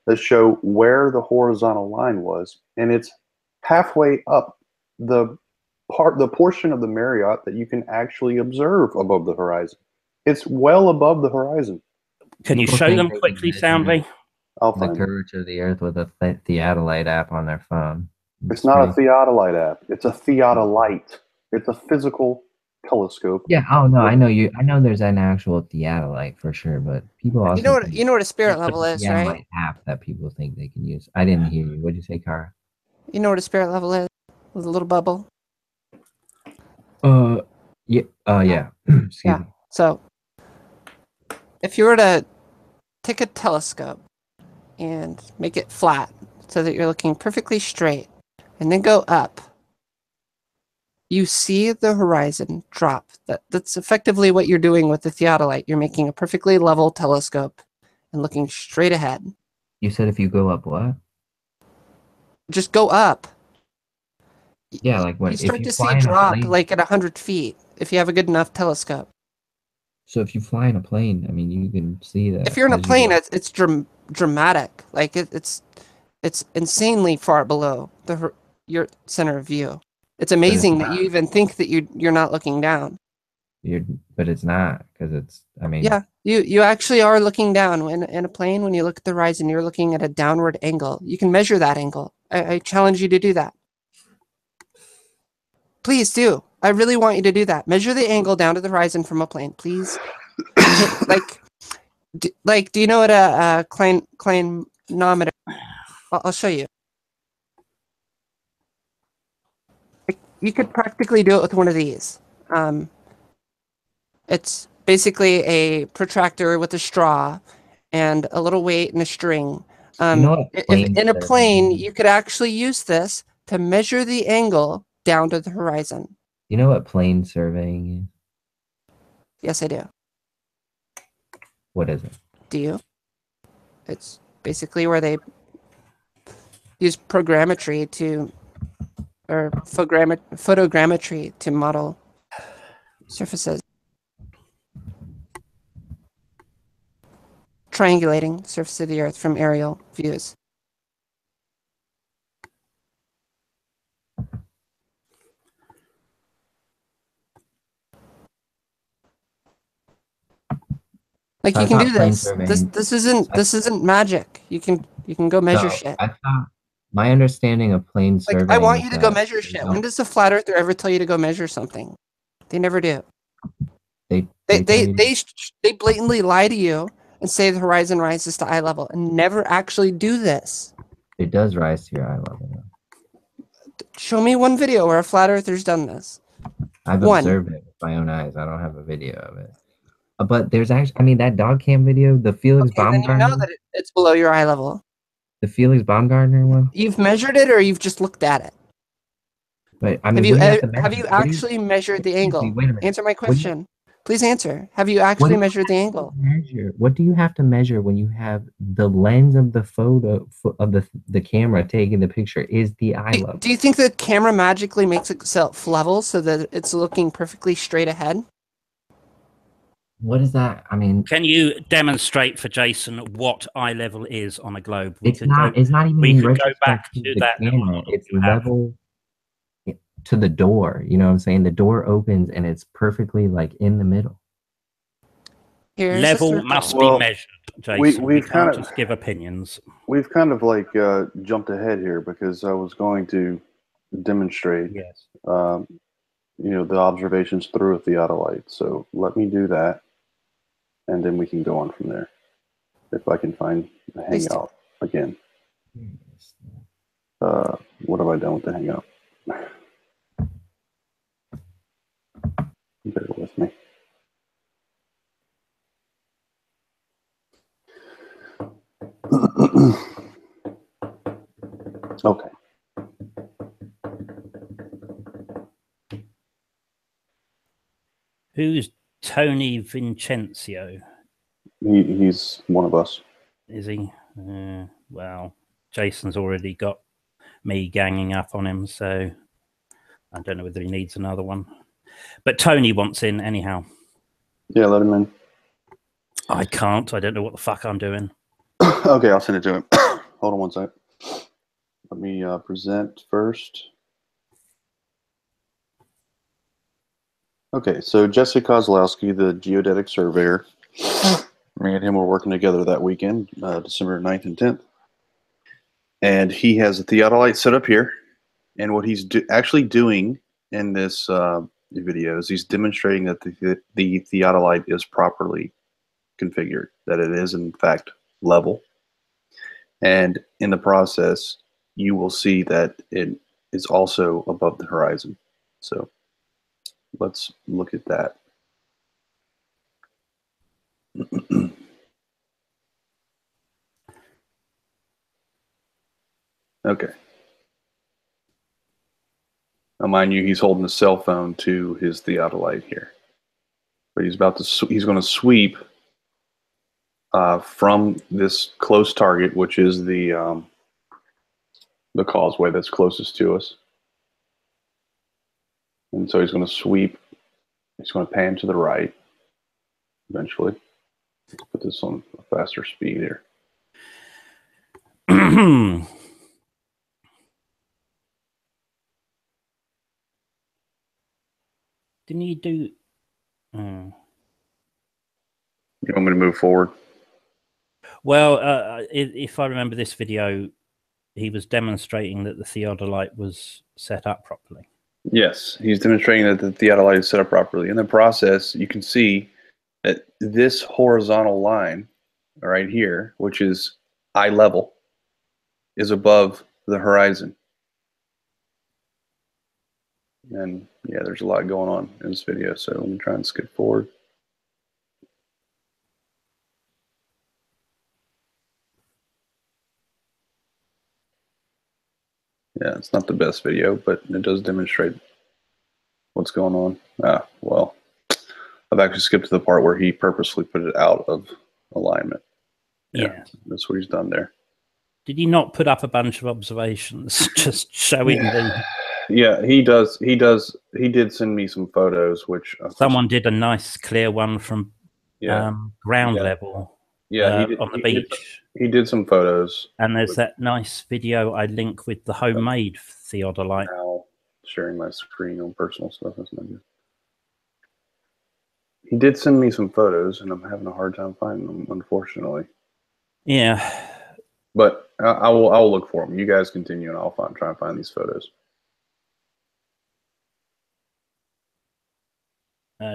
that show where the horizontal line was, and it's halfway up the portion of the Marriott that you can actually observe above the horizon. It's well above the horizon. Can you show them quickly, Soundly? I'll The find it. curvature of the Earth with a theodolite app on their phone. It's not a theodolite app. It's a theodolite. It's a physical telescope. Yeah. Oh no, I know you. I know there's an actual theodolite for sure, but people also You know what a spirit level is, right? Theodolite app that people think they can use. I didn't hear you. What did you say, Kara? You know what a spirit level is? With a little bubble. Yeah. Yeah. Excuse me. So, if you were to take a telescope and make it flat so that you're looking perfectly straight, and then go up, you see the horizon drop. That's effectively what you're doing with the theodolite. You're making a perfectly level telescope and looking straight ahead. You said if you go up what? Just go up. Yeah, like what? You start if you to fly see in drop a plane, like at 100 feet if you have a good enough telescope. So if you fly in a plane, I mean, you can see that. If you're in a plane, it's dramatic. Like it's insanely far below your center of view. It's amazing that you even think that you're not looking down. But it's not, because it's. I mean. Yeah, you actually are looking down in a plane. When you look at the horizon, you're looking at a downward angle. You can measure that angle. I challenge you to do that. Please do. I really want you to do that. Measure the angle down to the horizon from a plane, please. Do you know what a clinometer? I'll show you. You could practically do it with one of these. It's basically a protractor with a straw and a little weight and a string. If in a plane, you could actually use this to measure the angle down to the horizon. You know what plane surveying is? Yes, I do. What is it? Do you? It's basically where they use photogrammetry to model surfaces. Triangulating surface of the Earth from aerial views. Like So you I can do thought plane this. surveying. This isn't magic. You can go measure So shit. I thought my understanding of plane Like surveying I want is you to go that measure they shit. don't- When does a flat earther ever tell you to go measure something? They never do. they They tell they you they, they blatantly lie to you and say the horizon rises to eye level and never actually do this. it does rise to your eye level. Show me one video where a flat earther's done this. I've One. observed it with my own eyes. I don't have a video of it. But there's actually, I mean, that dog cam video, the Felix Okay, then you know Baumgartner, that it's below your eye level. the Felix Baumgartner one. You've measured it, or you've just looked at it. But I mean, Have you what do you have to measure? have you What do you- actually measured the Excuse angle? me, wait a minute. Answer my What do you- question. Please answer. Have you What actually do you measured the have angle? to measure? What do you have to measure when you have the lens of the photo of the camera taking the picture is the eye level? Do you think the camera magically makes itself level so that it's looking perfectly straight ahead? What is that? I mean, Can you demonstrate for Jason what eye level is on a globe? it's not even we in could go back retrospect to to the that camera. model It's you have. level to the door. You know what I'm saying? The door opens and it's perfectly like in the middle. Here's Level must be Well, measured, Jason. We we've can't kind of just give opinions. we've kind of like jumped ahead here because I was going to demonstrate, Yes. the observations through a theodolite. So let me do that, and then we can go on from there. If I can find the Please do. hangout again. What have I done with the hangout? Bear with me. Okay. Who's Tony Vincencio? He's one of us. Is he? Well, Jason's already got me ganging up on him, so I don't know whether he needs another one. But Tony wants in anyhow. Yeah, let him in. I can't. I don't know what the fuck I'm doing. Okay, I'll send it to him. Hold on one sec. Let me present first. Okay, so Jesse Kozlowski, the geodetic surveyor, me and him were working together that weekend, December 9th and 10th. And he has a theodolite set up here. And what he's actually doing in this video is he's demonstrating that the theodolite is properly configured, that it is in fact level. And in the process, you will see that it is also above the horizon. So let's look at that. Okay. Now, mind you, he's holding a cell phone to his theodolite here, but he's about to. He's going to sweep from this close target, which is the causeway that's closest to us, and so he's going to sweep. He's going to pan to the right. Eventually, put this on a faster speed here. Didn't you do? You want me to move forward? Well, if I remember this video, he was demonstrating that the theodolite was set up properly. Yes, he's demonstrating that the theodolite is set up properly. In the process, you can see that this horizontal line right here, which is eye level, is above the horizon. And yeah, there's a lot going on in this video, so let me try and skip forward. Yeah, it's not the best video, but it does demonstrate what's going on. Well, I've actually skipped to the part where he purposely put it out of alignment. Yeah, that's what he's done there. Did he not put up a bunch of observations just showing the? Yeah, he does. He did send me some photos, which someone did a nice clear one from ground level. Yeah, on the beach. He did some photos, and there's that nice video I link with the homemade theodolite. Now sharing my screen on personal stuff. That's not good. He did send me some photos, and I'm having a hard time finding them, unfortunately. Yeah. But I'll look for them. You guys continue, and I'll try and find these photos.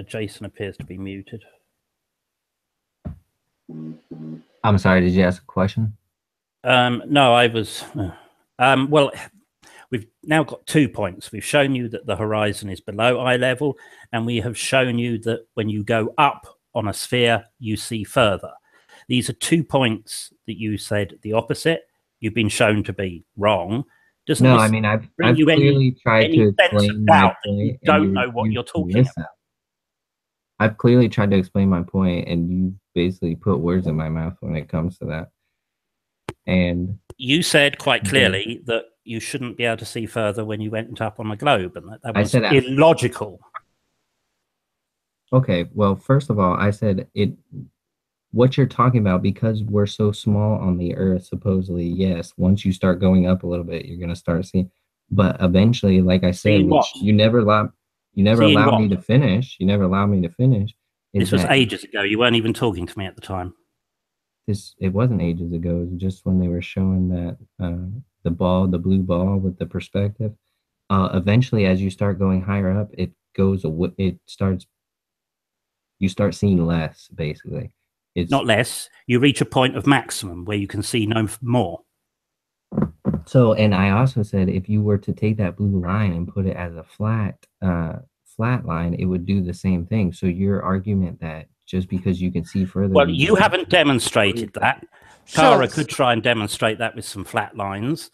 Jason appears to be muted. I'm sorry, did you ask a question? No, I was... well, we've now got 2 points. We've shown you that the horizon is below eye level, and we have shown you that when you go up on a sphere, you see further. These are 2 points that you said the opposite. You've been shown to be wrong. Doesn't No, this I mean, I've bring you clearly tried any to sense of explain my doubt that you point, and don't you know what refuse you're to talking listen. about? I've clearly tried to explain my point, and you basically put words in my mouth when it comes to that. And you said quite clearly that you shouldn't be able to see further when you went up on the globe, and that was illogical. Okay, well, first of all, I said what you're talking about, because we're so small on the Earth, supposedly, yes, once you start going up a little bit, you're going to start seeing. But eventually, like I said, you never allowed me to finish. You never allowed me to finish. This was ages ago. You weren't even talking to me at the time. It wasn't ages ago. It was just when they were showing that the blue ball with the perspective. Eventually, as you start going higher up, you start seeing less, basically. It's not less. You reach a point of maximum where you can see no more. So, and I also said, if you were to take that blue line and put it as a flat line, it would do the same thing. So your argument that just because you can see further... Well, you haven't demonstrated that. Kara could try and demonstrate that with some flat lines.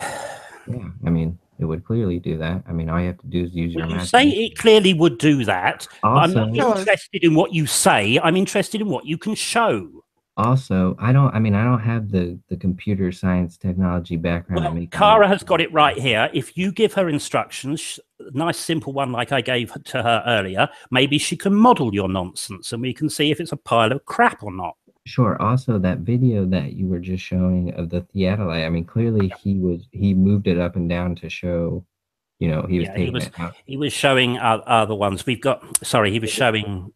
Yeah, I mean, it would clearly do that. I mean, all you have to do is use your imagination. You say it clearly would do that. Also, I'm not interested in what you say. I'm interested in what you can show. Also, I don't have the computer science technology background. Well, Kara has got it right here. If you give her instructions, a nice simple one like I gave to her earlier, maybe she can model your nonsense and we can see if it's a pile of crap or not. Sure. Also, that video that you were just showing of the theodolite, I mean, clearly he moved it up and down to show, he was taking it out. He was showing other ones. He was showing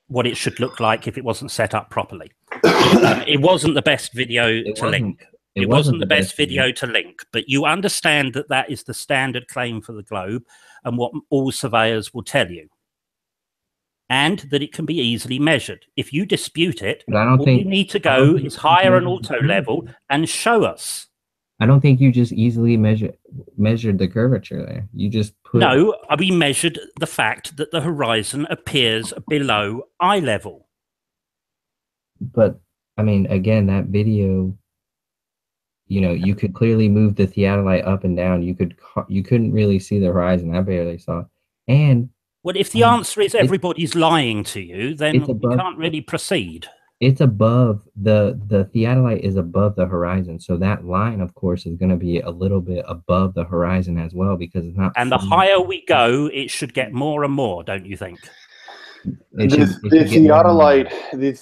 what it should look like if it wasn't set up properly. It wasn't the best video to link. It wasn't the best video to link, but you understand that that is the standard claim for the globe and what all surveyors will tell you. And that it can be easily measured. If you dispute it, all you need to go is hire an auto level and show us. I don't think you just easily measured the curvature there. You just put... No, we measured the fact that the horizon appears below eye level. But, I mean, again, that video, you could clearly move the theodolite up and down. You couldn't really see the horizon. I barely saw it. And... well, if the answer is everybody's lying to you, then we can't really proceed. It's above, the theodolite is above the horizon. So that line, of course, is going to be a little bit above the horizon as well, because it's not... and the higher we go, it should get more and more, don't you think? The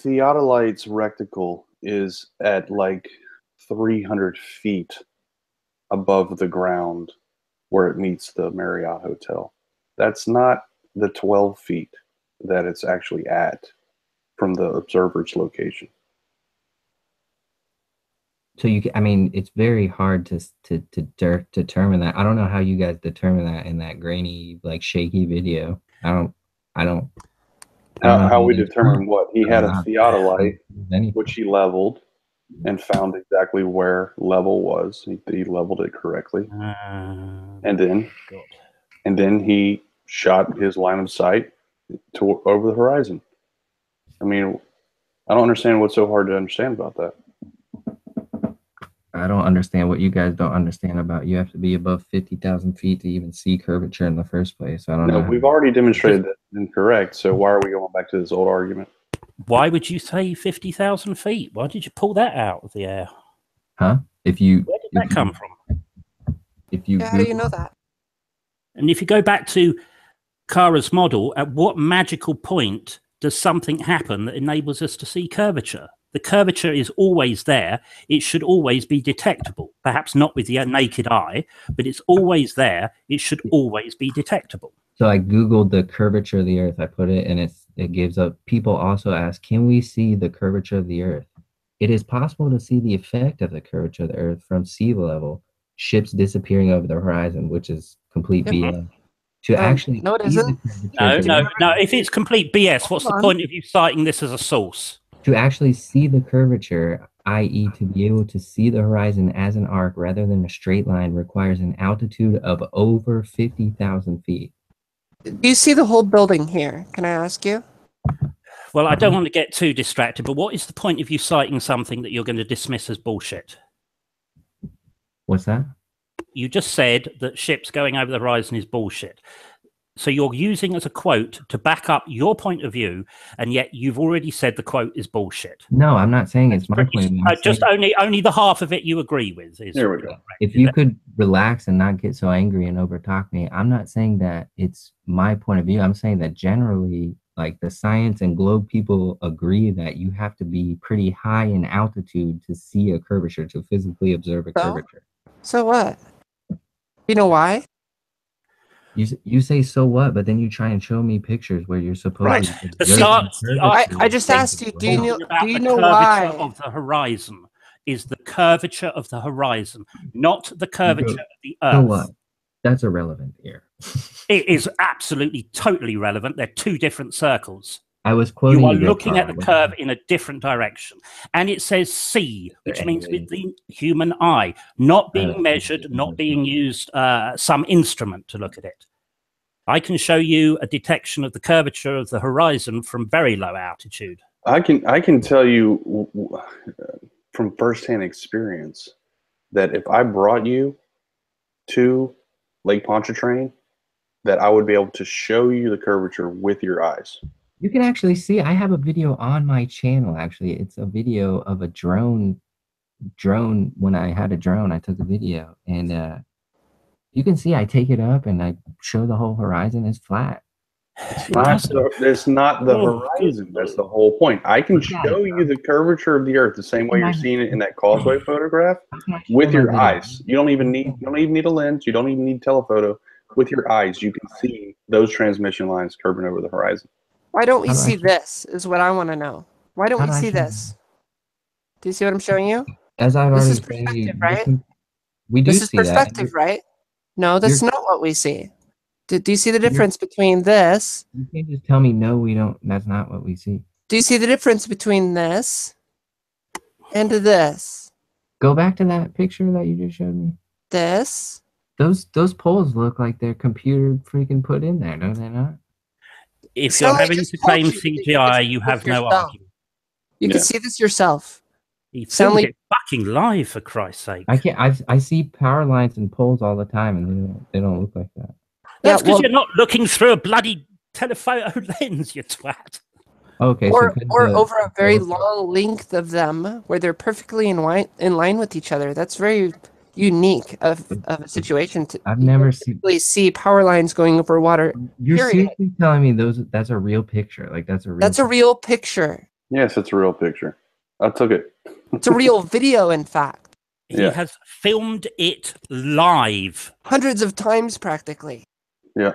theodolite's reticle is at like 300 feet above the ground where it meets the Marriott Hotel. That's not the 12 feet that it's actually at from the observer's location. So it's very hard to determine that. I don't know how you guys determine that in that grainy, like shaky video. How we determine what? He had a theodolite, which he leveled and found exactly where level was. He leveled it correctly. And then he shot his line of sight over the horizon. I mean, I don't understand what's so hard to understand about that. I don't understand what you guys don't understand about. You have to be above 50,000 feet to even see curvature in the first place. I don't know. We've already demonstrated that's incorrect. So why are we going back to this old argument? Why would you say 50,000 feet? Why did you pull that out of the air? Huh? Where did that come from? How do you know that? And if you go back to Kara's model, at what magical point does something happen that enables us to see curvature? The curvature is always there. It should always be detectable. Perhaps not with the naked eye, but it's always there. It should always be detectable. So I Googled the curvature of the Earth. I put it and it gives up. People also ask, can we see the curvature of the Earth? It is possible to see the effect of the curvature of the Earth from sea level, ships disappearing over the horizon, which is complete BS. To actually no, it see the isn't. curvature No. If it's complete BS, what's the Hold on. point of you citing this as a source? to actually see the curvature, i.e. to be able to see the horizon as an arc rather than a straight line, requires an altitude of over 50,000 feet. Do you see the whole building here? Can I ask you? Well, I don't want to get too distracted, but what is the point of you citing something that you're going to dismiss as bullshit? What's that? You just said that ships going over the horizon is bullshit. So you're using as a quote to back up your point of view, and yet you've already said the quote is bullshit. No, I'm not saying it's my point of view. Just only the half of it you agree with. There we go. If you could relax and not get so angry and overtalk me, I'm not saying that it's my point of view. I'm saying that generally, like the science and globe people agree that you have to be pretty high in altitude to see a curvature, to physically observe a curvature. So what? You know why? You say so what, but then you try and show me pictures where you're supposed to. I just asked you. Do you know why? Of the horizon is the curvature of the horizon, not the curvature of the Earth. So what? That's irrelevant here. It is absolutely totally relevant. They're two different circles. I was quoting. You are looking at the curve in a different direction. And it says C, which means with the human eye, not being measured, not being used some instrument to look at it. I can show you a detection of the curvature of the horizon from very low altitude. I can tell you from firsthand experience that if I brought you to Lake Pontchartrain, that I would be able to show you the curvature with your eyes. You can actually see, I have a video on my channel, actually. It's a video of a drone. When I had a drone, I took a video. And you can see I take it up and I show the whole horizon is flat. It's not the horizon. That's the whole point. I can show you the curvature of the Earth the same way you're seeing it in that causeway photograph with your eyes. You don't even need a lens. You don't even need telephoto. With your eyes, you can see those transmission lines curving over the horizon. Why don't we see this? Is what I want to know. Why don't we see this? Do you see what I'm showing you? As I've already said, perspective, right? We do this is see perspective, that. Right? No, that's not what we see. Do you see the difference between this? You can't just tell me no, we don't. That's not what we see. Do you see the difference between this and this? Go back to that picture that you just showed me. This. Those poles look like they're computer freaking put in there, don't they not? If you're having to claim CGI, you have no argument. You can see this yourself. You filmed it fucking live, for Christ's sake. I can't. I see power lines and poles all the time, and they don't look like that. That's because you're not looking through a bloody telephoto lens, you twat. Okay. Or over a very long length of them, where they're perfectly in line with each other. That's very unique of a situation. I've never seen power lines going over water. You're seriously telling me that's a real picture? Like that's a real picture. Yes, it's a real picture. I took it. It's a real video, in fact. He has filmed it live. Hundreds of times, practically. Yeah.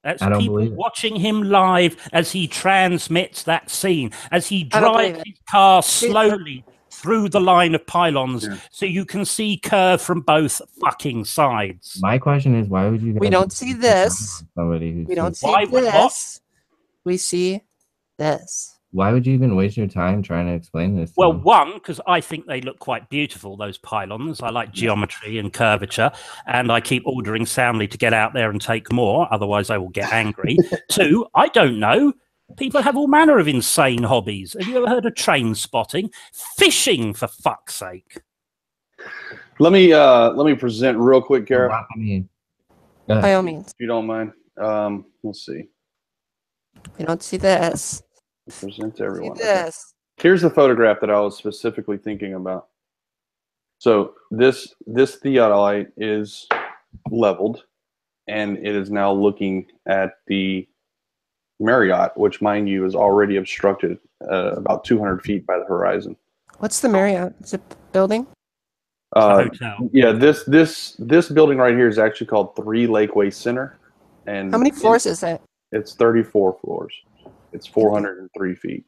That's people watching him live as he transmits that scene, as he drives his car slowly through the line of pylons, so you can see curve from both fucking sides. My question is, why would you? We don't see this. We don't see this. We see this. Why would you even waste your time trying to explain this? Well, one, because I think they look quite beautiful, those pylons. I like geometry and curvature, and I keep ordering Soundly to get out there and take more, otherwise I will get angry. Two, I don't know. People have all manner of insane hobbies. Have you ever heard of train spotting? Fishing, for fuck's sake. Let me present real quick, Gareth. By all means. If you don't mind. Let's see. We don't see this. Present to everyone. Okay. Here's the photograph that I was specifically thinking about. So this theodolite is leveled, and it is now looking at the Marriott, which, mind you, is already obstructed about 200 feet by the horizon. What's the Marriott? Is it building? Hotel. Yeah, this building right here is actually called 3 Lakeway Center. And How many floors is it? It's 34 floors. It's 403 feet.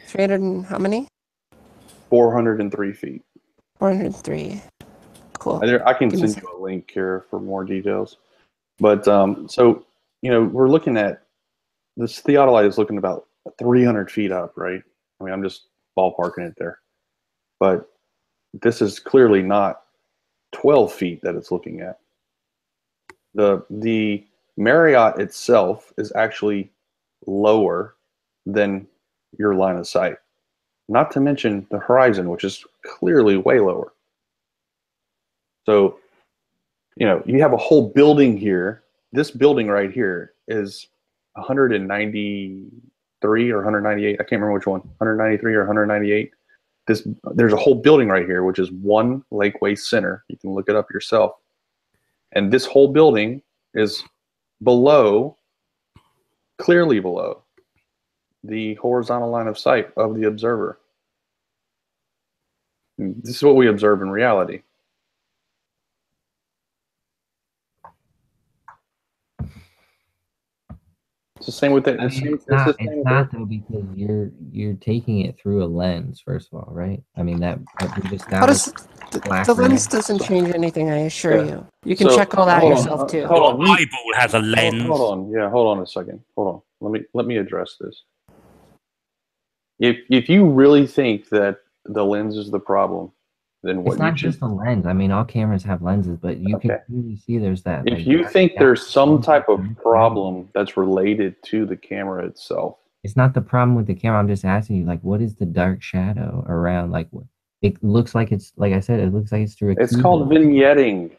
300 and how many? 403 feet. 403. Cool. I can send you a link here for more details. But so, you know, we're looking at this theodolite is looking about 300 feet up, right? I mean, I'm just ballparking it there. But this is clearly not 12 feet that it's looking at. The Marriott itself is actually lower than your line of sight. Not to mention the horizon, which is clearly way lower. So, you know, you have a whole building here. This building right here is 193 or 198. I can't remember which one. 193 or 198. There's a whole building right here, which is one Lakeway Center. You can look it up yourself. And this whole building is below, clearly below, the horizontal line of sight of the observer. And this is what we observe in reality. It's the same with that. It's not though, because you're taking it through a lens, first of all, right? I mean that we just the lens doesn't change anything, I assure you. You can check all that yourself too. Your eyeball has a lens. Hold on, yeah, hold on a second. Hold on. Let me address this. If you really think that the lens is the problem, then what? It's not just a lens. I mean, all cameras have lenses, but you can clearly see there's that. If you think there's some type of problem that's related to the camera itself, it's not the problem with the camera. I'm just asking you, like, what is the dark shadow around? Like, it looks like it's, like I said, it looks like it's through a It's called vignetting.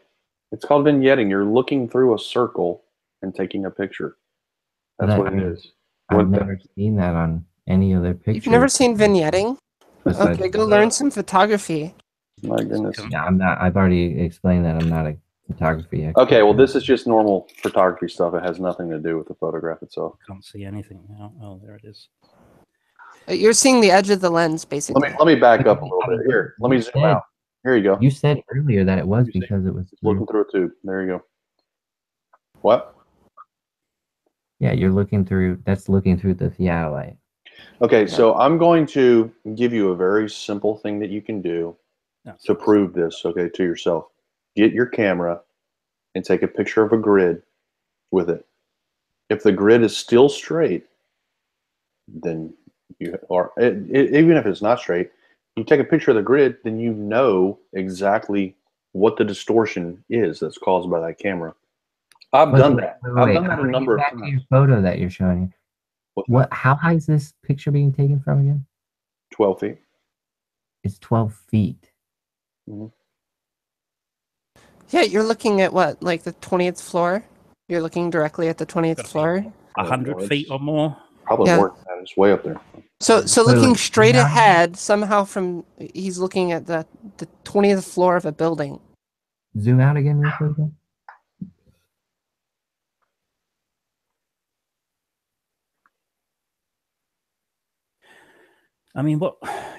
It's called vignetting. You're looking through a circle and taking a picture. That's what it is. I've never seen that on any other picture. You've never seen vignetting? Okay, go learn some photography. My goodness. Yeah, I'm not. I've already explained that I'm not a photography expert. Okay, well, this is just normal photography stuff. It has nothing to do with the photograph itself. Can't see anything now. Oh, there it is. You're seeing the edge of the lens, basically. Let me back up a little bit. Here, let me zoom out. Here you go. You said earlier that it was because it was looking through a tube. There you go. What? Yeah, you're looking through. That's looking through the theodolite. Okay, so I'm going to give you a very simple thing that you can do to prove this, okay, to yourself. Get your camera and take a picture of a grid with it. If the grid is still straight, then you are, even if it's not straight, you take a picture of the grid, then you know exactly what the distortion is that's caused by that camera. I've done that. I've done that a number of times. Back to your photo that you're showing. What? How high is this picture being taken from again? 12 feet. It's 12 feet. Mm-hmm. Yeah, you're looking at what, like the 20th floor? You're looking directly at the 20th floor? 100 feet or more? Probably more than that. It's way up there. So looking straight ahead, somehow he's looking at the 20th floor of a building. Zoom out again real quick. I mean, what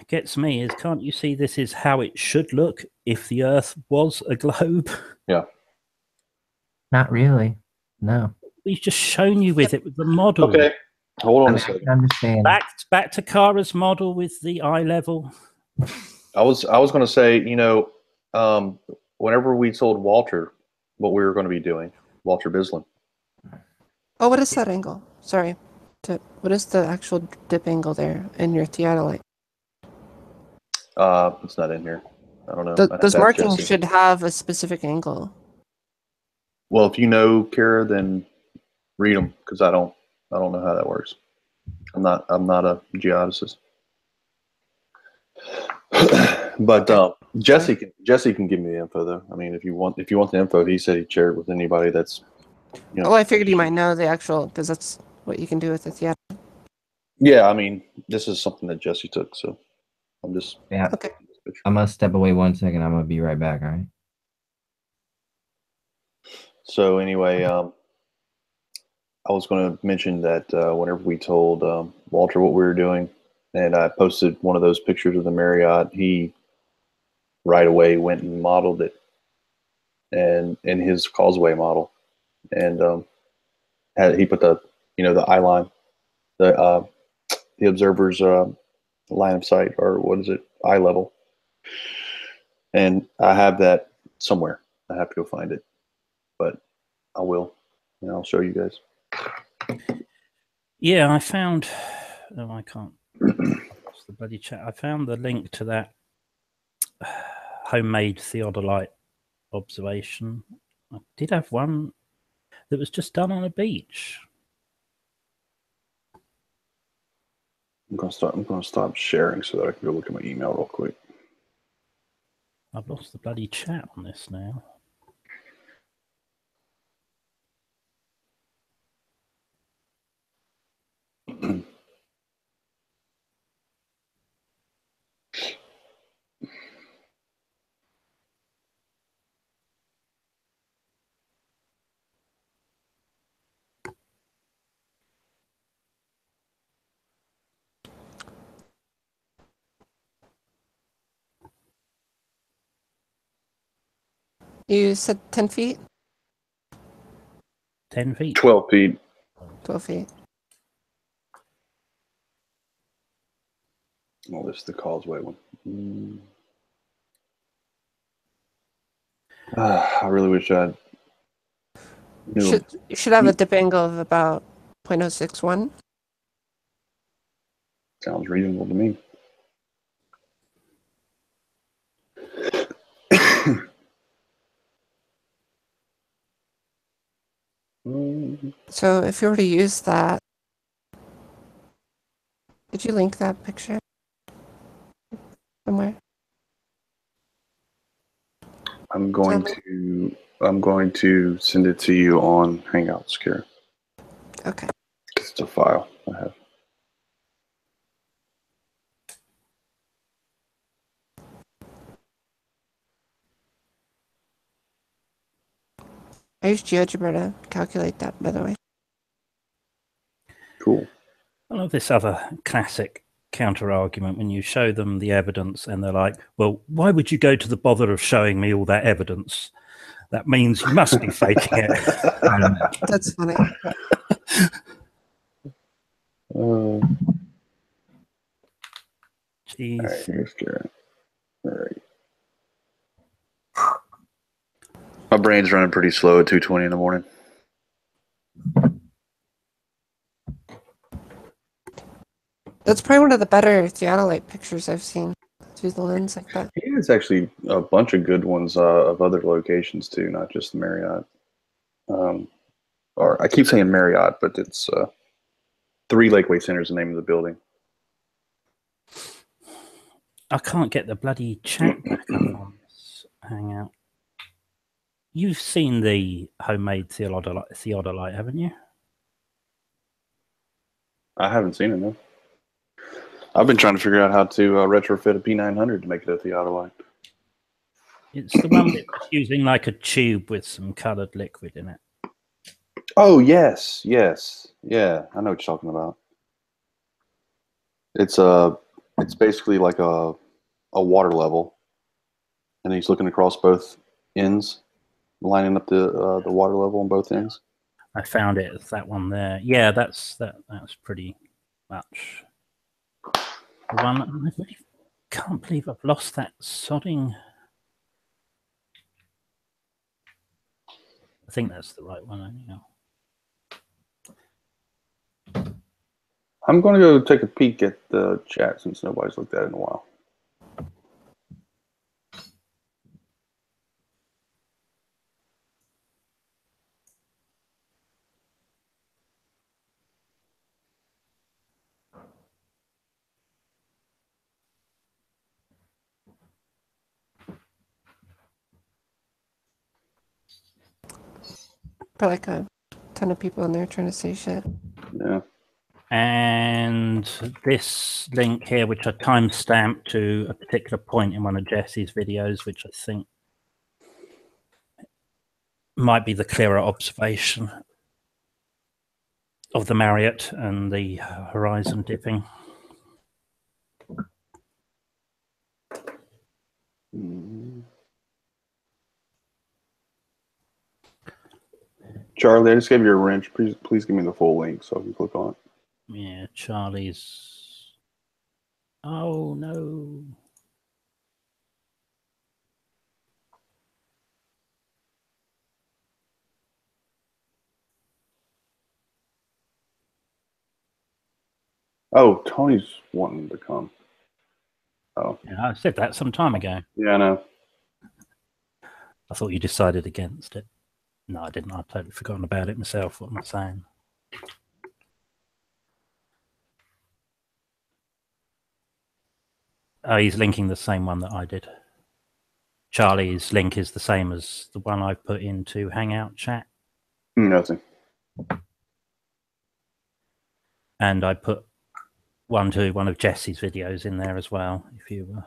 gets me is, can't you see this is how it should look if the Earth was a globe? Yeah. Not really. No. We've just shown you with it with the model. Okay. Hold on a second. Understand. Back to Kara's model with the eye level. I was going to say, you know, whenever we told Walter what we were going to be doing, Walter Bislin. Oh, what is that angle? Sorry. What is the actual dip angle there in your theodolite? It's not in here. I don't know. Those markings should have a specific angle. Well, if you know, Kara, then read them, because I don't know how that works. I'm not a geodesist. But Jesse can give me the info though. I mean, if you want the info, he said he'd share it with anybody that's, you know. Oh, I figured you might know the actual, because that's what you can do with the theater. Yeah, I mean, this is something that Jesse took, so I'm just. Yeah. Okay. I'm gonna step away 1 second. I'm gonna be right back. All right. So anyway, I was going to mention that whenever we told Walter what we were doing, and I posted one of those pictures of the Marriott, he right away went and modeled it, and in his causeway model, and He put the the eye line, the observer's line of sight, or what is it, eye level. And I have that somewhere. I have to go find it, but I will, and I'll show you guys. Yeah, I found. Oh, I can't. What's the bloody chat? I found the link to that homemade theodolite observation. I did have one that was just done on a beach. I'm gonna stop sharing so that I can go look at my email real quick. I've lost the bloody chat on this now. You said 10 feet? 10 feet? 12 feet. 12 feet. Oh, this is the causeway one. I really wish I'd You should have a dip angle of about 0.061. Sounds reasonable to me. So if you were to use that, did you link that picture somewhere? I'm going to send it to you on Hangouts, Kara. Okay. It's a file I have. I use GeoGebra to calculate that, by the way. Cool. I love this other classic counter argument when you show them the evidence and they're like, well, why would you go to the bother of showing me all that evidence? That means you must be faking it. I don't know. That's funny. Jeez. All right, here's Kara. All right. My brain's running pretty slow at 2:20 in the morning. That's probably one of the better theodolite pictures I've seen through the lens like that. Yeah, it's actually a bunch of good ones of other locations too, not just the Marriott. Or I keep saying Marriott, but it's 3 Lakeway Center is the name of the building. I can't get the bloody chat back up on this Hangout. You've seen the homemade theodolite, haven't you? I haven't seen it, no. I've been trying to figure out how to retrofit a P900 to make it a theodolite. It's the one that's using like a tube with some colored liquid in it. Oh, yes. Yeah, I know what you're talking about. It's basically like a water level, and he's looking across both ends, lining up the water level on both ends. I found it. It's that one there. Yeah, that's pretty much the one. I really can't believe I've lost that sodding. I think that's the right one anyhow. I'm going to go take a peek at the chat since nobody's looked at it in a while. Probably like a ton of people in there trying to say shit. Yeah. And this link here, which I timestamped to a particular point in one of Jesse's videos, which I think might be the clearer observation of the Marriott and the horizon dipping. Charlie, I just gave you a wrench. Please give me the full link so I can click on it. Yeah, Charlie's. Oh no. Oh, Tony's wanting to come. Oh. Yeah, I said that some time ago. Yeah, I know. I thought you decided against it. No, I didn't. I've totally forgotten about it myself. What am I saying? Oh, he's linking the same one that I did. Charlie's link is the same as the one I put into Hangout chat. Nothing. And I put one of Jesse's videos in there as well, if you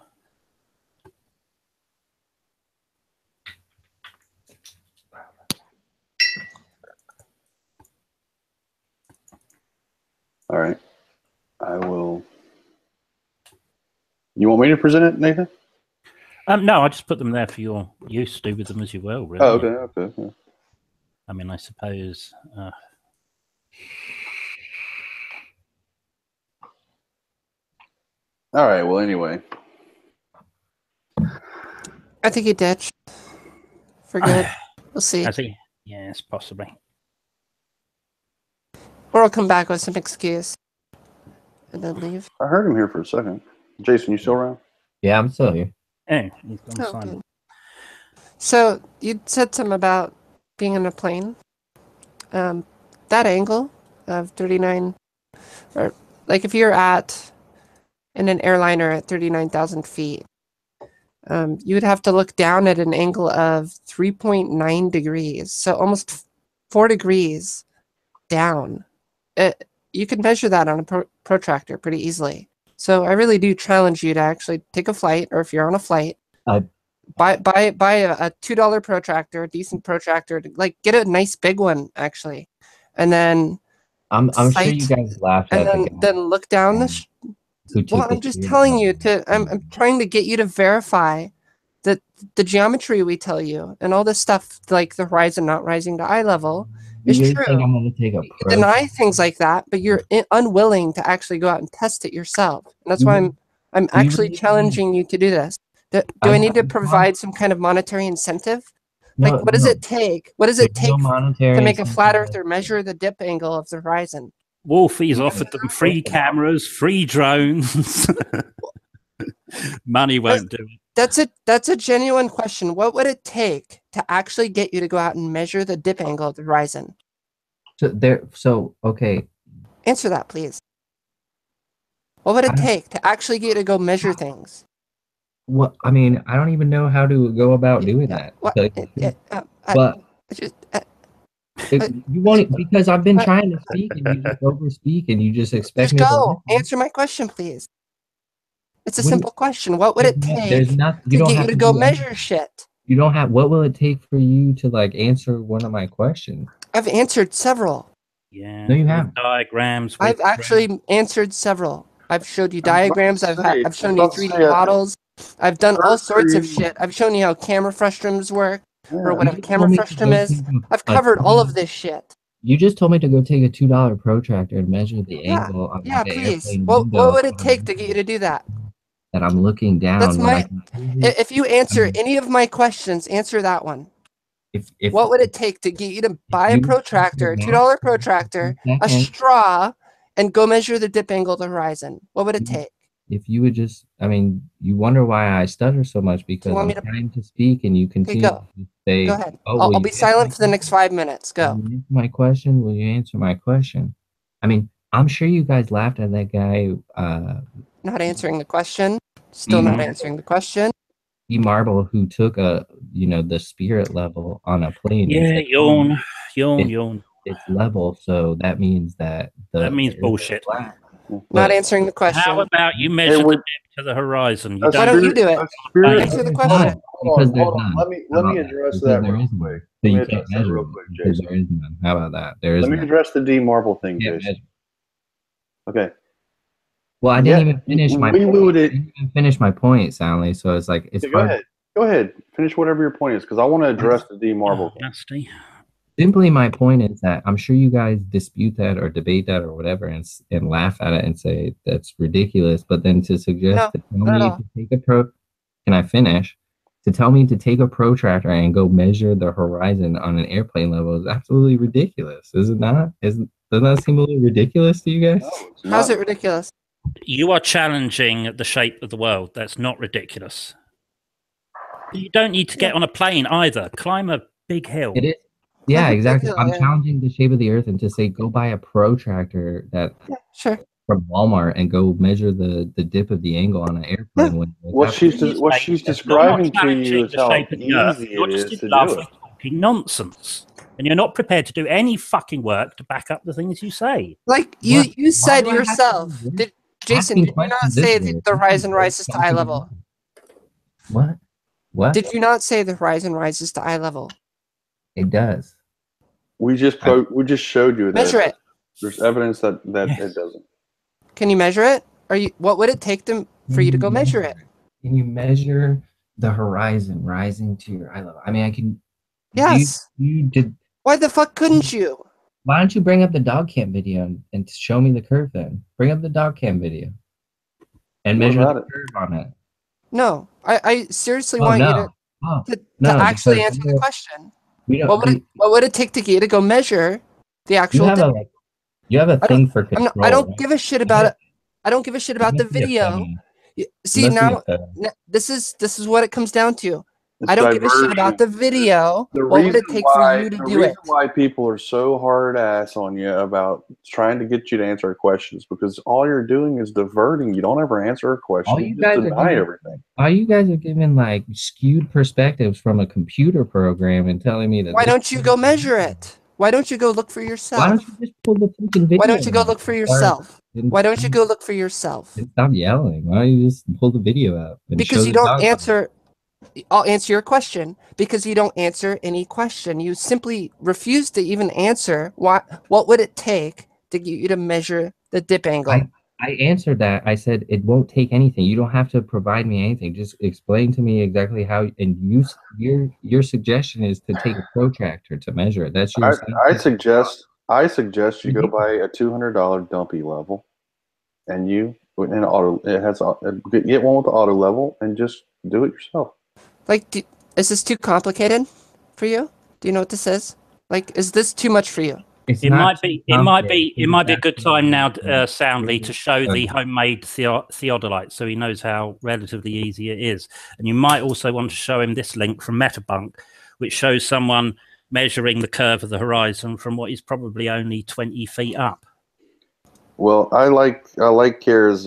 All right. I will. You want me to present it, Nathan? No, I just put them there for your use. Do with them as you will, really. Oh, okay. Okay. Yeah. I mean, I suppose. All right. Well, anyway. I think he ditched for good. We'll see. I think, yes, possibly. Or I'll come back with some excuse and then leave. I heard him here for a second. Jason, you still around? Yeah, I'm still here. Oh, he's gone Oh, silent. good. So you said something about being in a plane. That angle of 39, or like if you're in an airliner at 39,000 feet, you would have to look down at an angle of 3.9 degrees. So almost 4 degrees down. You can measure that on a protractor pretty easily. So I really do challenge you to actually take a flight, or if you're on a flight, buy a $2 protractor, a decent protractor, like get a nice big one actually, and then I'm sure you guys laughed at and then look down the. Well, I'm just telling you to. I'm trying to get you to verify that the geometry we tell you and all this stuff, like the horizon not rising to eye level, is you true. Think I'm gonna take a You deny things like that, but you're unwilling to actually go out and test it yourself. And that's why I'm actually challenging you to do this. Do I need to provide some kind of monetary incentive? No, like, what does it take? What does it take to make a flat earth or measure the dip angle of the horizon? Wolfie's offered them free cameras, free drones. Money won't do it. That's a genuine question. What would it take to actually get you to go out and measure the dip angle of the horizon? Okay. Answer that, please. What would it take to actually get you to go measure things? What I mean, I don't even know how to go about doing that. You want it because I've been trying to speak and you just overspeak and you just expect me to answer my question, please. It's a simple question. What would it take to get you to go measure shit? You don't have. What will it take for you to like answer one of my questions? I've answered several. Yeah. No, you haven't. Diagrams. I've actually answered several. I've showed you diagrams. I've shown you 3D models. I've done all sorts of shit. I've shown you how camera frustrums work, or what a camera frustrum is. I've covered all of this shit. You just told me to go take a $2 protractor and measure the angle of the please. What would it take to get you to do that? That I'm looking down. That's my. If you answer any of my questions, answer that one. What would it take to get you to buy a protractor, a $2 protractor, a straw, and go measure the dip angle of the horizon? What would it take? If you would just, I mean, you wonder why I stutter so much because I'm trying to speak and you continue to say, go ahead. I'll be silent for the next 5 minutes. Go. Will you answer my question? Will you answer my question? I mean, I'm sure you guys laughed at that guy. Not answering the question. Still not answering the question. Marble who took the spirit level on a plane. Yeah, yawn. It's level, so that means that that means bullshit. Not answering the question. How about you measure the dip to the horizon? Why don't you do it? Answer the question. Because there's none. Let me address that real quick. So you can't measure it because there is none. How about that? Let me address the D Marble thing, Jason. Okay. Well, I didn't even finish my point. I didn't even finish my point, Soundly. So it's like it's go ahead. Go ahead. Finish whatever your point is, because I want to address the D Marble thing. Nasty. Simply, my point is that I'm sure you guys dispute that or debate that or whatever and laugh at it and say that's ridiculous. But then to suggest to tell me to take a can I finish? To tell me to take a protractor and go measure the horizon on an airplane level is absolutely ridiculous. Is it not? Doesn't that seem a little ridiculous to you guys? No, how's it ridiculous? You are challenging the shape of the world. That's not ridiculous. You don't need to get on a plane either. Climb a big hill. It is. Yeah, exactly. I'm challenging the shape of the earth and to say go buy a protractor from Walmart and go measure the dip of the angle on an airplane. What she's describing to you is how easy it is to do it. Talking nonsense, and you're not prepared to do any fucking work to back up the things you say. Like you said yourself, Jason, did you not say that the horizon rises to eye level? What? What? Did you not say the horizon rises to eye level? It does. We just showed you that. Measure it. There's evidence that it doesn't. Can you measure it? What would it take for you to go measure it? Can you measure the horizon rising to your eye level? I mean, I can. Yes. You did. Why the fuck couldn't you? Why don't you bring up the dog cam video and show me the curve then? Bring up the dog cam video and measure the curve on it. No, I seriously want you to actually answer the question. What would it take to get you to go measure the actual? You have a thing for control. I don't give a shit about it. I don't give a shit about the video. See, now this is what it comes down to. I don't give a shit about the video. What would it take for you to do it? The reason why people are so hard ass on you about trying to get you to answer questions because all you're doing is diverting. You don't ever answer a question. You just deny everything. All you guys are giving like skewed perspectives from a computer program and telling me that. Why don't you go measure it? Why don't you go look for yourself? Why don't you just pull the freaking video? Why don't you go look for yourself? Why don't you go look for yourself? Stop yelling. Why don't you just pull the video out? Because you don't answer. I'll answer your question because you don't answer any question. You simply refuse to even answer what would it take to get you to measure the dip angle. I answered that. I said it won't take anything. You don't have to provide me anything. Just explain to me exactly how. And your suggestion is to take a protractor to measure it. That's your. I suggest you go buy a $200 dumpy level, and get one with the auto level and just do it yourself. Like, is this too complicated for you? Do you know what this is? Like, is this too much for you? It might be a good time now, Soundly, to show the homemade theodolite, so he knows how relatively easy it is. And you might also want to show him this link from Metabunk, which shows someone measuring the curve of the horizon from what is probably only 20 feet up. Well, I like Kara's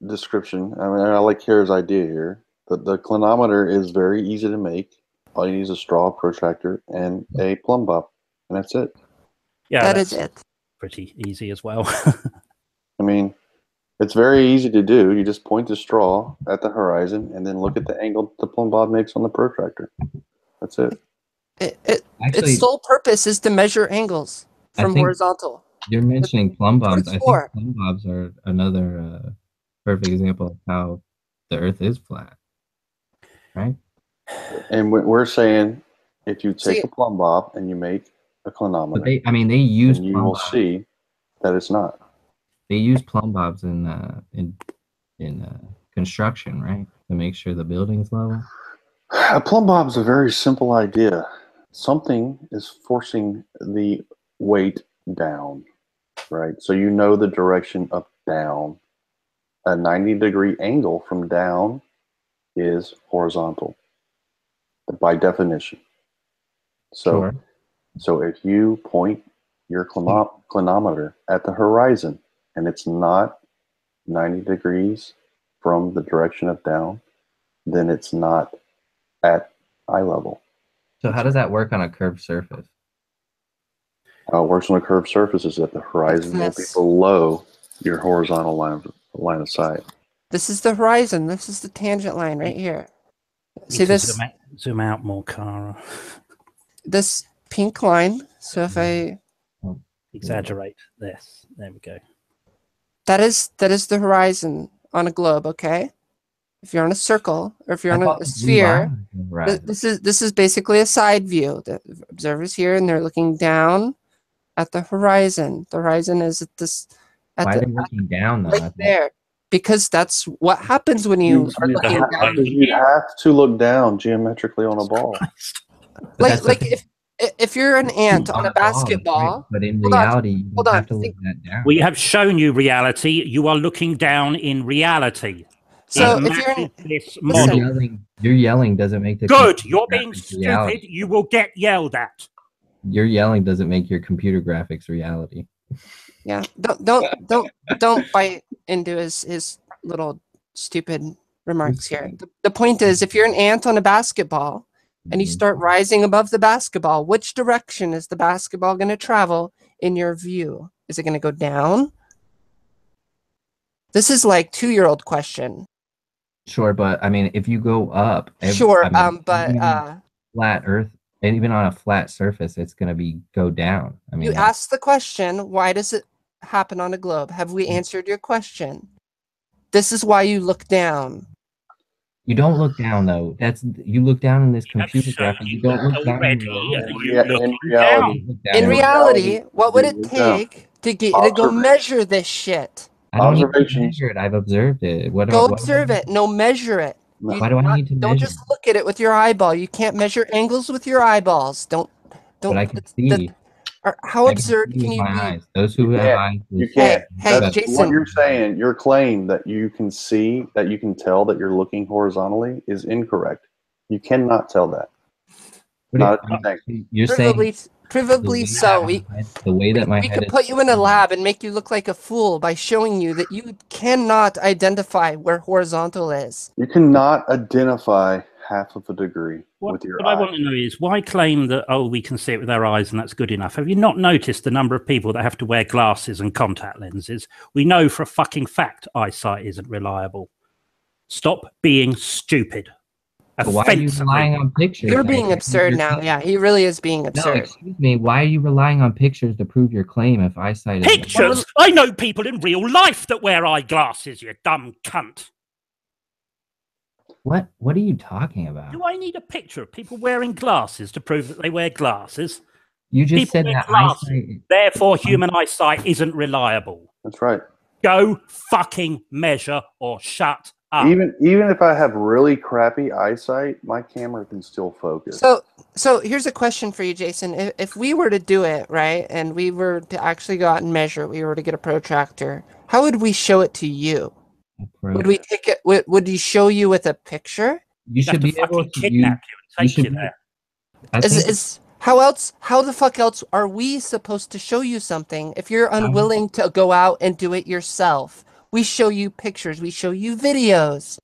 description. I mean, I like Kara's idea here. The clinometer is very easy to make. All you need is a straw, protractor, and a plumb bob, and that's it. Yeah, that is it. Pretty easy as well. I mean, it's very easy to do. You just point the straw at the horizon and then look at the angle the plumb bob makes on the protractor. That's it. Its sole purpose is to measure angles from horizontal. You're mentioning plumb bobs. I think plumb bobs are another perfect example of how the Earth is flat. Right? And we're saying if you take a plumb bob and you make a clinometer, they use you will see that it's not. They use plumb bobs in construction, right? To make sure the building's level. A plumb bob is a very simple idea. Something is forcing the weight down, right? So you know the direction of down. A 90-degree angle from down is horizontal by definition. So if you point your clinometer at the horizon and it's not 90 degrees from the direction of down, then it's not at eye level. So how does that work on a curved surface? How it works on a curved surface is that the horizon will be below your horizontal line of sight. This is the horizon. This is the tangent line right here. See this? Zoom out more, Cara. This pink line. So if I exaggerate there we go. That is the horizon on a globe. Okay. if you're on a circle, or if you're I on thought a the blue sphere, line was red. this is basically a side view. The observer's here, and they're looking down at the horizon. The horizon is at this. Why are they looking down though? Right there, because that's what happens when you are looking down. You have to look down geometrically on a ball. Like if you're an ant on a basketball, but in reality, you don't have to look that down. We have shown you reality. You are looking down in reality. So if you're in this model. You're yelling doesn't make the good. You're being stupid. Reality. You will get yelled at. Your yelling doesn't make your computer graphics reality. Yeah, don't bite into his little stupid remarks here. The point is, if you're an ant on a basketball and you start rising above the basketball, which direction is the basketball going to travel in your view? Is it going to go down? This is like 2-year-old question. Sure, but I mean, if you go up, flat Earth, and even on a flat surface, it's going to go down. I mean, you asked the question, why does it happen on a globe? Have we answered your question? This is why you look down. You don't look down though. You look down in this computer graphic. You don't look down in reality. What would it take to get you to go measure this shit? I don't need to measure it. I've observed it. Go observe it. No, measure it. Why do I need to measure? Don't just look at it with your eyeball. You can't measure angles with your eyeballs. Don't. But I can see. How absurd can you be? Eyes. Those who have eyes. You can't. Hey, Jason. What you're saying, your claim that you can see, that you can tell that you're looking horizontally is incorrect. You cannot tell that. You're Provably so. The way that my we could put you in a lab and make you look like a fool by showing you that you cannot identify where horizontal is. You cannot identify half of a degree with your eye. What I want to know is, why claim that, we can see it with our eyes and that's good enough? Have you not noticed the number of people that have to wear glasses and contact lenses? We know for a fucking fact eyesight isn't reliable. Stop being stupid. Why are you relying on pictures? You're being absurd now. Yeah, he really is being absurd. No, excuse me. Why are you relying on pictures to prove your claim if eyesight is... Pictures? I know people in real life that wear eyeglasses, you dumb cunt. What are you talking about? Do I need a picture of people wearing glasses to prove that they wear glasses? You just said that eyesight... Therefore, human eyesight isn't reliable. That's right. Go fucking measure or shut up. Even if I have really crappy eyesight, my camera can still focus. So here's a question for you, Jason. If we were to do it, right, and we were to actually go out and measure it, we were to get a protractor, how would we show it to you? Would we take it? Would he show you with a picture? You should be able to kidnap you and take you there. How the fuck else are we supposed to show you something if you're unwilling to go out and do it yourself? We show you pictures, we show you videos.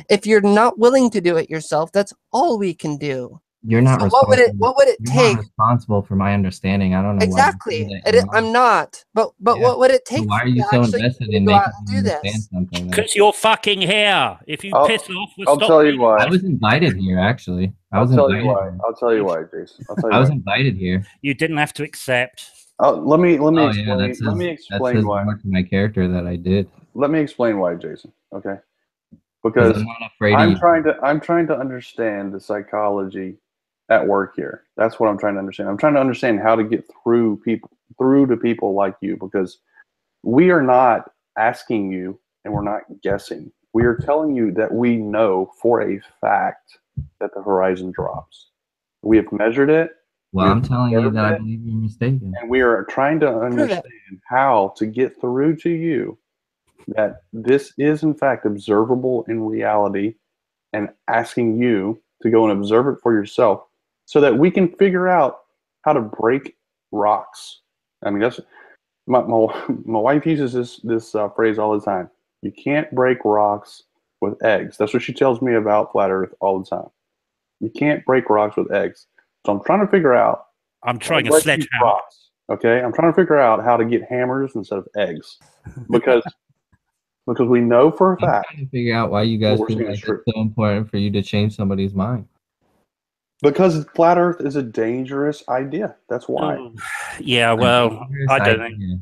If you're not willing to do it yourself, that's all we can do. You're not responsible. What would it take? Not responsible for my understanding. I don't know. Exactly. I'm not. But what would it take? So why are you so invested in making me understand something? Because you're fucking here. If you piss off, I'll tell you why. I was invited here, actually. I'll tell you why, Jason. I was invited here. You didn't have to accept. Let me explain why. To my character that I did. Let me explain why, Jason. Okay. Because I'm not afraid I'm trying to understand the psychology at work here. That's what I'm trying to understand. I'm trying to understand how to get through to people like you, because we are not asking you and we're not guessing. We are telling you that we know for a fact that the horizon drops. We have measured it. Well, I'm telling you that I believe you're mistaken. And we are trying to understand how to get through to you that this is in fact observable in reality, and asking you to go and observe it for yourself so that we can figure out how to break rocks. I mean, that's my wife uses this phrase all the time. You can't break rocks with eggs. That's what she tells me about flat Earth all the time. You can't break rocks with eggs. So I'm trying to figure out. I'm trying a sledgehammer. Okay, I'm trying to figure out how to get hammers instead of eggs, because we know for a fact. I'm trying to figure out why you guys feel like it's so important for you to change somebody's mind. Because flat Earth is a dangerous idea. That's why. Yeah, well, I don't know.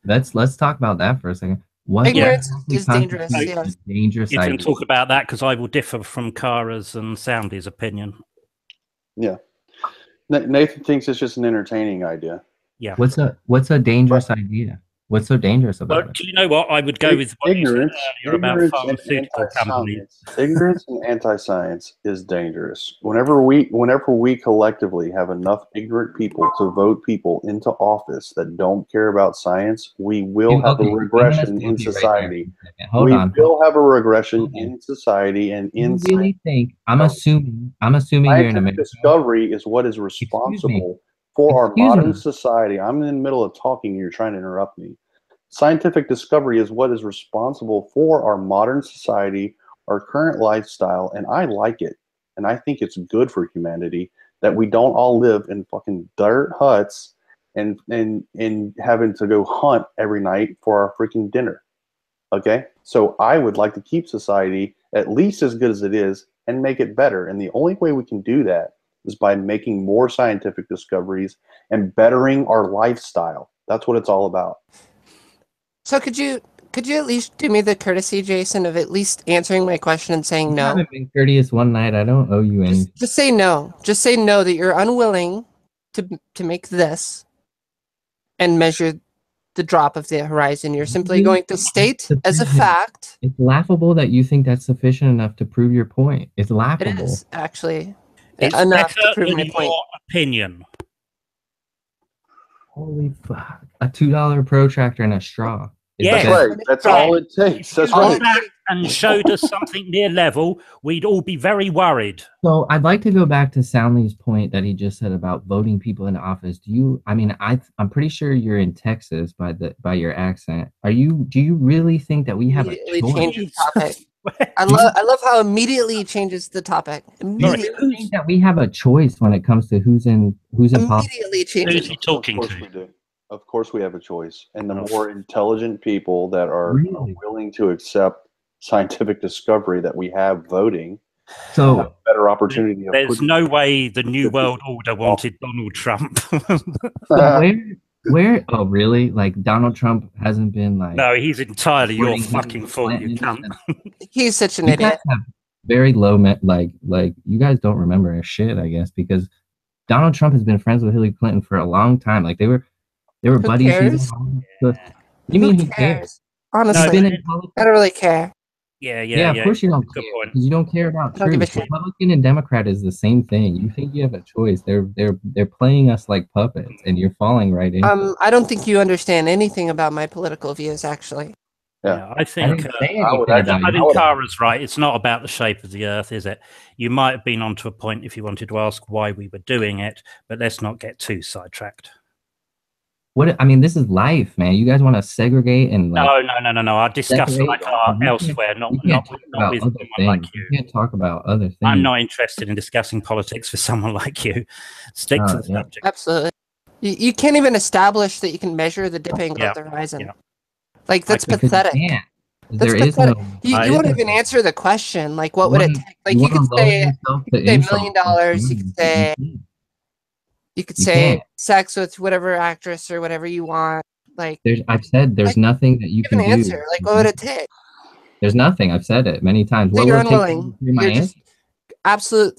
Let's talk about that for a second. What Ignorance exactly is dangerous. constitutes Yes. a dangerous You can idea? talk about that because I will differ from Kara's and Soundy's opinion. Yeah. Nathan thinks it's just an entertaining idea. Yeah. What's a dangerous idea? What's so dangerous about But it? do you know what? I would go with what you said earlier about And pharmaceutical companies. anti-science. Ignorance and anti-science is dangerous. Whenever we collectively have enough ignorant people to vote people into office that don't care about science, we will have a regression in society. Hold on. We will have a regression in society and in You really think I'm assuming you're in scientific America. discovery is what is responsible for our modern society. I'm in the middle of talking. You're trying to interrupt me. Scientific discovery is what is responsible for our modern society, our current lifestyle, and I like it. And I think it's good for humanity that we don't all live in fucking dirt huts and having to go hunt every night for our freaking dinner. Okay? So I would like to keep society at least as good as it is and make it better. And the only way we can do that is by making more scientific discoveries and bettering our lifestyle. That's what it's all about. So could you at least do me the courtesy, Jason, of at least answering my question and saying no? I haven't been courteous one night. I don't owe you anything. Just say no. Just say no that you're unwilling to make this and measure the drop of the horizon. You're simply going to state as a fact. It's laughable that you think that's sufficient enough to prove your point. It's laughable. It is actually It's enough to better prove than my point. your opinion. Holy fuck! A $2 protractor and a straw. Yes. That's right. That's all it takes. That's If you right. sat and showed us something near level, we'd all be very worried. So I'd like to go back to Soundly's point that he just said about voting people into office. I'm pretty sure you're in Texas by your accent. Do you really think that we have a choice? Changes topic. I love how immediately he changes the topic. Immediately. Do you think that we have a choice when it comes to who's in politics? Immediately changes. Who's he talking Of course to? we do. Of course we have a choice. And the more intelligent people that are willing to accept scientific discovery that we have voting, So have a better opportunity. There's no way the New World Order wanted Donald Trump. where? Oh, really? Like Donald Trump hasn't been like? No, he's entirely your supporting fucking fault, you cunt. He's such an You idiot. guys have very low like you guys don't remember shit, I guess, because Donald Trump has been friends with Hillary Clinton for a long time. Like they were buddies. Cares? You mean who cares? Honestly, I don't really care. Yeah. Of course you don't Good care point. because you don't care about I don't give a truth. shit. Republican and Democrat is the same thing. You think you have a choice. They're playing us like puppets, and you're falling right in. I don't think you understand anything about my political views, actually. Yeah, I think I Kara's right. It's not about the shape of the Earth, is it? You might have been onto a point if you wanted to ask why we were doing it, but let's not get too sidetracked. This is life, man. You guys want to segregate and No. I discuss like elsewhere, not with someone like you. You can't talk about other things. I'm not interested in discussing politics with someone like you. Stick to the subject. Absolutely. You can't even establish that you can measure the dip angle of the horizon. Yeah. Like, that's pathetic. There is pathetic. no. You won't even answer the question. Like, what would it take? Like, you could say $1 million. You could say sex with whatever actress or whatever you want. Like, I've said there's nothing that you can do. Answer. Like, what would it take? There's nothing. I've said it many times. So you're unwilling. You're just absolute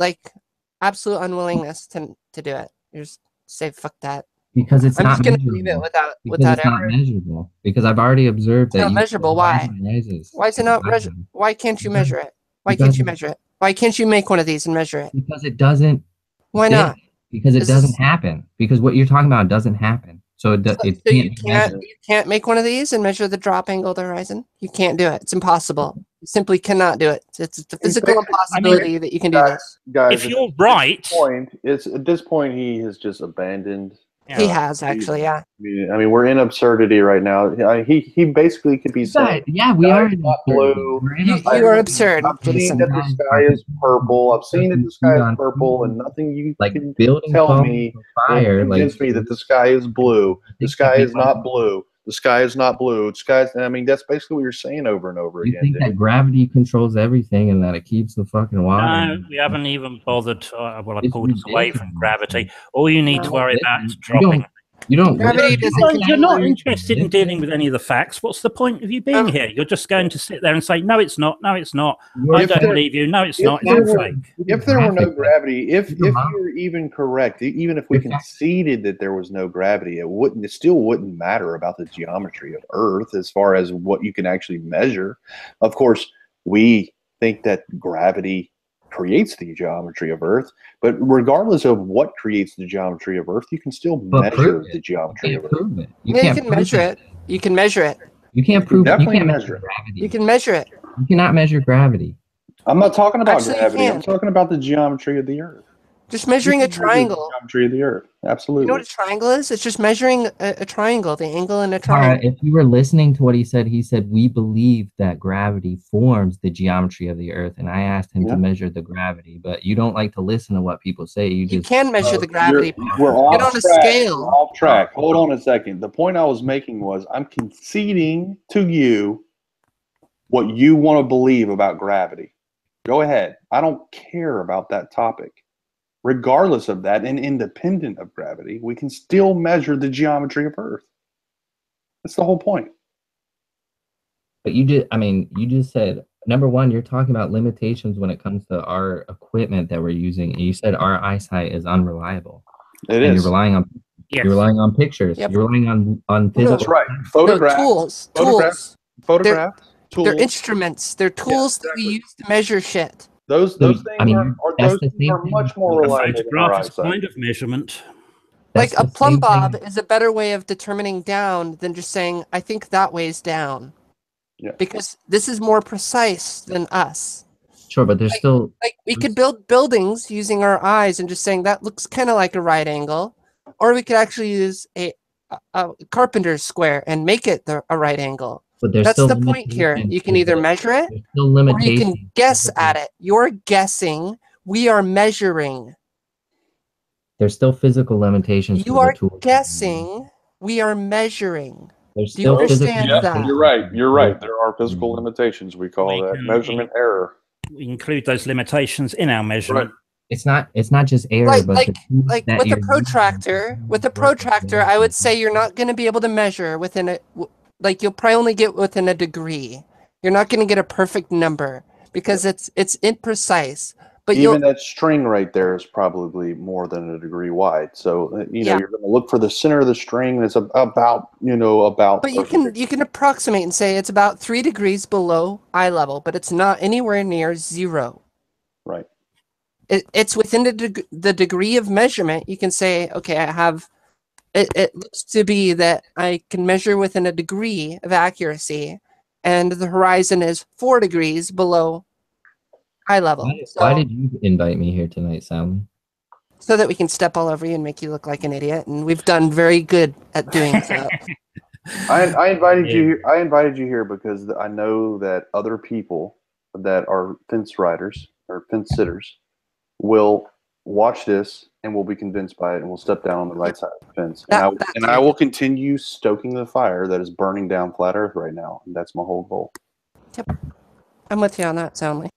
unwillingness to do it. You're just say fuck that. Because it's not just gonna leave it without it's not measurable. Because I've already observed that it's not measurable. Why? Why is it not measurable? Why can't you measure it? Why can't you measure it? Why can't you make one of these and measure it? Because it doesn't. Why not? Because it doesn't happen. Because what you're talking about doesn't happen. So you can't make one of these and measure the drop angle of the horizon. You can't do it. It's impossible. You simply cannot do it. It's a physical impossibility that you can do this. Guys, if you're right, at this point he has just abandoned. He has actually, yeah. I mean, we're in absurdity right now. He basically could be saying, we are not blue. You are absurd, Jason. That the sky is purple. I've seen that the sky is purple, and nothing you can tell me fire convince me that the sky is blue. The sky is not blue. The sky is not blue. I mean, that's basically what you're saying over and over again. You think that gravity controls everything and that it keeps the fucking water? No, we haven't even bothered. I pulled us away from gravity. All you need to worry about is dropping. You don't. Gravity doesn't You're not control- interested in dealing with any of the facts. What's the point of you being here? You're just going to sit there and say, no, it's not. No, it's not. I don't believe you. No, it's not. It's all fake. If there were no gravity, if you're even correct, even if we conceded that there was no gravity, it still wouldn't matter about the geometry of Earth as far as what you can actually measure. Of course, we think that gravity creates the geometry of Earth, but regardless of what creates the geometry of Earth, you can still measure the geometry of Earth. You can measure it. You can measure it. You can't prove it. You Definitely can't measure it. gravity. You can measure it. You cannot measure gravity. I'm not talking about Actually, you gravity. I'm can. talking about the geometry of the Earth. Just measuring a You can measure triangle. the geometry of the Earth. Absolutely. You know what a triangle is? It's just measuring a triangle, the angle in a Tara, triangle. if you were listening to what he said, we believe that gravity forms the geometry of the Earth, and I asked him to measure the gravity, but you don't like to listen to what people say. You can measure the gravity. We're Get off on a track. scale. We're off track. Hold on a second. The point I was making was I'm conceding to you what you want to believe about gravity. Go ahead. I don't care about that topic. Regardless of that and independent of gravity, we can still measure the geometry of Earth. That's the whole point. But you just said, number one, you're talking about limitations when it comes to our equipment that we're using. And you said our eyesight is unreliable. It is. You're relying on pictures. Yep. You're relying on physical. That's right. No, Photograph. tools. Photograph. Tools. They're instruments. They're tools that we use to measure shit. Those things are much more reliable than our Photograph is a eyesight. kind of measurement. Like a plumb bob is a better way of determining down than just saying, I think that weighs down. Yeah. Because this is more precise than us. Sure, but there's still... Like we could build buildings using our eyes and just saying that looks kind of like a right angle. Or we could actually use a carpenter's square and make it a right angle. But there's That's still the point here. You can either measure it or you can guess at it. You're guessing. We are measuring. There's still physical limitations. You are guessing. We are measuring. There's Do you understand that? You're right. You're right. There are physical limitations. We call that measurement error. We include those limitations in our measurement. Right. It's not just error, Like but with a protractor. With a protractor, I would say you're not going to be able to measure within a. Like you'll probably only get within a degree. You're not going to get a perfect number because it's imprecise. But even that string right there is probably more than a degree wide. So you're going to look for the center of the string. That's about. But you can approximate and say it's about 3 degrees below eye level, but it's not anywhere near 0. Right. It's within the degree of measurement. You can say, okay, I have. It looks to be that I can measure within a degree of accuracy, and the horizon is 4 degrees below eye level. Why did you invite me here tonight, Sally? So that we can step all over you and make you look like an idiot, and we've done very good at doing so. I invited you. I invited you here because I know that other people that are fence riders or fence sitters will watch this and will be convinced by it and will step down on the right side of the fence. And I will continue stoking the fire that is burning down flat Earth right now. And that's my whole goal. Yep. I'm with you on that, Soundly.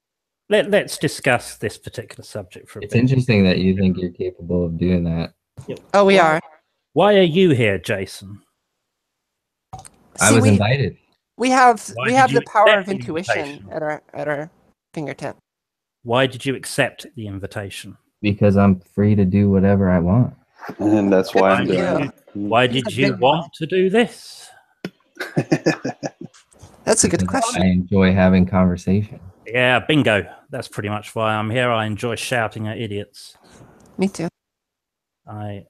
Let's discuss this particular subject for a bit. It's interesting that you think you're capable of doing that. Yep. Oh, we are. Why are you here, Jason? I was invited. We have the power of intuition at our fingertip. Why did you accept the invitation? Because I'm free to do whatever I want. And that's why I'm doing it. Why did you want to do this? That's a good question. I enjoy having conversation. Yeah, bingo. That's pretty much why I'm here. I enjoy shouting at idiots. Me too. I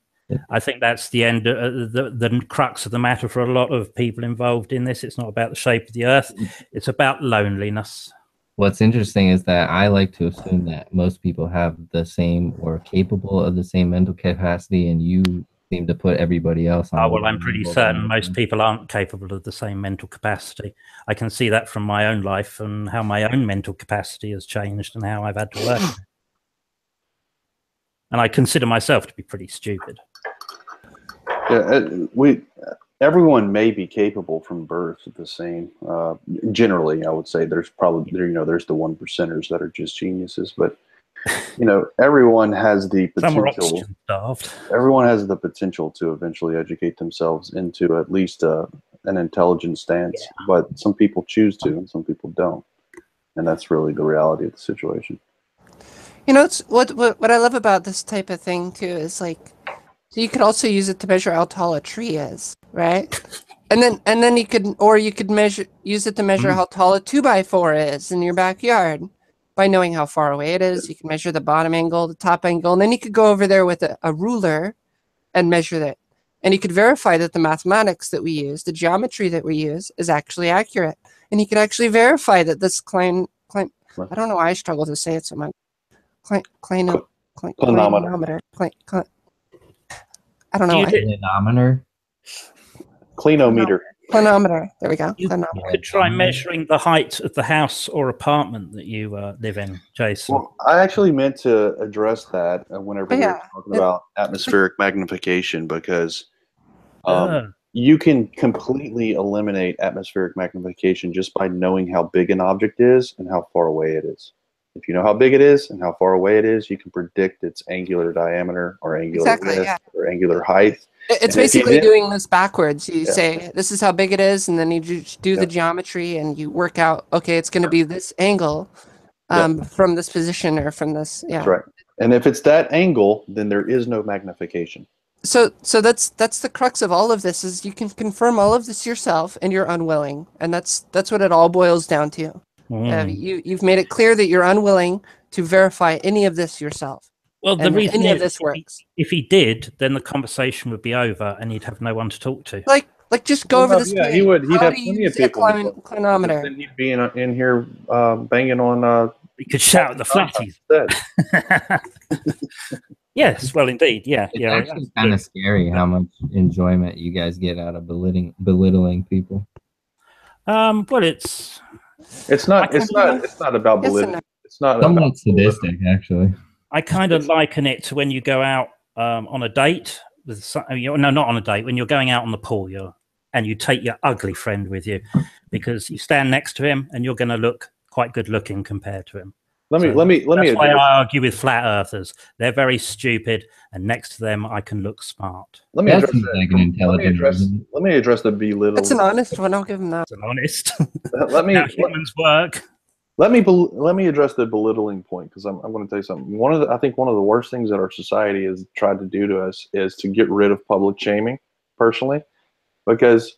think that's the end, the crux of the matter for a lot of people involved in this. It's not about the shape of the Earth. It's about loneliness. What's interesting is that I like to assume that most people have the same or capable of the same mental capacity, and you seem to put everybody else on. Oh, well, I'm pretty certain most people aren't capable of the same mental capacity. I can see that from my own life and how my own mental capacity has changed and how I've had to work. And I consider myself to be pretty stupid. Yeah, everyone may be capable from birth of the same. Generally, I would say there's probably there's the 1%ers that are just geniuses, but you know, everyone has the Some are potential. oxygen starved. Everyone has the potential to eventually educate themselves into at least an intelligent stance, but some people choose to, and some people don't, and that's really the reality of the situation. You know, it's what I love about this type of thing too is like, so you could also use it to measure how tall a tree is, right? And then you could use it to measure how tall a 2x4 is in your backyard by knowing how far away it is. You can measure the bottom angle, the top angle, and then you could go over there with a ruler and measure that. And you could verify that the mathematics that we use, the geometry that we use, is actually accurate. And you could actually verify that this I don't know why I struggle to say it so much. Clinometer. I don't know why. Clinometer. Clinometer. Clinometer. There we go. You could try measuring the height of the house or apartment that you live in, Jason. Well, I actually meant to address that whenever we were talking about atmospheric magnification, because you can completely eliminate atmospheric magnification just by knowing how big an object is and how far away it is. If you know how big it is and how far away it is, you can predict its angular diameter or angular width or angular height. It's basically doing this backwards. You say, this is how big it is, and then you just do the geometry, and you work out, okay, it's going to be this angle from this position or from this. Yeah. That's right. And if it's that angle, then there is no magnification. So that's the crux of all of this, is you can confirm all of this yourself, and you're unwilling. And that's what it all boils down to. You've made it clear that you're unwilling to verify any of this yourself. Well, the reason any of this works. If he did, then the conversation would be over, and he'd have no one to talk to. Like just go over this. Yeah, he would. He'd have plenty of people. Clinometer. Then he'd be in here banging on. He could shout at the flatties. Yes, well, indeed, yeah. It's actually kind of scary how much enjoyment you guys get out of belittling people. Well, it's not about belittling. It's not somewhat sadistic, actually. I kind of liken it to when you go out on a date with no, not on a date. When you're going out on the pool, and you take your ugly friend with you, because you stand next to him and you're going to look quite good looking compared to him. Let me. That's why I argue with flat earthers. They're very stupid, and next to them, I can look smart. Let me address the belittling. That's an honest one. I'll give him that. It's an honest. Humans work. Let me address the belittling point, because I'm going to tell you something. I think one of the worst things that our society has tried to do to us is to get rid of public shaming. Personally, because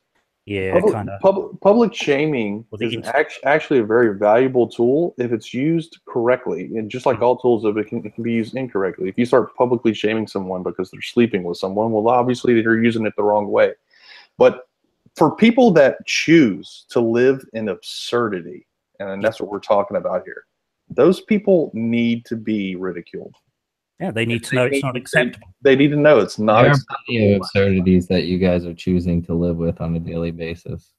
public shaming is actually a very valuable tool if it's used correctly. And just like all tools, it can be used incorrectly. If you start publicly shaming someone because they're sleeping with someone, well, obviously they're using it the wrong way. But for people that choose to live in absurdity, and that's what we're talking about here, those people need to be ridiculed. Yeah, they need to know it's not acceptable. They need to know it's not acceptable. There are plenty of absurdities that you guys are choosing to live with on a daily basis.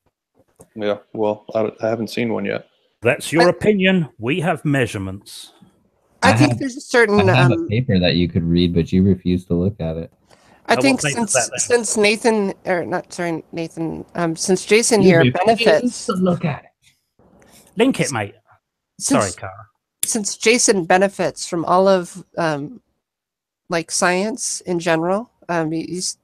Yeah, well, I haven't seen one yet. That's your opinion. We have measurements. I think there's a certain... I have a paper that you could read, but you refuse to look at it. I think since Nathan, since Jason here benefits... to look at it. Link it, mate. Sorry, Cara. Since Jason benefits from all of like science in general, he's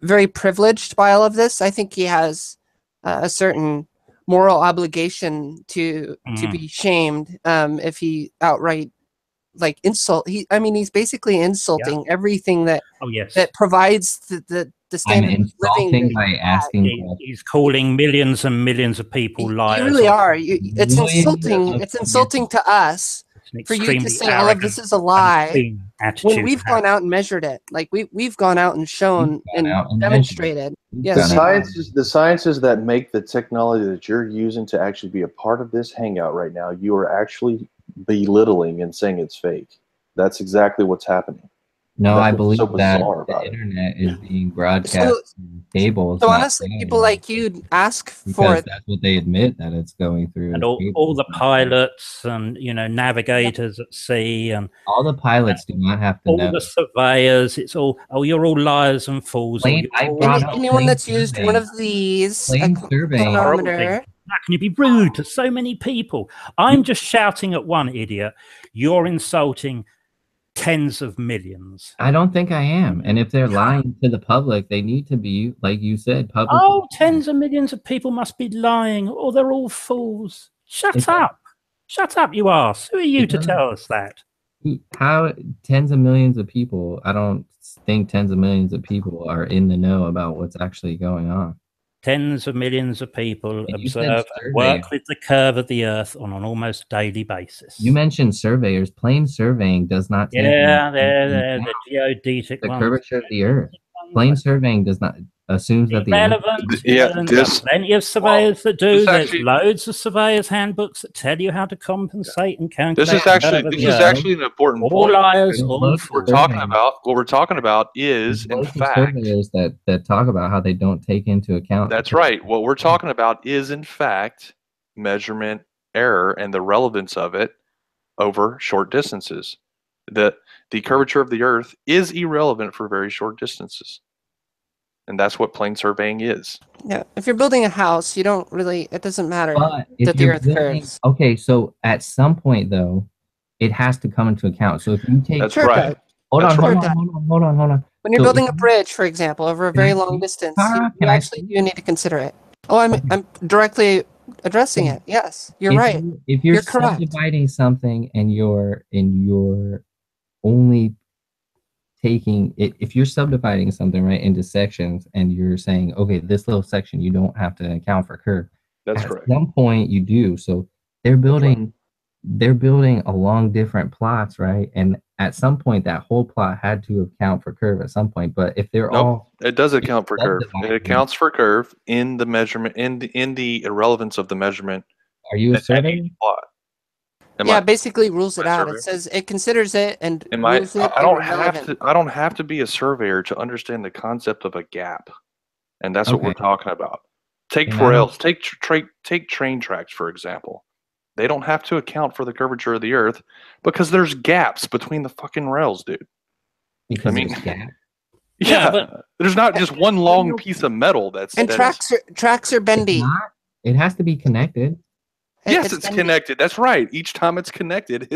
very privileged by all of this. I think he has a certain moral obligation to be shamed if he outright like insult. He's basically insulting everything that that provides the standard of living by asking. He's calling millions and millions of people liars. You really are. It's insulting. It's insulting to us for you to say all of this is a lie when we've gone out and measured it. Like we've gone out and shown and demonstrated. Yes. The sciences that make the technology that you're using to actually be a part of this hangout right now, you are actually belittling and saying it's fake. That's exactly what's happening. No, I believe that the internet is being broadcast through cables. So honestly, people like you ask for it. That's what they admit, that it's going through. And all the pilots and navigators at sea and all the pilots do not have to know. All the surveyors, it's all you're all liars and fools. Anyone that's used one of these, a clinometer, How can you be rude to so many people? I'm just shouting at one idiot. You're insulting tens of millions. I don't think I am. And if they're lying to the public, they need to be, like you said, public. Oh, tens of millions of people must be lying, or they're all fools. Shut up. Shut up, you arse. Who are you to tell us that? How tens of millions of people, I don't think tens of millions of people are in the know about what's actually going on. Tens of millions of people observe and work with the curve of the Earth on an almost daily basis. You mentioned surveyors. Plain surveying does not take they're the geodetic the ones. curvature of the Earth. Plain surveying does not assumes that the relevant. There's plenty of surveyors that do. There's loads of surveyors' handbooks that tell you how to compensate and calculate. This is actually an important all point. liars. What we're talking about is, in fact, surveyors that talk about how they don't take into account. That's right. What we're talking about is, in fact, measurement error and the relevance of it over short distances. The curvature of the Earth is irrelevant for very short distances. And that's what plain surveying is. Yeah, if you're building a house, you don't really, it doesn't matter that the Earth curves. Okay, so at some point, though, it has to come into account. So if you take... That's right. Hold on. When you're building a bridge, for example, over a very long distance, you actually do need to consider it. Oh, I'm directly addressing it. Yes, you're right. If you're subdividing something and you're only taking it, if you're subdividing something right into sections and you're saying, okay, this little section you don't have to account for curve. That's correct. At some point you do. So they're building along different plots, right? And at some point that whole plot had to account for curve at some point. But if they're all, it does account for curve. It accounts for curve in the measurement, in the irrelevance of the measurement. Are you a surveyor? Yeah, basically rules it out. It says it considers it and rules it. I don't have to be a surveyor to understand the concept of a gap, and that's what we're talking about. Take train tracks, for example. They don't have to account for the curvature of the Earth because there's gaps between the fucking rails, dude. Because but there's not just one long piece of metal that's. And tracks are bendy. It has to be connected. Yes, it's connected. That's right. Each time it's connected and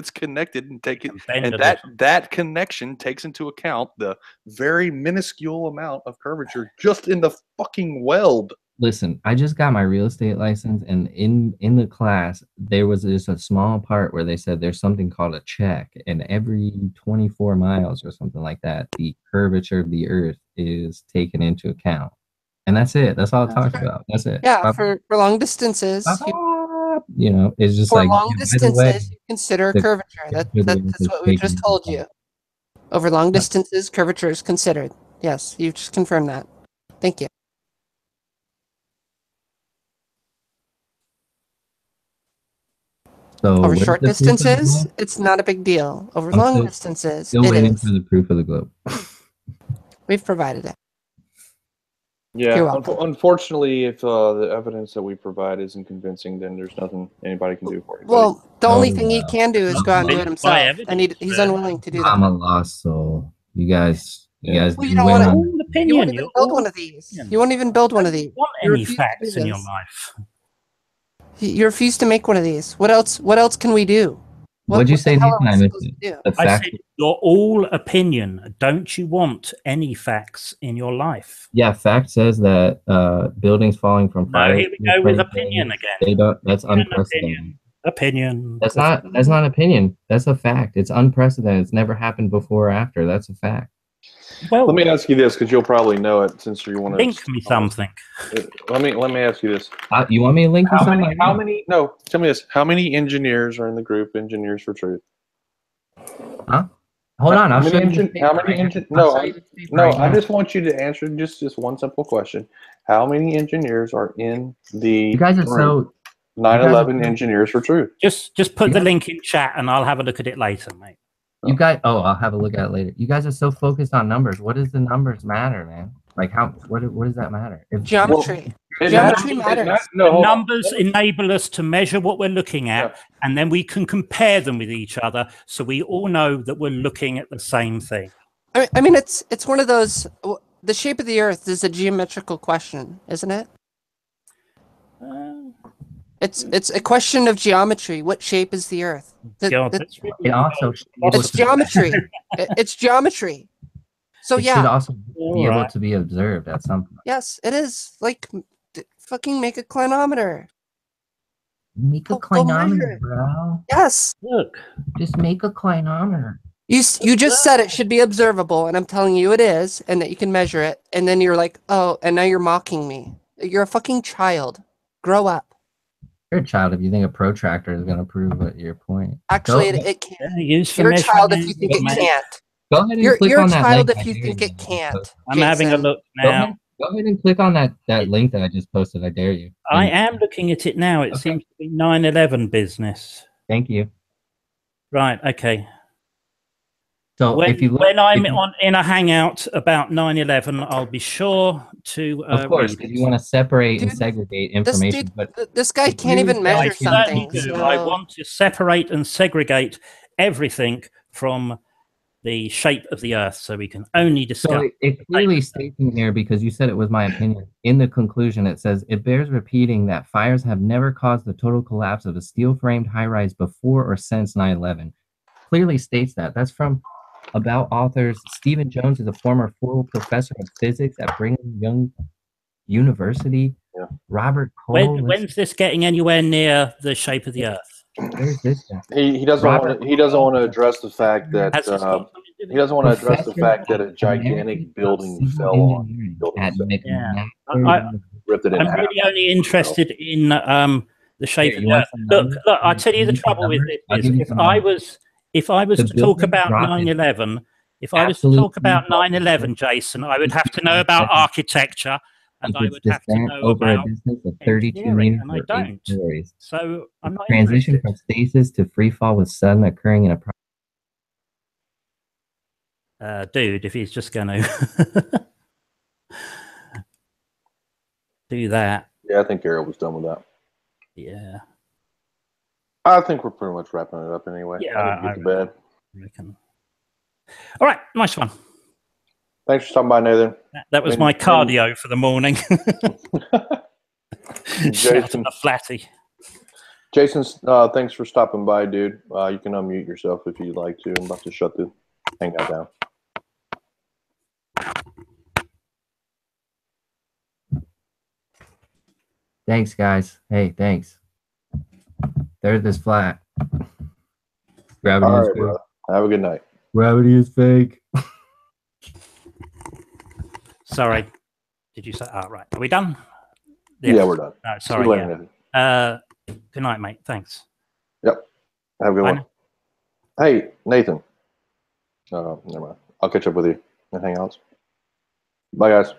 that connection takes into account the very minuscule amount of curvature just in the fucking weld. Listen, I just got my real estate license, and in the class there was just a small part where they said there's something called a check, and every 24 miles or something like that, the curvature of the Earth is taken into account, and that's it. That's all it talks about. That's it. Yeah, for long distances. You know, it's just for like long distances, you consider curvature. That's what we just told you. Over long distances, curvature is considered. Yes, you just confirmed that. Thank you. So over short distances, it's not a big deal. Over long distances, still waiting for the proof of the globe. We've provided it. Yeah, unfortunately, if the evidence that we provide isn't convincing, then there's nothing anybody can do for you. Well, the only thing he can do is go out and do it himself, and he's unwilling to do that. I'm a lost soul. You guys. Well, you don't want to. You won't even build one of these. You won't even build one of these. Want any facts in your life? You refuse to make one of these. What else? What else can we do? What'd you say? I said you're all opinion. Don't you want any facts in your life? Yeah, fact says that buildings falling from fire. No, here we go with opinion again. They don't. That's unprecedented. Opinion. That's not opinion. That's a fact. It's unprecedented. It's never happened before or after. That's a fact. Well, let me ask you this, because you'll probably know it since you want to link me something. Let me ask you this. You want me to link you something? No, tell me this. How many engineers are in the group Engineers for Truth? Huh? Hold on. I'll show you. I just want you to answer just one simple question. How many engineers are in the You guys are so 9/11 Engineers for Truth? Just put the link in chat and I'll have a look at it later, mate. You guys, I'll have a look at it later. You guys are so focused on numbers. What does the numbers matter, man? Like what does that matter? Geometry. Geometry matters. Numbers enable us to measure what we're looking at, and then we can compare them with each other, so we all know that we're looking at the same thing. I mean, it's one of those. The shape of the Earth is a geometrical question, isn't it? It's a question of geometry. What shape is the Earth? It also it's geometry. It's geometry. So it yeah, should also be able to be observed at some point. yes, it is. Like, fucking make a clinometer. Make a clinometer, bro. Yes. Look, just make a clinometer. You just said it should be observable, and I'm telling you it is, and that you can measure it. And then you're like, oh, and now you're mocking me. You're a fucking child. Grow up. You're a child if you think a protractor is going to prove your point. Actually, it can't. You're a child if you think it can't. Go ahead and click on that link. You're a child if you think it can't. I'm having a look now. Go ahead and click on that link that I just posted. I dare you. I am looking at it now. It seems to be 9/11 business. Thank you. Right. Okay. So when I'm in a hangout about 9/11, I'll be sure to. Of course, because you want to separate and segregate information. But this guy can't even measure something. So... I want to separate and segregate everything from the shape of the Earth, so we can only discuss. So it clearly states in here, because you said it was my opinion. In the conclusion, it says it bears repeating that fires have never caused the total collapse of a steel-framed high-rise before or since 9/11. Clearly states that. That's from About authors. Stephen Jones is a former full professor of physics at Brigham Young University. Yeah. Robert Cole. When's this getting anywhere near the shape of the Earth? Where's this guy? He doesn't want to address the fact that he doesn't want to address the fact that a gigantic building fell on ripped it in half. I'm really only interested in the shape of the Earth. Look, I tell you the trouble with it is if I was to talk about 9/11, if I was to talk about 9/11, Jason, I would have to know about architecture, and I would have to know over about a distance of 32 meters, and I don't. So I'm not transition from stasis to free fall with sudden occurring in a dude, if he's just going to do that. Yeah, I think Ariel was done with that. Yeah. I think we're pretty much wrapping it up anyway. Yeah, I get to bed. Reckon. All right, nice one. Thanks for stopping by, Nathan. That was my cardio for the morning. Jason, a flatty. Jason, thanks for stopping by, dude. You can unmute yourself if you'd like to. I'm about to shut the hangout down. Thanks, guys. Hey, thanks. There's this flat. Gravity is fake. Brother. Have a good night. Gravity is fake. Sorry. Did you say? Oh, right. Are we done? Yeah, we're done. No, sorry. Yeah. Good night, mate. Thanks. Yep. Have a good one. Hey, Nathan. Never mind. I'll catch up with you in Hangouts. Bye, guys.